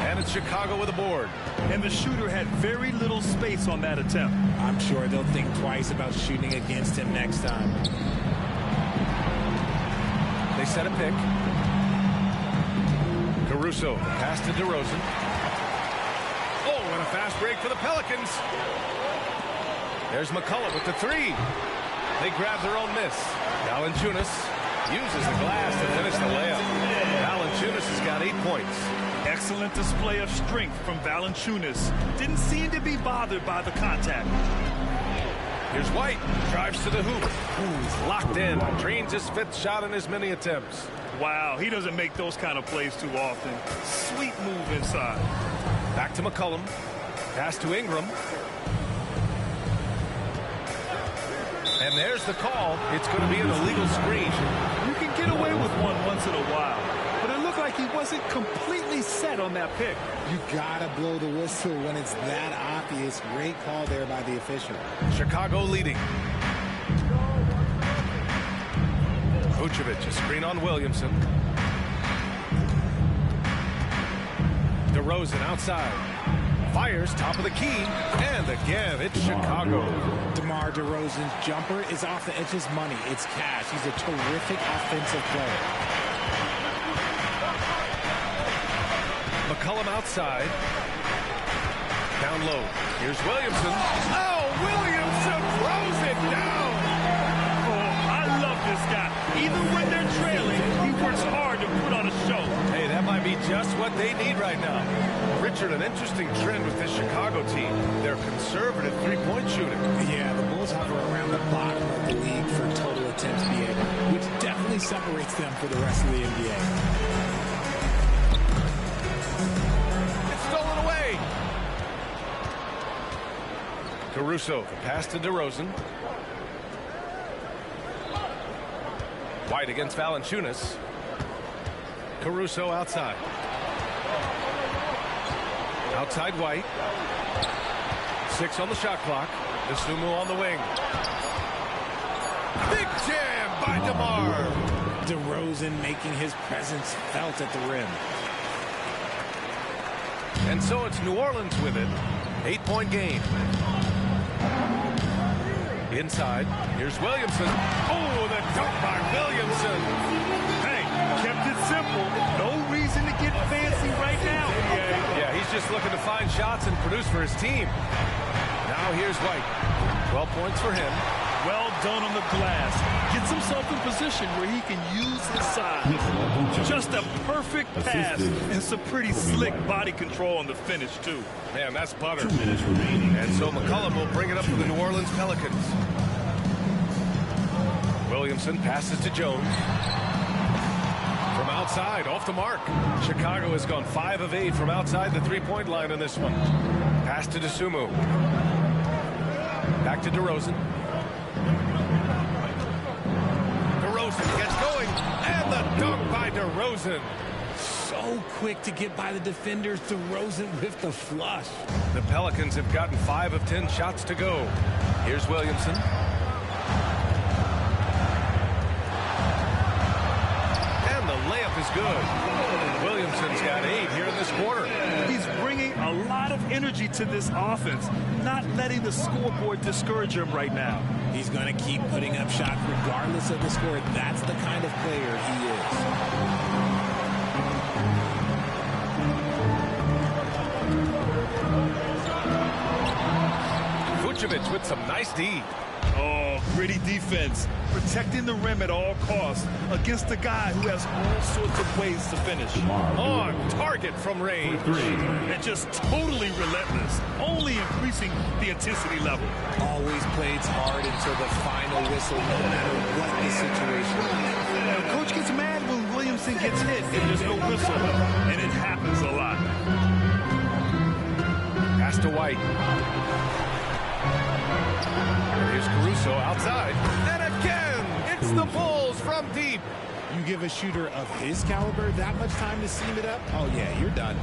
And it's Chicago with a board. And the shooter had very little space on that attempt. I'm sure they'll think twice about shooting against him next time. They set a pick. Caruso, pass to DeRozan. Oh, and a fast break for the Pelicans. There's McCullough with the three. They grab their own miss. Valanciunas uses the glass to finish the layup. Valanciunas has got 8 points. Excellent display of strength from Valanciunas. Didn't seem to be bothered by the contact. Here's White. Drives to the hoop. Ooh, he's locked in. Drains his 5th shot in as many attempts. Wow, he doesn't make those kind of plays too often. Sweet move inside. Back to McCollum. Pass to Ingram. And there's the call. It's going to be an illegal screen. You can get away with one once in a while. But it looked like he wasn't completely set on that pick. You gotta blow the whistle when it's that obvious. Great call there by the official. Chicago leading. Vucevic, a screen on Williamson. DeRozan outside. Fires, top of the key. And again, it's Chicago. DeMar DeRozan's jumper is off the edge's money. It's cash. He's a terrific offensive player. McCollum outside. Down low. Here's Williamson. Oh, Williamson throws it down. Oh, I love this guy. Even when they're trailing, he works hard to put on a show. Hey, that might be just what they need right now. Richard, an interesting trend with this Chicago team. They're conservative three-point shooting. Yeah, the Bulls hover around the bottom of the league for total attempts made, which definitely separates them for the rest of the NBA. Caruso, the pass to DeRozan. White against Valanciunas. Caruso outside. Outside White. 6 on the shot clock. Dosunmu on the wing. Big jam by DeMar. DeRozan making his presence felt at the rim. And so it's New Orleans with it. 8-point game. Inside, here's Williamson. Oh, the dunk by Williamson. Hey, kept it simple. No reason to get fancy right now. Yeah, he's just looking to find shots and produce for his team. Now here's White. 12 points for him. Well done on the glass. Gets himself in position where he can use his size. Just a perfect pass and some pretty slick body control on the finish, too. Man, that's butter. 2 minutes remaining. And so McCollum will bring it up for the New Orleans Pelicans. Williamson passes to Jones. From outside, off the mark. Chicago has gone 5 of 8 from outside the three-point line in this one. Pass to Dosunmu. Back to DeRozan. DeRozan gets going, and the dunk by DeRozan. So quick to get by the defenders. DeRozan with the flush. The Pelicans have gotten 5 of 10 shots to go. Here's Williamson. And the layup is good. Williamson's got 8 here in this quarter. He's bringing a lot of energy to this offense, not letting the scoreboard discourage him right now. He's going to keep putting up shots regardless of the score. That's the kind of player he is. Vucevic with some nice D. Oh, gritty defense, protecting the rim at all costs against a guy who has all sorts of ways to finish. On target from range. And just totally relentless, only increasing the intensity level. Always plays hard until the final whistle, no matter what the situation is. Now, Coach gets mad when Williamson gets hit and there's no whistle, and it happens a lot. Pass to White. Here's Caruso outside. And again, it's the Bulls from deep. You give a shooter of his caliber that much time to seam it up? Oh, yeah, you're done.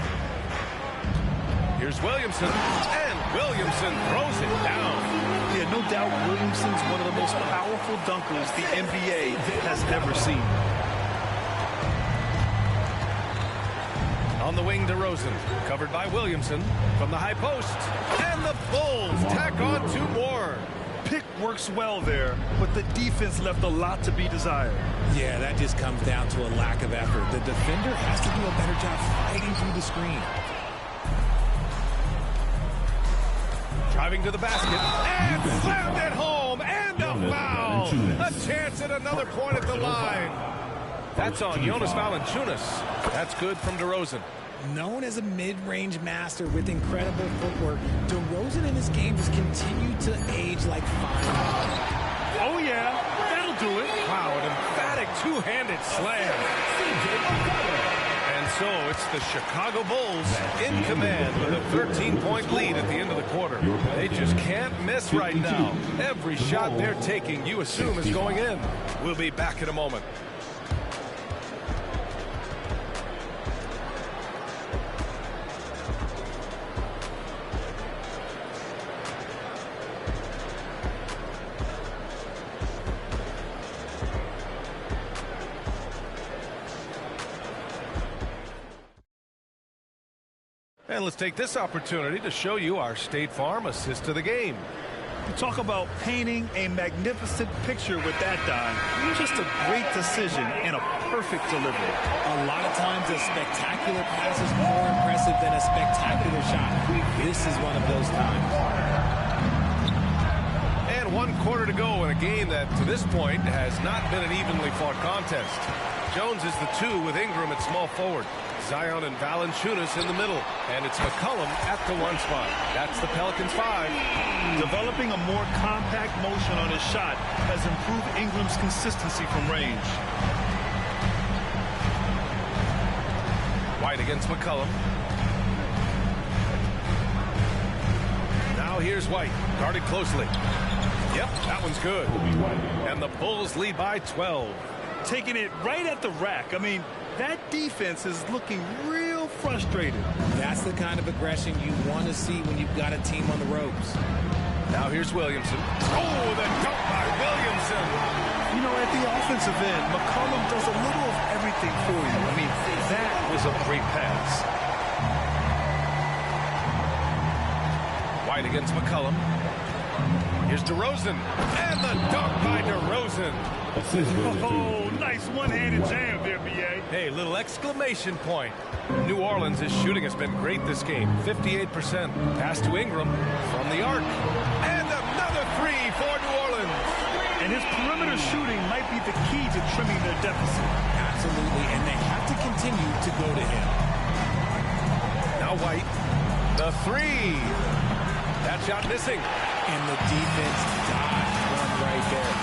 Here's Williamson. And Williamson throws it down. Yeah, no doubt Williamson's one of the most powerful dunkers the NBA has ever seen. On the wing, DeRozan, covered by Williamson from the high post. And the Bulls tack on 2 more. Pick works well there, but the defense left a lot to be desired. Yeah, that just comes down to a lack of effort. The defender has to do a better job fighting through the screen. Driving to the basket, and slammed it home, and a foul. A chance at another point at the line. That's on Jonas Valanciunas. That's good from DeRozan. Known as a mid-range master with incredible footwork, DeRozan in his game just continued to age like fine. Oh, yeah, that'll do it. Wow, an emphatic two-handed slam. And so it's the Chicago Bulls in command with a 13-point lead at the end of the quarter. They just can't miss right now. Every shot they're taking, you assume, is going in. We'll be back in a moment. And let's take this opportunity to show you our State Farm assist to the game. You talk about painting a magnificent picture with that dime. Just a great decision and a perfect delivery. A lot of times a spectacular pass is more impressive than a spectacular shot. This is one of those times. And 1 quarter to go in a game that to this point has not been an evenly fought contest. Jones is the 2 with Ingram at small forward. Zion and Valanciunas in the middle. And it's McCollum at the 1 spot. That's the Pelicans 5. Developing a more compact motion on his shot has improved Ingram's consistency from range. White against McCollum. Now here's White, guarded closely. Yep, that one's good. And the Bulls lead by 12. Taking it right at the rack. I mean, that defense is looking real frustrated. That's the kind of aggression you want to see when you've got a team on the ropes. Now here's Williamson. Oh, the dunk by Williamson. You know, at the offensive end, McCollum does a little of everything for you. I mean, that was a great pass. White against McCollum. Here's DeRozan. And the dunk by DeRozan. Oh, nice one-handed jam there, B.A. Hey, little exclamation point. New Orleans' shooting has been great this game. 58%. Pass to Ingram from the arc. And another 3 for New Orleans. And his perimeter shooting might be the key to trimming their deficit. Absolutely, and they have to continue to go to him. Now White. The 3. That shot missing. And the defense dodged one right there.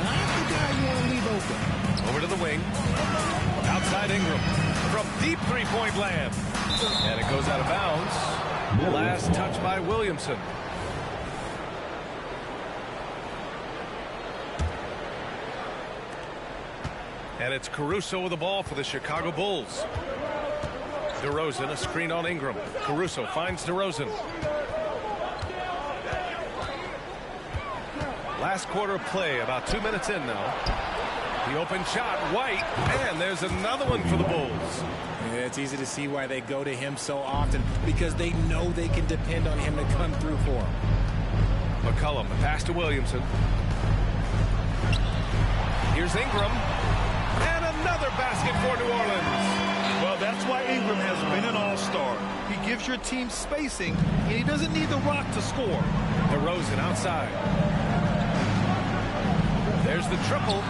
Not the guy you want to leave open. Over to the wing. Outside Ingram. From deep three-point land. And it goes out of bounds. Last touch by Williamson. And it's Caruso with the ball for the Chicago Bulls. DeRozan, a screen on Ingram. Caruso finds DeRozan. Last quarter of play, about 2 minutes in now. The open shot, White, and there's another one for the Bulls. Yeah, it's easy to see why they go to him so often, because they know they can depend on him to come through for them. McCollum, pass to Williamson. Here's Ingram, and another basket for New Orleans. Well, that's why Ingram has been an all-star. He gives your team spacing, and he doesn't need the rock to score. DeRozan outside. There's the triple.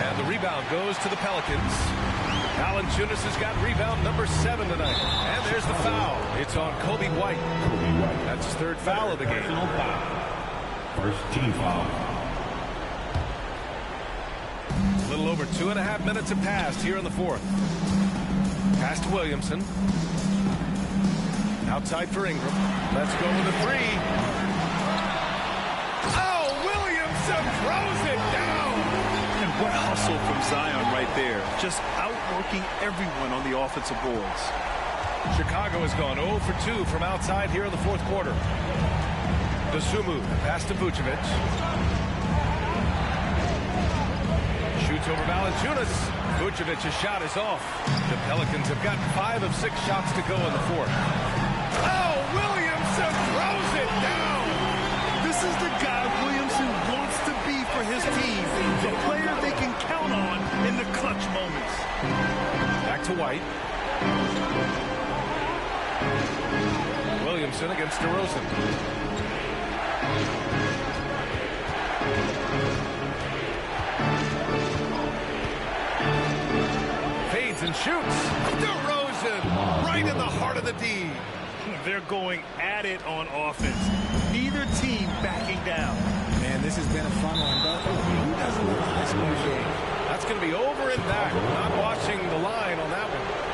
And the rebound goes to the Pelicans. Valanciunas has got rebound number 7 tonight. And there's the foul. It's on Kobe White. That's his third foul of the game. First team foul. A little over 2.5 minutes have passed here in the fourth. Pass to Williamson. Outside for Ingram. Let's go with a three. Oh, Williamson throws it down. And what hustle from Zion right there. Just outworking everyone on the offensive boards. Chicago has gone 0 for 2 from outside here in the fourth quarter. Dosunmu, pass to Vucevic. Shoots over Valanciunas. Vucevic's shot is off. The Pelicans have got 5 of 6 shots to go in the fourth. Oh, Williamson throws it down. This is the guy Williamson wants to be for his team. The player they can count on in the clutch moments. Back to White. Williamson against DeRozan. Fades and shoots. DeRozan right in the heart of the D. They're going at it on offense. Neither team backing down. Man, this has been a fun one, but who doesn't love a high school game? That's going to be over and back. Not watching the line on that one.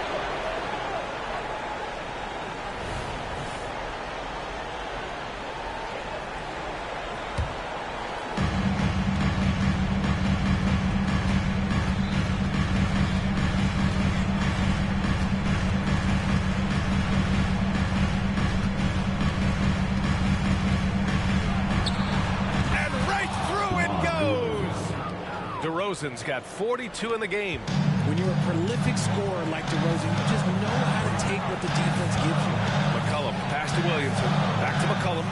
DeRozan's got 42 in the game. When you're a prolific scorer like DeRozan, you just know how to take what the defense gives you. McCollum, pass to Williamson. Back to McCollum.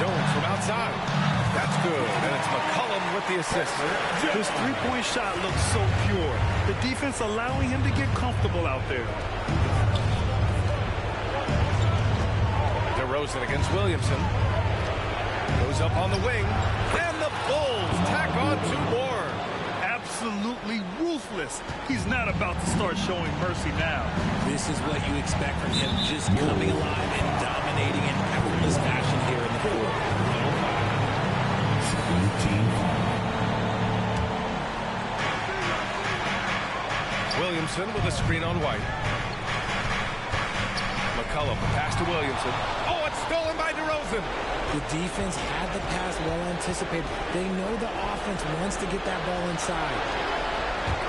Jones from outside. That's good. And it's McCollum with the assist. His three-point shot looks so pure. The defense allowing him to get comfortable out there. DeRozan against Williamson. Goes up on the wing. And the Bulls tack on 2 more. Absolutely ruthless. He's not about to start showing mercy now. This is what you expect from him, just coming alive and dominating in effortless fashion here in the fourth. Williamson with a screen on White. McCollum, pass to Williamson. Oh, it's stolen by DeRozan. The defense had the pass well anticipated. They know the offense wants to get that ball inside.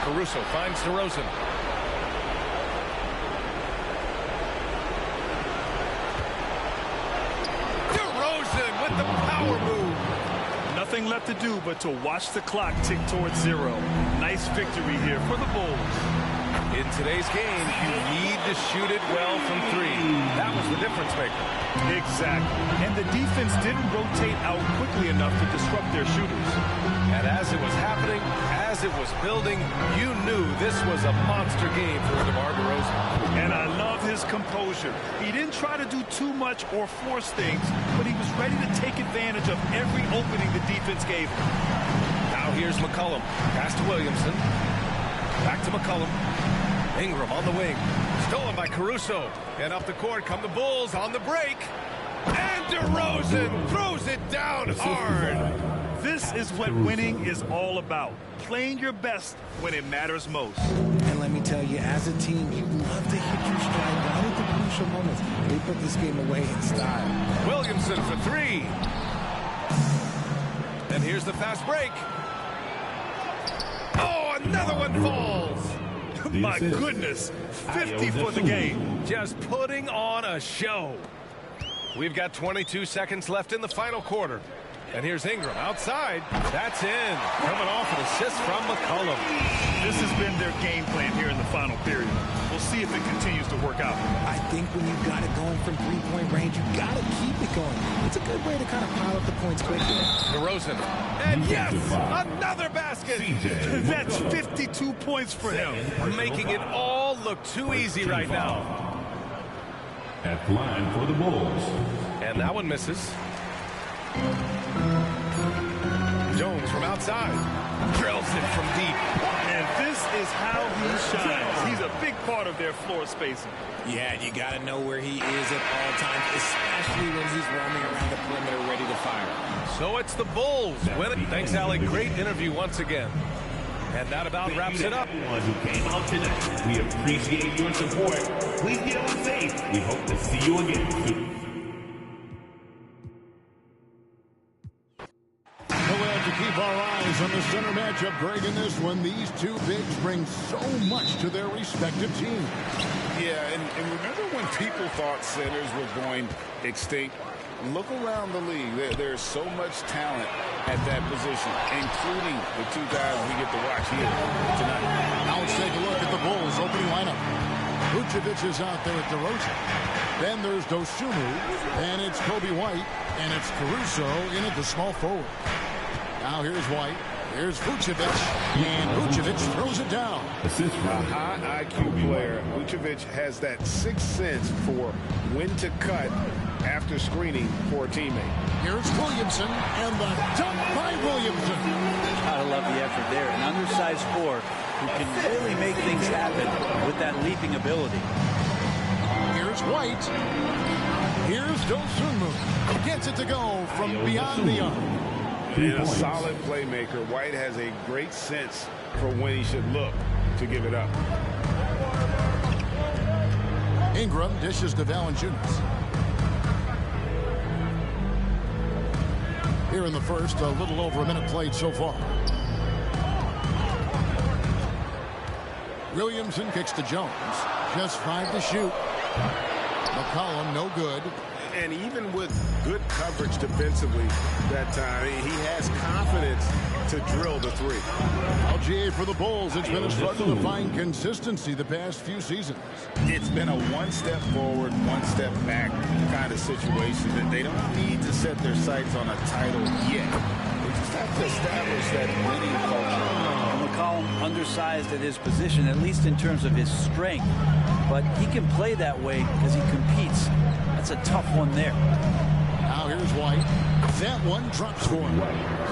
Caruso finds DeRozan. DeRozan with the power move. Nothing left to do but to watch the clock tick towards 0. Nice victory here for the Bulls. In today's game, you need to shoot it well from 3. That was the difference maker. Exactly. And the defense didn't rotate out quickly enough to disrupt their shooters. And as it was happening, as it was building, you knew this was a monster game for DeMar DeRozan. And I love his composure. He didn't try to do too much or force things, but he was ready to take advantage of every opening the defense gave him. Now here's McCollum. Pass to Williamson. Back to McCollum. Ingram on the wing. Stolen by Caruso. And up the court come the Bulls on the break. And DeRozan throws it down hard. This is what winning is all about. Playing your best when it matters most. And let me tell you, as a team, you love to hit your stride right at the crucial moments. They put this game away in style. Williamson for 3. And here's the fast break. Oh, another one falls. My goodness, 50 for the game. Just putting on a show. We've got 22 seconds left in the final quarter. And here's Ingram outside. That's in. Coming off an assist from McCollum. This has been their game plan here in the final period. We'll see if it continues to work out. I think when you got it going from three-point range, you got to keep it going. It's a good way to kind of pile up the points quickly. DeRozan. And yes, another basket. That's 52 points for him. Making it all look too easy right now. At the line for the Bulls. And that one misses. Jones from outside. Drills it from deep. And this is how he shines. He's a big part of their floor spacing. Yeah, you got to know where he is at all times, especially when he's roaming around the perimeter ready to fire. So it's the Bulls winning. Thanks, Alec. Great interview once again. And that about wraps it up. Everyone who came out tonight, we appreciate your support. Please get on safe. We hope to see you again soon. To keep our eyes on the center matchup, Greg, in this one, these two bigs bring so much to their respective teams. Yeah, and remember when people thought centers were going extinct? Look around the league. There's so much talent at that position, including the two guys we get to watch here tonight. Now let's take a look at the Bulls' opening lineup. Vucevic is out there at DeRozan. Then there's Dosunmu, and it's Kobe White, and it's Caruso in at the small forward. Now here's White. Here's Vucevic. And Vucevic throws it down. A high IQ player. Vucevic has that sixth sense for when to cut after screening for a teammate. Here's Williamson. And the dunk by Williamson. Gotta love the effort there. An undersized four who can really make things happen with that leaping ability. Here's White. Here's Dosunmu. Gets it to go from beyond the arc. And a solid playmaker. White has a great sense for when he should look to give it up. Ingram dishes to Valanciunas. Here in the first, a little over a minute played so far. Williamson kicks to Jones. Just 5 to shoot. McCollum, no good. And even with good coverage defensively that time, he has confidence to drill the three. LGA for the Bulls. It's been a struggle to find consistency the past few seasons. It's been a one step forward, one step back kind of situation that they don't need to set their sights on a title yet. They just have to establish that winning culture. McCollum undersized at his position, at least in terms of his strength. But he can play that way because he competes. That's a tough one there. Now here's White. That one drops for him.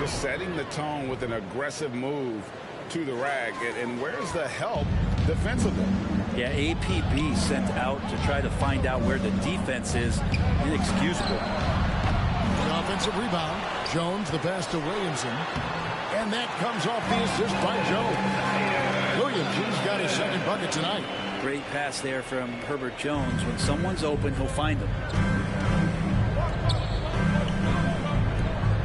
Just setting the tone with an aggressive move to the rack. And where's the help defensively? Yeah, APB sent out to try to find out where the defense is. Inexcusable. The offensive rebound. Jones, the pass to Williamson. And that comes off the assist by Jones. Williamson's got his second bucket tonight. Great pass there from Herbert Jones. When someone's open, he'll find them.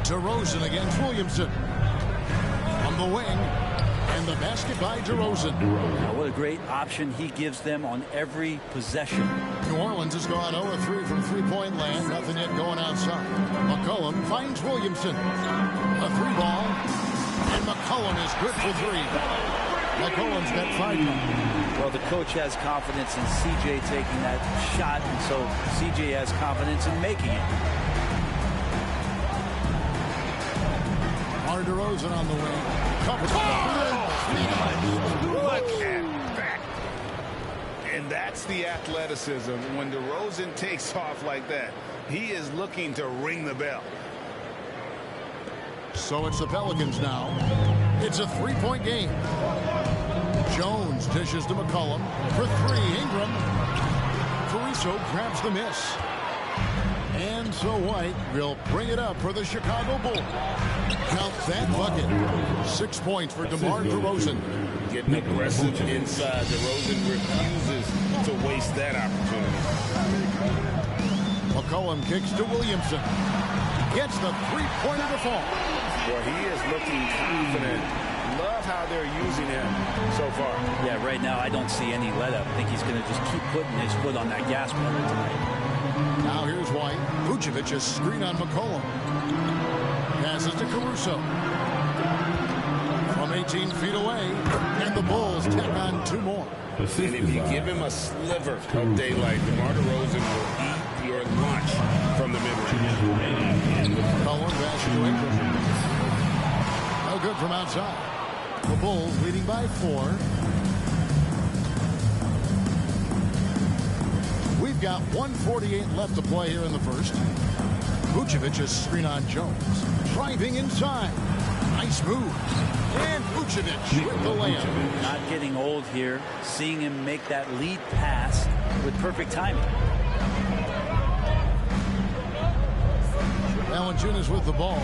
DeRozan against Williamson. On the wing. And the basket by DeRozan. Now, what a great option he gives them on every possession. New Orleans has gone 0-3 from three-point land. Nothing yet going outside. McCollum finds Williamson. A three ball. And McCollum is good for three. McCollum's got 5. Well, the coach has confidence in CJ taking that shot, and so CJ has confidence in making it. DeRozan on the wing. Look at that. And that's the athleticism. When DeRozan takes off like that, he is looking to ring the bell. So it's the Pelicans now. It's a three-point game. Jones dishes to McCollum for 3. Ingram. Caruso grabs the miss. And so White will bring it up for the Chicago Bulls. Count that bucket. 6 points for DeMar DeRozan. Getting aggressive inside. DeRozan refuses to waste that opportunity. McCollum kicks to Williamson. Gets the three-pointer to fall. Well, he is looking confident. Love how they're using him so far. Yeah, right now I don't see any let-up. I think he's going to just keep putting his foot on that gas pedal tonight. Now here's White. Vucevic is screen on McCollum. Passes to Caruso. From 18 feet away, and the Bulls tack on 2 more. And if you give him a sliver of daylight, DeMar DeRozan will eat your lunch from the mid-range. Cullen pass to Ingram. No good from outside. The Bulls leading by 4. We've got 1:48 left to play here in the first. Vucevic is screen on Jones. Driving inside. Nice move. And Vucevic with the layup. Not getting old here. Seeing him make that lead pass with perfect timing. Valanciunas with the ball.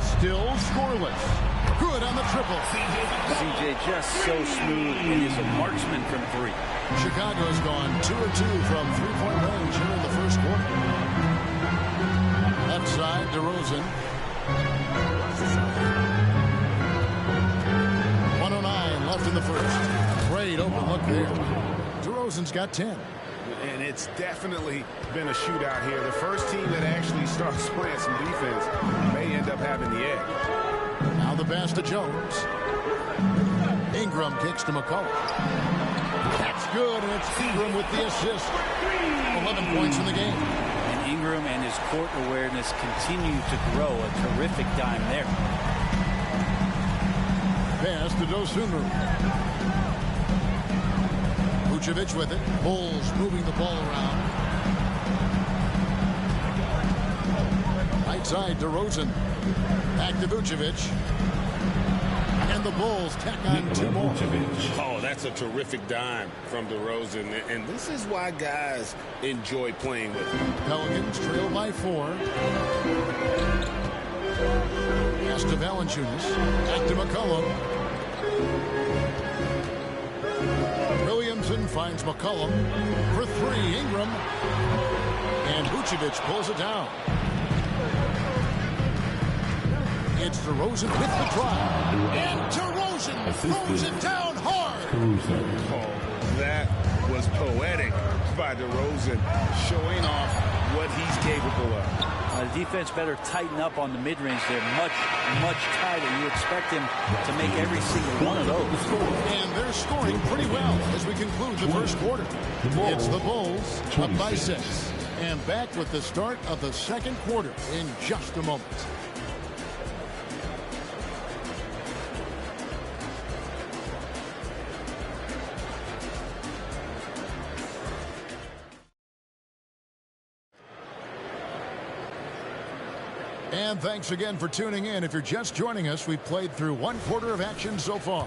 Still scoreless. Good on the triple. CJ just so smooth and is a marksman from 3. Chicago's gone 2 of 2 from 3-point range here in the first quarter. Left side, DeRozan. 1:09 left in the first. Great open look there. DeRozan's got 10. And it's definitely been a shootout here. The first team that actually starts playing some defense may end up having the edge. Now the pass to Jones. Ingram kicks to McCollum. That's good, and it's Ingram with the assist. 11 points in the game. And Ingram and his court awareness continue to grow. A terrific dime there. Pass to Dosunmu. Vucevic with it. Bulls moving the ball around. Right side, DeRozan. Back to Vucevic. And the Bulls tack on 2 more. Oh, that's a terrific dime from DeRozan. And this is why guys enjoy playing with him. Pelicans trail by 4. Pass to Valanciunas. Back to McCollum. Williamson finds McCollum for 3. Ingram. And Vucevic pulls it down. It's DeRozan with the drive. And DeRozan throws it down hard. Oh, that was poetic by DeRozan, showing off what he's capable of. The defense better tighten up on the mid-range. They're much, much tighter. You expect him to make every single one of those. And they're scoring pretty well as we conclude the first quarter. It's the Bulls up by 6. And back with the start of the second quarter in just a moment. And thanks again for tuning in. If you're just joining us, we've played through 1 quarter of action so far.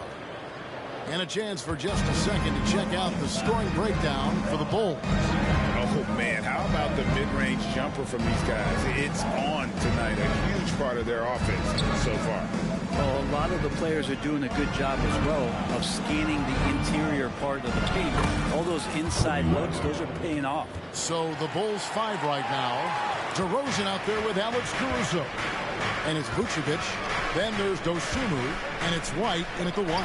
And a chance for just a second to check out the scoring breakdown for the Bulls. Oh, man, how about the mid-range jumper from these guys? It's on tonight, a huge part of their offense so far. Well, a lot of the players are doing a good job as well of scanning the interior part of the paint. All those inside looks, those are paying off. So the Bulls 5 right now. DeRozan out there with Alex Caruso. And it's Vucevic. Then there's Dosunmu. And it's White in at the 1.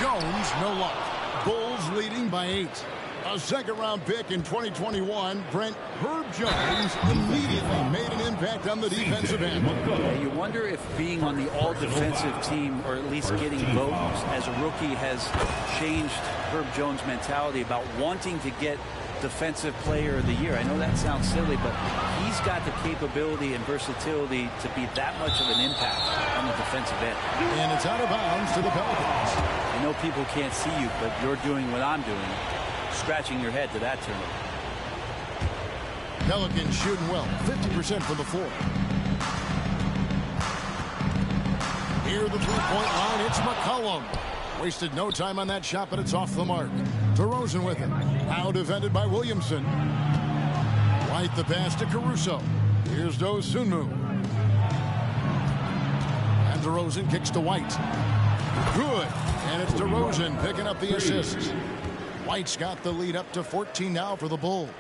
Jones, no luck. Bulls leading by 8. A second-round pick in 2021, Brent Herb Jones immediately made an impact on the defensive end. Yeah, you wonder if being on the all-defensive team, or at least getting votes as a rookie, has changed Herb Jones' mentality about wanting to get Defensive Player of the Year. I know that sounds silly, but he's got the capability and versatility to be that much of an impact on the defensive end. And it's out of bounds to the Pelicans. I know people can't see you, but you're doing what I'm doing. Scratching your head to that turnover. Pelicans shooting well, 50% from the floor. Near the three-point line, it's McCollum. Wasted no time on that shot, but it's off the mark. DeRozan with it. Now defended by Williamson. White the pass to Caruso. Here's Dosunmu. And DeRozan kicks to White. Good. And it's DeRozan picking up the assist. White's got the lead up to 14 now for the Bulls.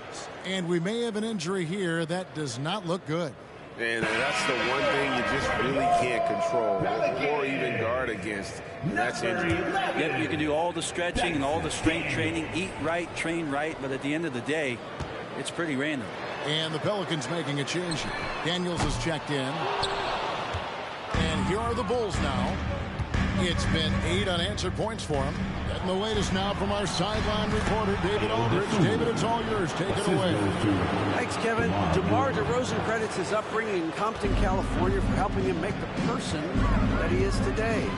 And we may have an injury here that does not look good. And that's the one thing you just really can't control or even guard against. And that's injury. Yep, you can do all the stretching and all the strength training, eat right, train right, but at the end of the day, It's pretty random. And the Pelicans making a change here. Daniels has checked in. And here are the Bulls now. It's been 8 unanswered points for him. And the latest now from our sideline reporter, David Aldridge. David, it's all yours. Take it away. Thanks, Kevin. DeMar DeRozan credits his upbringing in Compton, California for helping him make the person that he is today.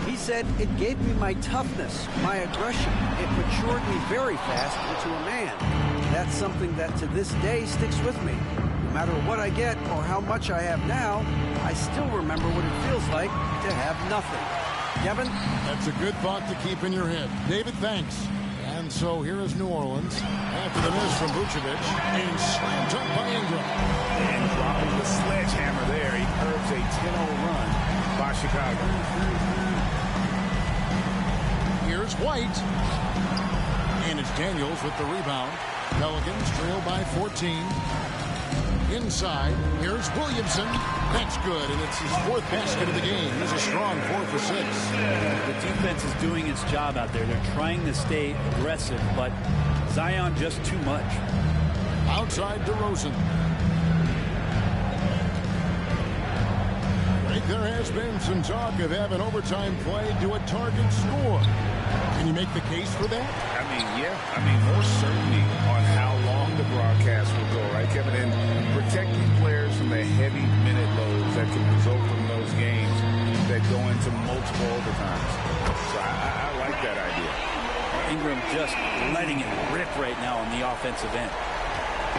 He said, "It gave me my toughness, my aggression. It matured me very fast into a man. That's something that to this day sticks with me. No matter what I get or how much I have now, I still remember what it feels like to have nothing." Kevin? That's a good thought to keep in your head. David, thanks. And so here is New Orleans after the miss from Vucevic and slammed up by Ingram. And dropping the sledgehammer there, he curves a 10-0 run by Chicago. Here's White. And it's Daniels with the rebound. Pelicans trail by 14. Inside, here's Williamson. That's good, and it's his 4th basket of the game. He's a strong 4 for 6. The defense is doing its job out there. They're trying to stay aggressive, but Zion just too much. Outside DeRozan. There has been some talk of having overtime play to a target score. Can you make the case for that? I mean, yeah. I mean, more certainty on how long the broadcast will go, right, Kevin? And protecting players from the heavy minute loads that can result from those games that go into multiple overtimes. So I like that idea. Ingram just letting it rip right now on the offensive end.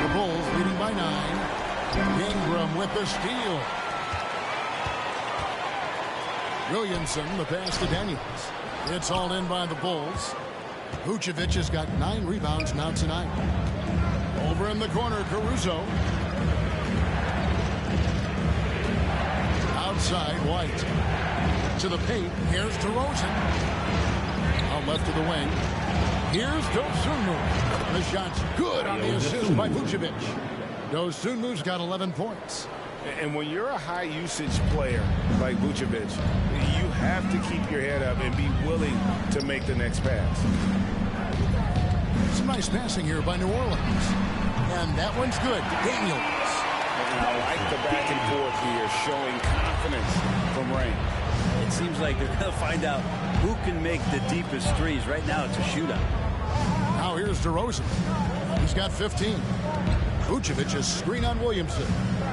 The Bulls leading by 9. Ingram with the steal. Williamson, the pass to Daniels. It's hauled in by the Bulls. Vucevic has got 9 rebounds now tonight. Over in the corner, Caruso. Outside, White. To the paint, here's DeRozan. Out left to the wing. Here's Dosunmu. The shot's good on the assist by Vucevic. Dosunmu's got 11 points. And when you're a high-usage player like Vucevic, you have to keep your head up and be willing to make the next pass. Some nice passing here by New Orleans. And that one's good. Daniels. And I like the back and forth here, showing confidence from Rain. It seems like they're going to find out who can make the deepest threes. Right now, it's a shootout. Now here's DeRozan. He's got 15. Vucevic is screen on Williamson.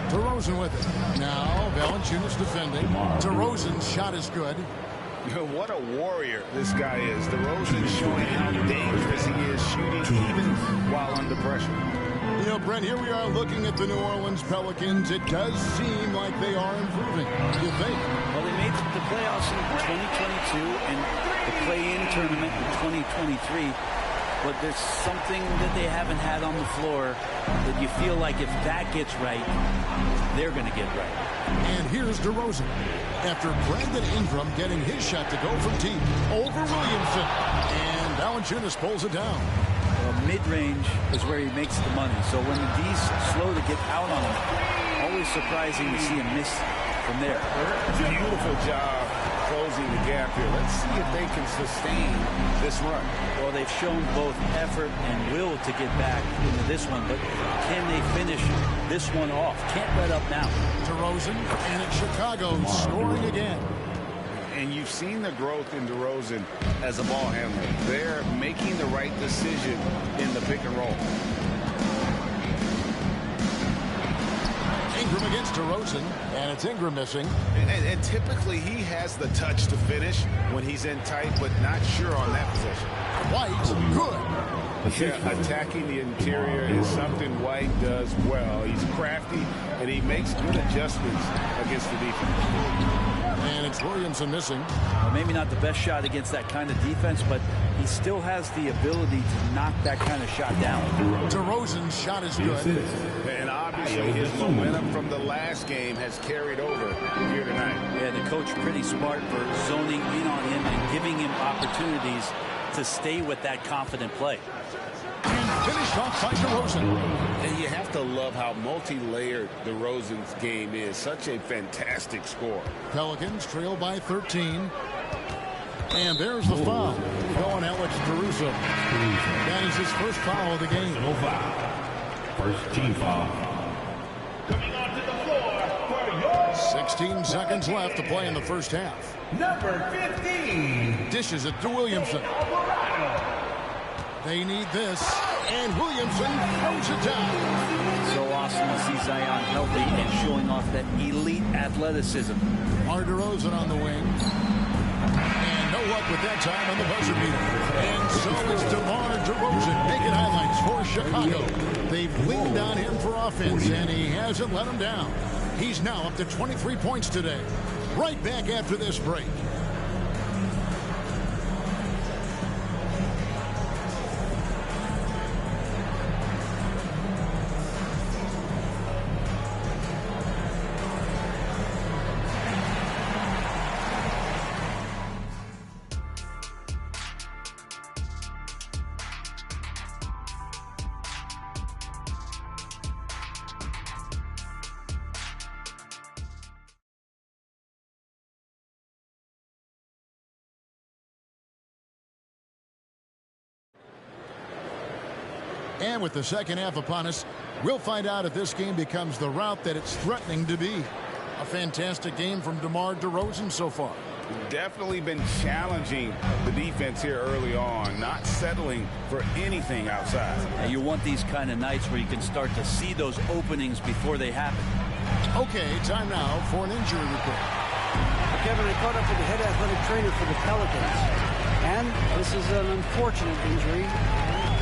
DeRozan with it. Now Valanciunas defending. DeRozan's shot is good. What a warrior this guy is. DeRozan showing how dangerous he is shooting even while under pressure. You know, Brent, here we are looking at the New Orleans Pelicans. It does seem like they are improving. You think? Well, they made the playoffs in 2022 and the play-in tournament in 2023. But there's something that they haven't had on the floor that you feel like if that gets right, they're going to get right. And here's DeRozan. After Brandon Ingram getting his shot to go from deep over Williamson. And Valanciunas pulls it down. Well, mid-range is where he makes the money. So when the D's slow to get out on him, always surprising to see him miss from there. Beautiful job closing the gap here. Let's see if they can sustain this run. Well, they've shown both effort and will to get back into this one, but can they finish this one off? Can't let up now. DeRozan, and it's Chicago scoring again. And you've seen the growth in DeRozan as a ball handler. They're making the right decision in the pick and roll. Ingram against DeRozan, and it's Ingram missing. And typically he has the touch to finish when he's in tight, but not sure on that possession. White, good. Yeah, attacking the interior is something White does well. He's crafty, and he makes good adjustments against the defense. And it's Williamson missing. Well, maybe not the best shot against that kind of defense, but he still has the ability to knock that kind of shot down. DeRozan's shot is good. And obviously his momentum from the last game has carried over here tonight. Yeah, the coach pretty smart for zoning in on him and giving him opportunities to stay with that confident play. Finished off by DeRozan. And you have to love how multi-layered DeRozan's game is. Such a fantastic score. Pelicans trail by 13. And there's the foul. Going Alex Caruso. That is his first foul of the game. First team foul. Coming onto the floor for your 16 seconds left to play in the first half. number 15. Dishes it to Williamson. They need this, and Williamson throws it down. So awesome to see Zion healthy and showing off that elite athleticism. DeMar DeRozan on the wing. And no luck with that time on the buzzer beater. And so it's DeMar DeRozan making highlights for Chicago. They've leaned on him for offense, and he hasn't let them down. He's now up to 23 points today. Right back after this break. And with the second half upon us, we'll find out if this game becomes the route that it's threatening to be. A fantastic game from DeMar DeRozan so far. Definitely been challenging the defense here early on, not settling for anything outside. And you want these kind of nights where you can start to see those openings before they happen. Okay, time now for an injury report. Kevin, I caught up with the head athletic trainer for the Pelicans. And this is an unfortunate injury,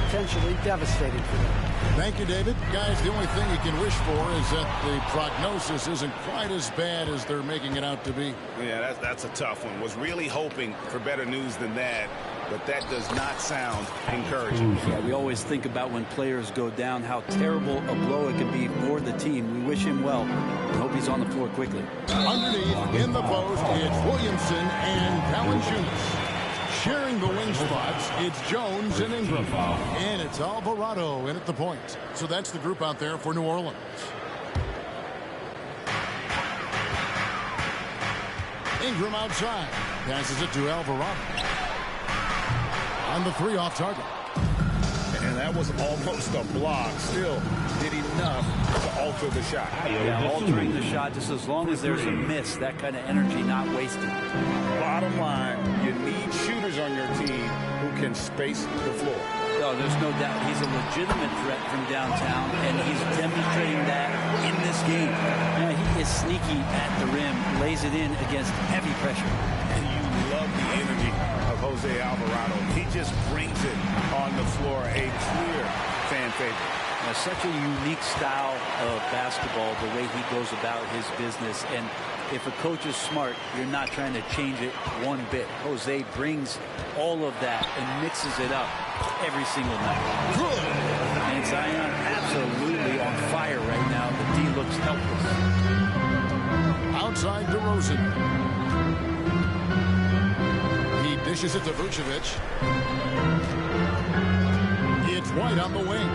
potentially devastating for them. Thank you, David. Guys, the only thing you can wish for is that the prognosis isn't quite as bad as they're making it out to be. Yeah, that's a tough one. Was really hoping for better news than that, but that does not sound encouraging. Yeah, we always think about when players go down, how terrible a blow it can be for the team. We wish him well and hope he's on the floor quickly. Underneath, in the post, it's Williamson and Valanciunas. Sharing the wing spots, it's Jones and Ingram. And it's Alvarado in at the point. So that's the group out there for New Orleans. Ingram outside. Passes it to Alvarado. On the three off target. And that was almost a block. Still did enough to alter the shot. Yeah, altering the shot just as long as there's a miss. That kind of energy not wasted. Bottom line, you need shooters on your team who can space the floor. No, there's no doubt he's a legitimate threat from downtown, and he's demonstrating that in this game. Yeah, he is sneaky at the rim, lays it in against heavy pressure. And you love the energy of Jose Alvarado. He just brings it on the floor, a clear fan favorite. Such a unique style of basketball, the way he goes about his business. And if a coach is smart, you're not trying to change it one bit. Jose brings all of that and mixes it up every single night. Good. And Zion absolutely on fire right now. The D looks helpless. Outside DeRozan. He dishes it to Vucevic. It's White on the wing.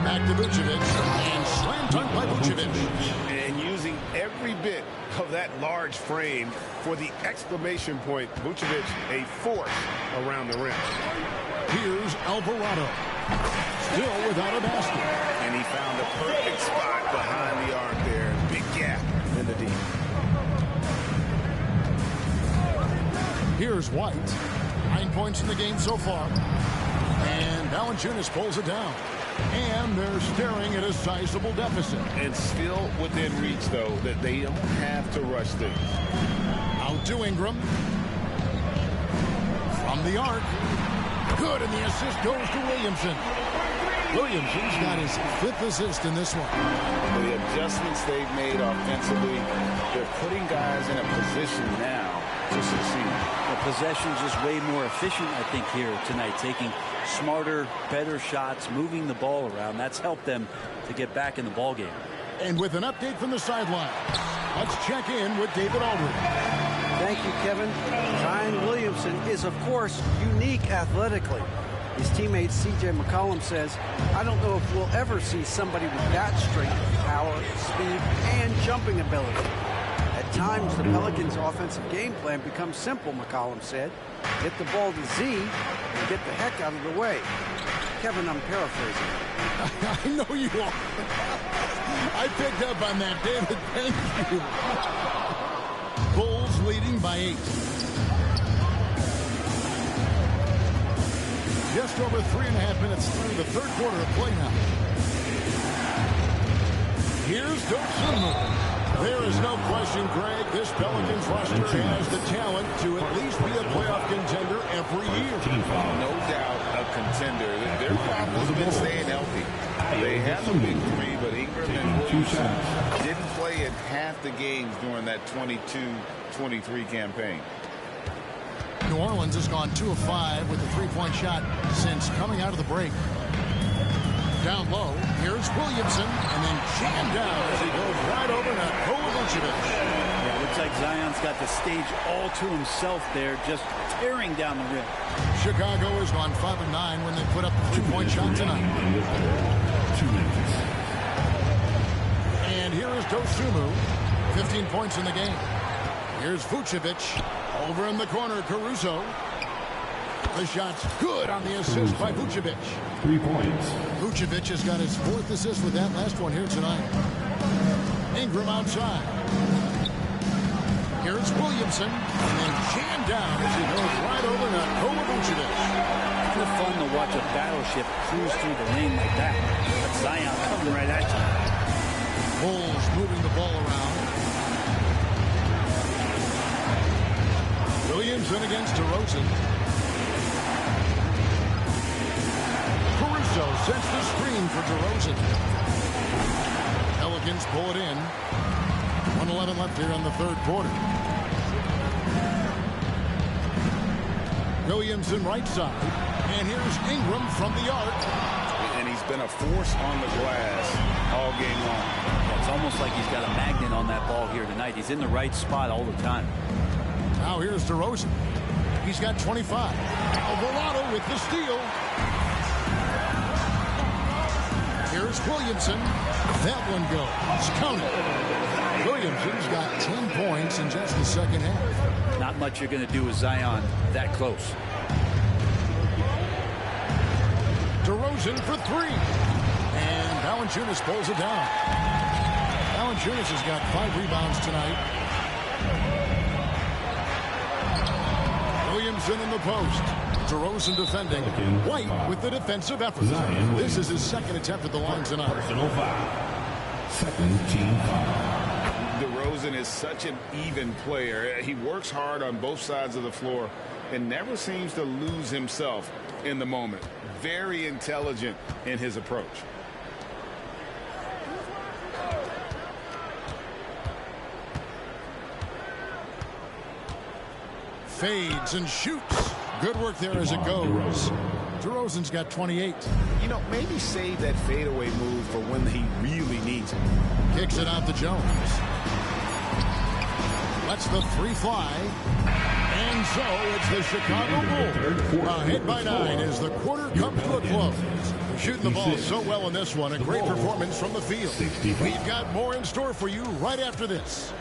Back to Vucevic, and slam dunk by Vucevic. And using every bit of that large frame for the exclamation point, Vucevic a force around the rim. Here's Alvarado, still without a basket. And he found a perfect spot behind the arc there. Big gap in the D. Here's White, 9 points in the game so far. And Valanciunas pulls it down. And they're staring at a sizable deficit. And still within reach, though, that they don't have to rush things. Out to Ingram. From the arc. Good, and the assist goes to Williamson. Williamson's got his 5th assist in this one. The adjustments they've made offensively, they're putting guys in a position now to succeed. The possession's just way more efficient, I think, here tonight, taking smarter, better shots, moving the ball around. That's helped them to get back in the ball game. And with an update from the sideline, let's check in with David Aldridge. Thank you, Kevin. Zion Williamson is, of course, unique athletically. His teammate C.J. McCollum says, I don't know if we'll ever see somebody with that strength, power, speed, and jumping ability. At times, the Pelicans' offensive game plan becomes simple, McCollum said. Get the ball to Z and get the heck out of the way. Kevin, I'm paraphrasing. I know you are. I picked up on that, David. Thank you. Bulls leading by 8. Just over 3.5 minutes through the third quarter of play now. Here's Dosunmu. There is no question, Greg, this Pelicans roster has the talent to at least be a playoff contender every year. No doubt a contender. Their problem has been staying healthy. They have a big three, but Ingram and Williamson didn't play in half the games during that 22-23 campaign. New Orleans has gone 2 of 5 with a three-point shot since coming out of the break. Down low, here's Williamson, and then jammed down as he goes right over to Vucevic. Yeah, looks like Zion's got the stage all to himself there, just tearing down the rim. Chicago has gone 5 of 9 when they put up a 3-point shot tonight. 2 minutes. And here is Dosunmu, 15 points in the game. Here's Vucevic, over in the corner, Caruso. The shot's good on the assist by Vucevic. 3 points. Vucevic has got his 4th assist with that last one here tonight. Ingram outside. Here's Williamson, and then jammed down as he goes right over to Vucevic. Kind of fun to watch a battleship cruise through the lane like that. But Zion coming right at you. Bulls moving the ball around. Williamson against DeRozan. Caruso sets the screen for DeRozan. Pelicans pull it in. 1:11 left here in the third quarter. Williamson right side. And here's Ingram from the arc. And he's been a force on the glass all game long. It's almost like he's got a magnet on that ball here tonight. He's in the right spot all the time. Now here's DeRozan. He's got 25. Alvarado with the steal. Here's Williamson. That one goes. Counted. Williamson's got 10 points in just the second half. Not much you're going to do with Zion that close. DeRozan for 3. And Valanciunas pulls it down. Valanciunas has got 5 rebounds tonight. Williamson in the post. DeRozan defending. White with the defensive effort. This is his second attempt at the line tonight. Personal foul. Second team foul. DeRozan is such an even player. He works hard on both sides of the floor and never seems to lose himself in the moment. Very intelligent in his approach. Fades and shoots. Good work there as it goes. DeRozan's got 28. You know, maybe save that fadeaway move for when he really needs it. Kicks it out to Jones. Lets the 3 fly. And so it's the Chicago Bulls. Ahead by 9 as the quarter comes to a close. Shooting the ball so well in this one. A great performance from the field. We've got more in store for you right after this.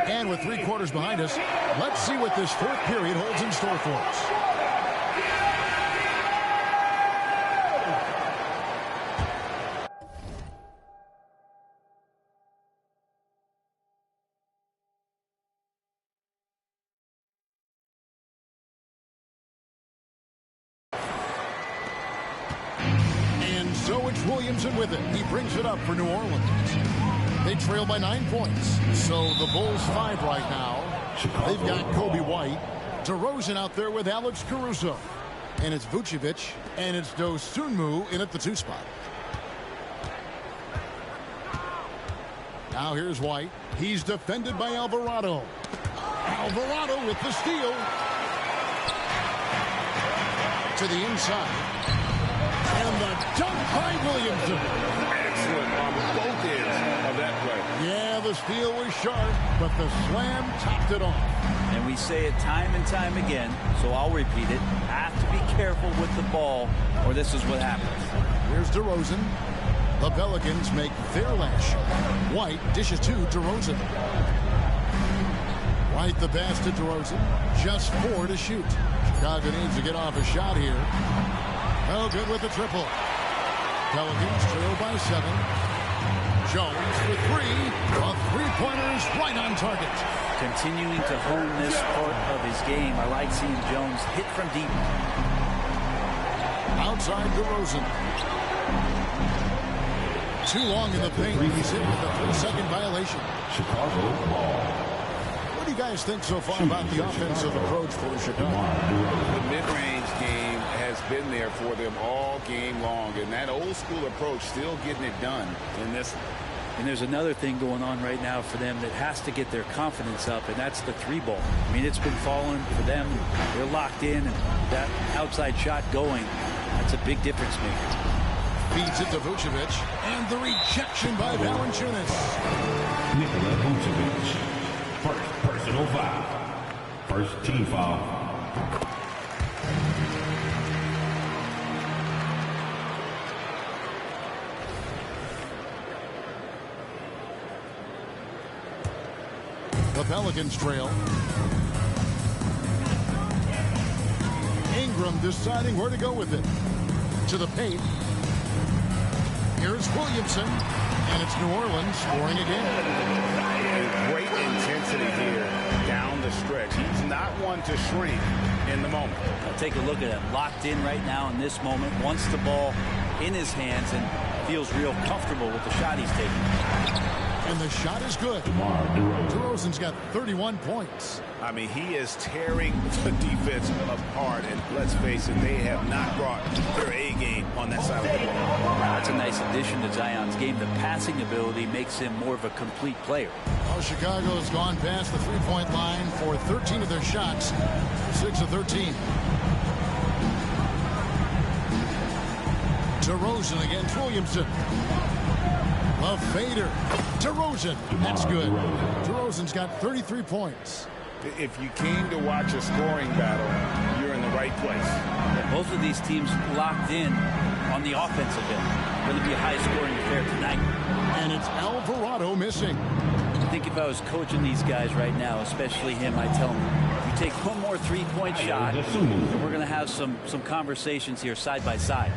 And with 3 quarters behind us, let's see what this 4th period holds in store for us. And so it's Williamson with it. He brings it up for New Orleans. They trail by 9 points. So the Bulls 5 right now. They've got Kobe White. DeRozan out there with Alex Caruso. And it's Vucevic, and it's Dosunmu in at the 2 spot. Now here's White. He's defended by Alvarado. Alvarado with the steal. To the inside. And the dunk by Williamson. Excellent on both ends of that play. Yeah, the steal was sharp, but the slam topped it off. And we say it time and time again, so I'll repeat it. Have to be careful with the ball, or this is what happens. Here's DeRozan. The Pelicans make their last shot. White dishes to DeRozan. White the pass to DeRozan. Just 4 to shoot. Chicago needs to get off a shot here. Oh, good with the triple. Pelicans trail by 7. Jones for 3. The three-pointers right on target. Continuing to hone this part of his game. I like seeing Jones hit from deep. Outside DeRozan. Too long in the paint. He's hit with a 3-second violation. Chicago ball. What do you guys think so far about the offensive approach for Chicago? The mid-range game has been there for them all game long, and that old-school approach still getting it done in this. And there's another thing going on right now for them that has to get their confidence up, and that's the 3-ball. I mean, it's been falling for them. They're locked in, and that outside shot going, that's a big difference maker. Feeds it to Vucevic, and the rejection by Valanciunas. Nikola Vucevic. First personal foul. First team foul. The Pelicans trail. Ingram deciding where to go with it. To the paint. Here's Williamson, and it's New Orleans scoring again. Great intensity here down the stretch. He's not one to shrink in the moment. Now take a look at him. Locked in right now in this moment. Wants the ball in his hands and feels real comfortable with the shot he's taking. And the shot is good. DeRozan's got 31 points. I mean, he is tearing the defense apart, and let's face it, they have not brought their A game on that side of the ball. That's a nice addition to Zion's game. The passing ability makes him more of a complete player. Oh, Chicago has gone past the three-point line for 13 of their shots, 6 of 13. DeRozan against Williamson. A fader. DeRozan. That's good. DeRozan's got 33 points. If you came to watch a scoring battle, you're in the right place. Both of these teams locked in on the offensive end. Going to be a high-scoring affair tonight. And it's Alvarado missing. I think if I was coaching these guys right now, especially him, I'd tell him, you take one more three-point shot, and we're going to have some conversations here side by side.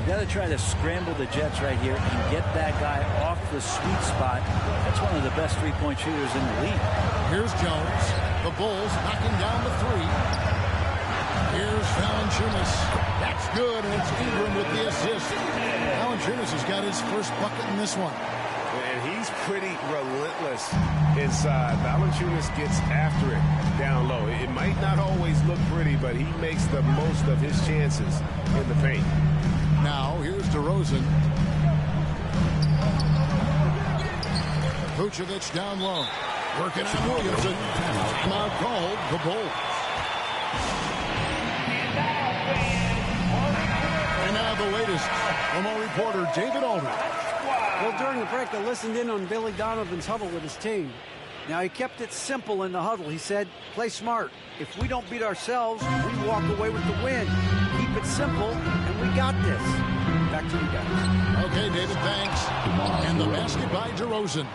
You got to try to scramble the Jets right here and get that guy off the sweet spot. That's one of the best three-point shooters in the league. Here's Jones. The Bulls knocking down the 3. Here's Valanciunas. That's good, and it's Ingram with the assist. Valanciunas has got his first bucket in this one. And he's pretty relentless inside. Valanciunas gets after it down low. It might not always look pretty, but he makes the most of his chances in the paint. Now, here's DeRozan. Vucevic down low. Working on Williamson. Timeout called. The Bulls. And now the latest from our reporter, David Aldridge. Well, during the break, I listened in on Billy Donovan's huddle with his team. Now, he kept it simple in the huddle. He said, play smart. If we don't beat ourselves, we walk away with the win. Keep it simple, and we got this. Back to you guys. Okay, David, thanks. And the basket by DeRozan.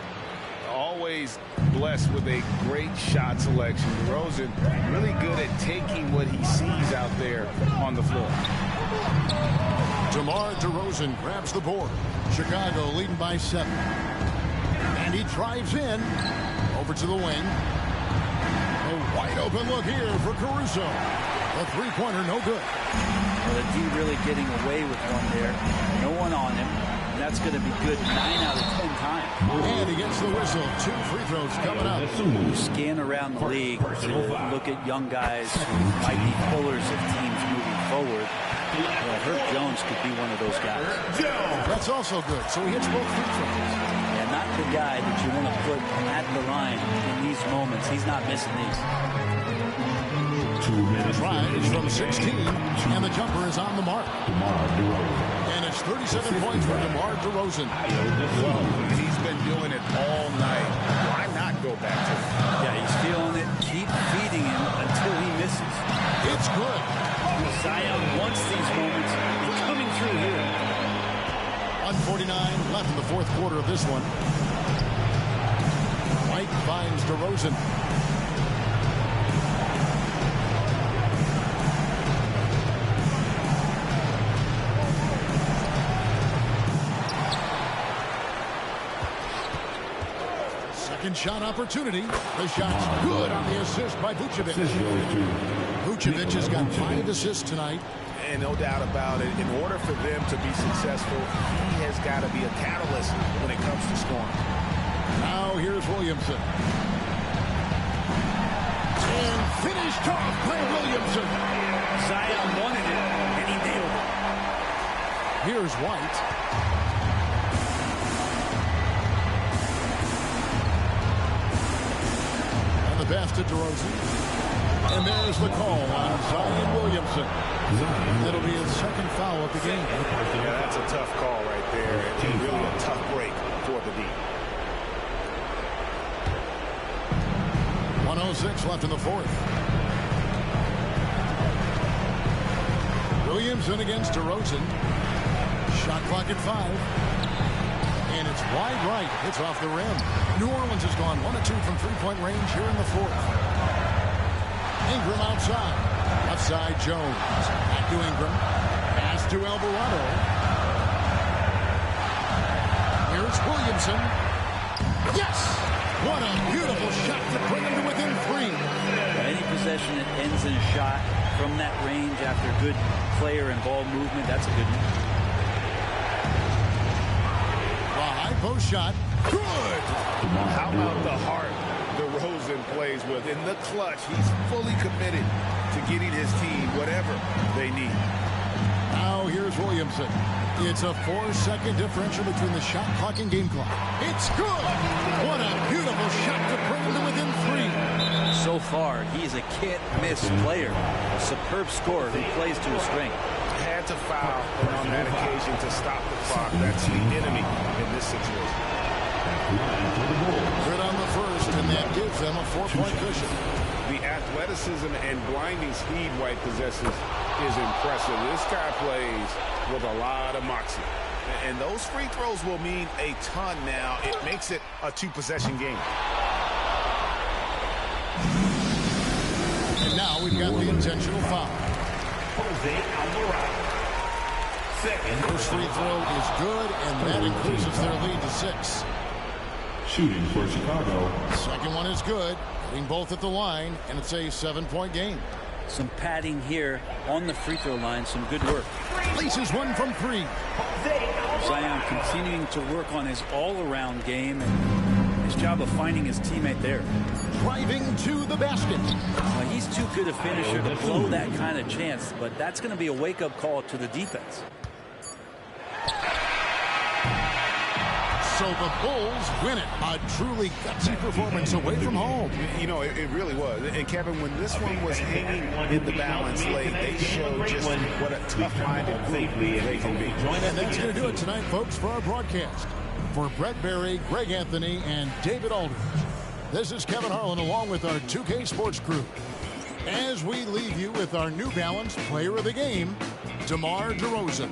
Always blessed with a great shot selection. DeRozan really good at taking what he sees out there on the floor. DeMar DeRozan grabs the board. Chicago leading by 7. And he drives in. Over to the wing. A wide open look here for Caruso. A three-pointer, no good. Well, the D really getting away with one there. No one on him. And that's going to be good 9 out of 10 times. And he gets the whistle. 2 free throws coming up. You scan around the league to look at young guys who might be pillars of teams moving forward. Well, Herb Jones could be one of those guys. That's also good. So he hits both free throws. Yeah, not the guy that you want to put at the line in these moments. He's not missing these. 2 minutes. Tries from 16, and the jumper is on the mark. DeMar DeRozan. And it's 37 points for DeMar DeRozan. Well, he's been doing it all night. Why not go back to it? Yeah, he's feeling it. Keep feeding him until he misses. It's good. Zion wants these moments. He's coming through here. 1:49 left in the fourth quarter of this one. White finds DeRozan. Second shot opportunity. The shot's good on the assist by Vucevic. Vucevic has got 5 assists tonight. And no doubt about it, in order for them to be successful, he has got to be a catalyst when it comes to scoring. Now here's Williamson. And finished off by Williamson. Zion wanted it, and he nailed it. Here's White. And the pass to DeRozan. And there's the call on Zion Williamson. That'll be his second foul of the game. Yeah, that's a tough call right there. And really a tough break for the D. 1:06 left in the fourth. Williamson against DeRozan. Shot clock at 5. And it's wide right. It's off the rim. New Orleans has gone 1 of 2 from three-point range here in the fourth. Ingram outside. Left side, Jones. Back to Ingram. Pass to Alvarado. Here's Williamson. Yes! What a beautiful shot to bring him to within 3. Any possession that ends in a shot from that range after good player and ball movement, that's a good one. A high post shot. Good! How about the heart DeRozan plays with? In the clutch, he's fully committed to getting his team whatever they need. Now here's Williamson. It's a 4-second differential between the shot clock and game clock. It's good! What a beautiful shot to bring him to within 3. So far, he's a can't-miss player. A superb scorer who plays to his strength. Had to foul on that occasion to stop the clock. That's the enemy in this situation. Good on the first, and that gives them a 4-point cushion. The athleticism and blinding speed White possesses is impressive. This guy plays with a lot of moxie. And those free throws will mean a ton now. It makes it a 2-possession game. And now we've got the intentional foul. Jose Alvarado. First free throw is good, and that increases their lead to 6. Shooting for Chicago. Second one is good. Hitting both at the line, and it's a 7-point game. Some padding here on the free throw line. Some good work. Laces one from 3. Zion continuing to work on his all-around game and his job of finding his teammate there. Driving to the basket. Well, he's too good a finisher to blow that kind of chance, but that's going to be a wake-up call to the defense. So the Bulls win it. A truly gutsy performance away from home. You know, it really was. And Kevin, when this one was hanging in the balance late, they showed just what a tough-minded group they can be. And that's going to do it tonight, folks, for our broadcast. For Brett Berry, Greg Anthony, and David Aldridge, this is Kevin Harlan along with our 2K Sports crew. As we leave you with our New Balance Player of the Game, DeMar DeRozan.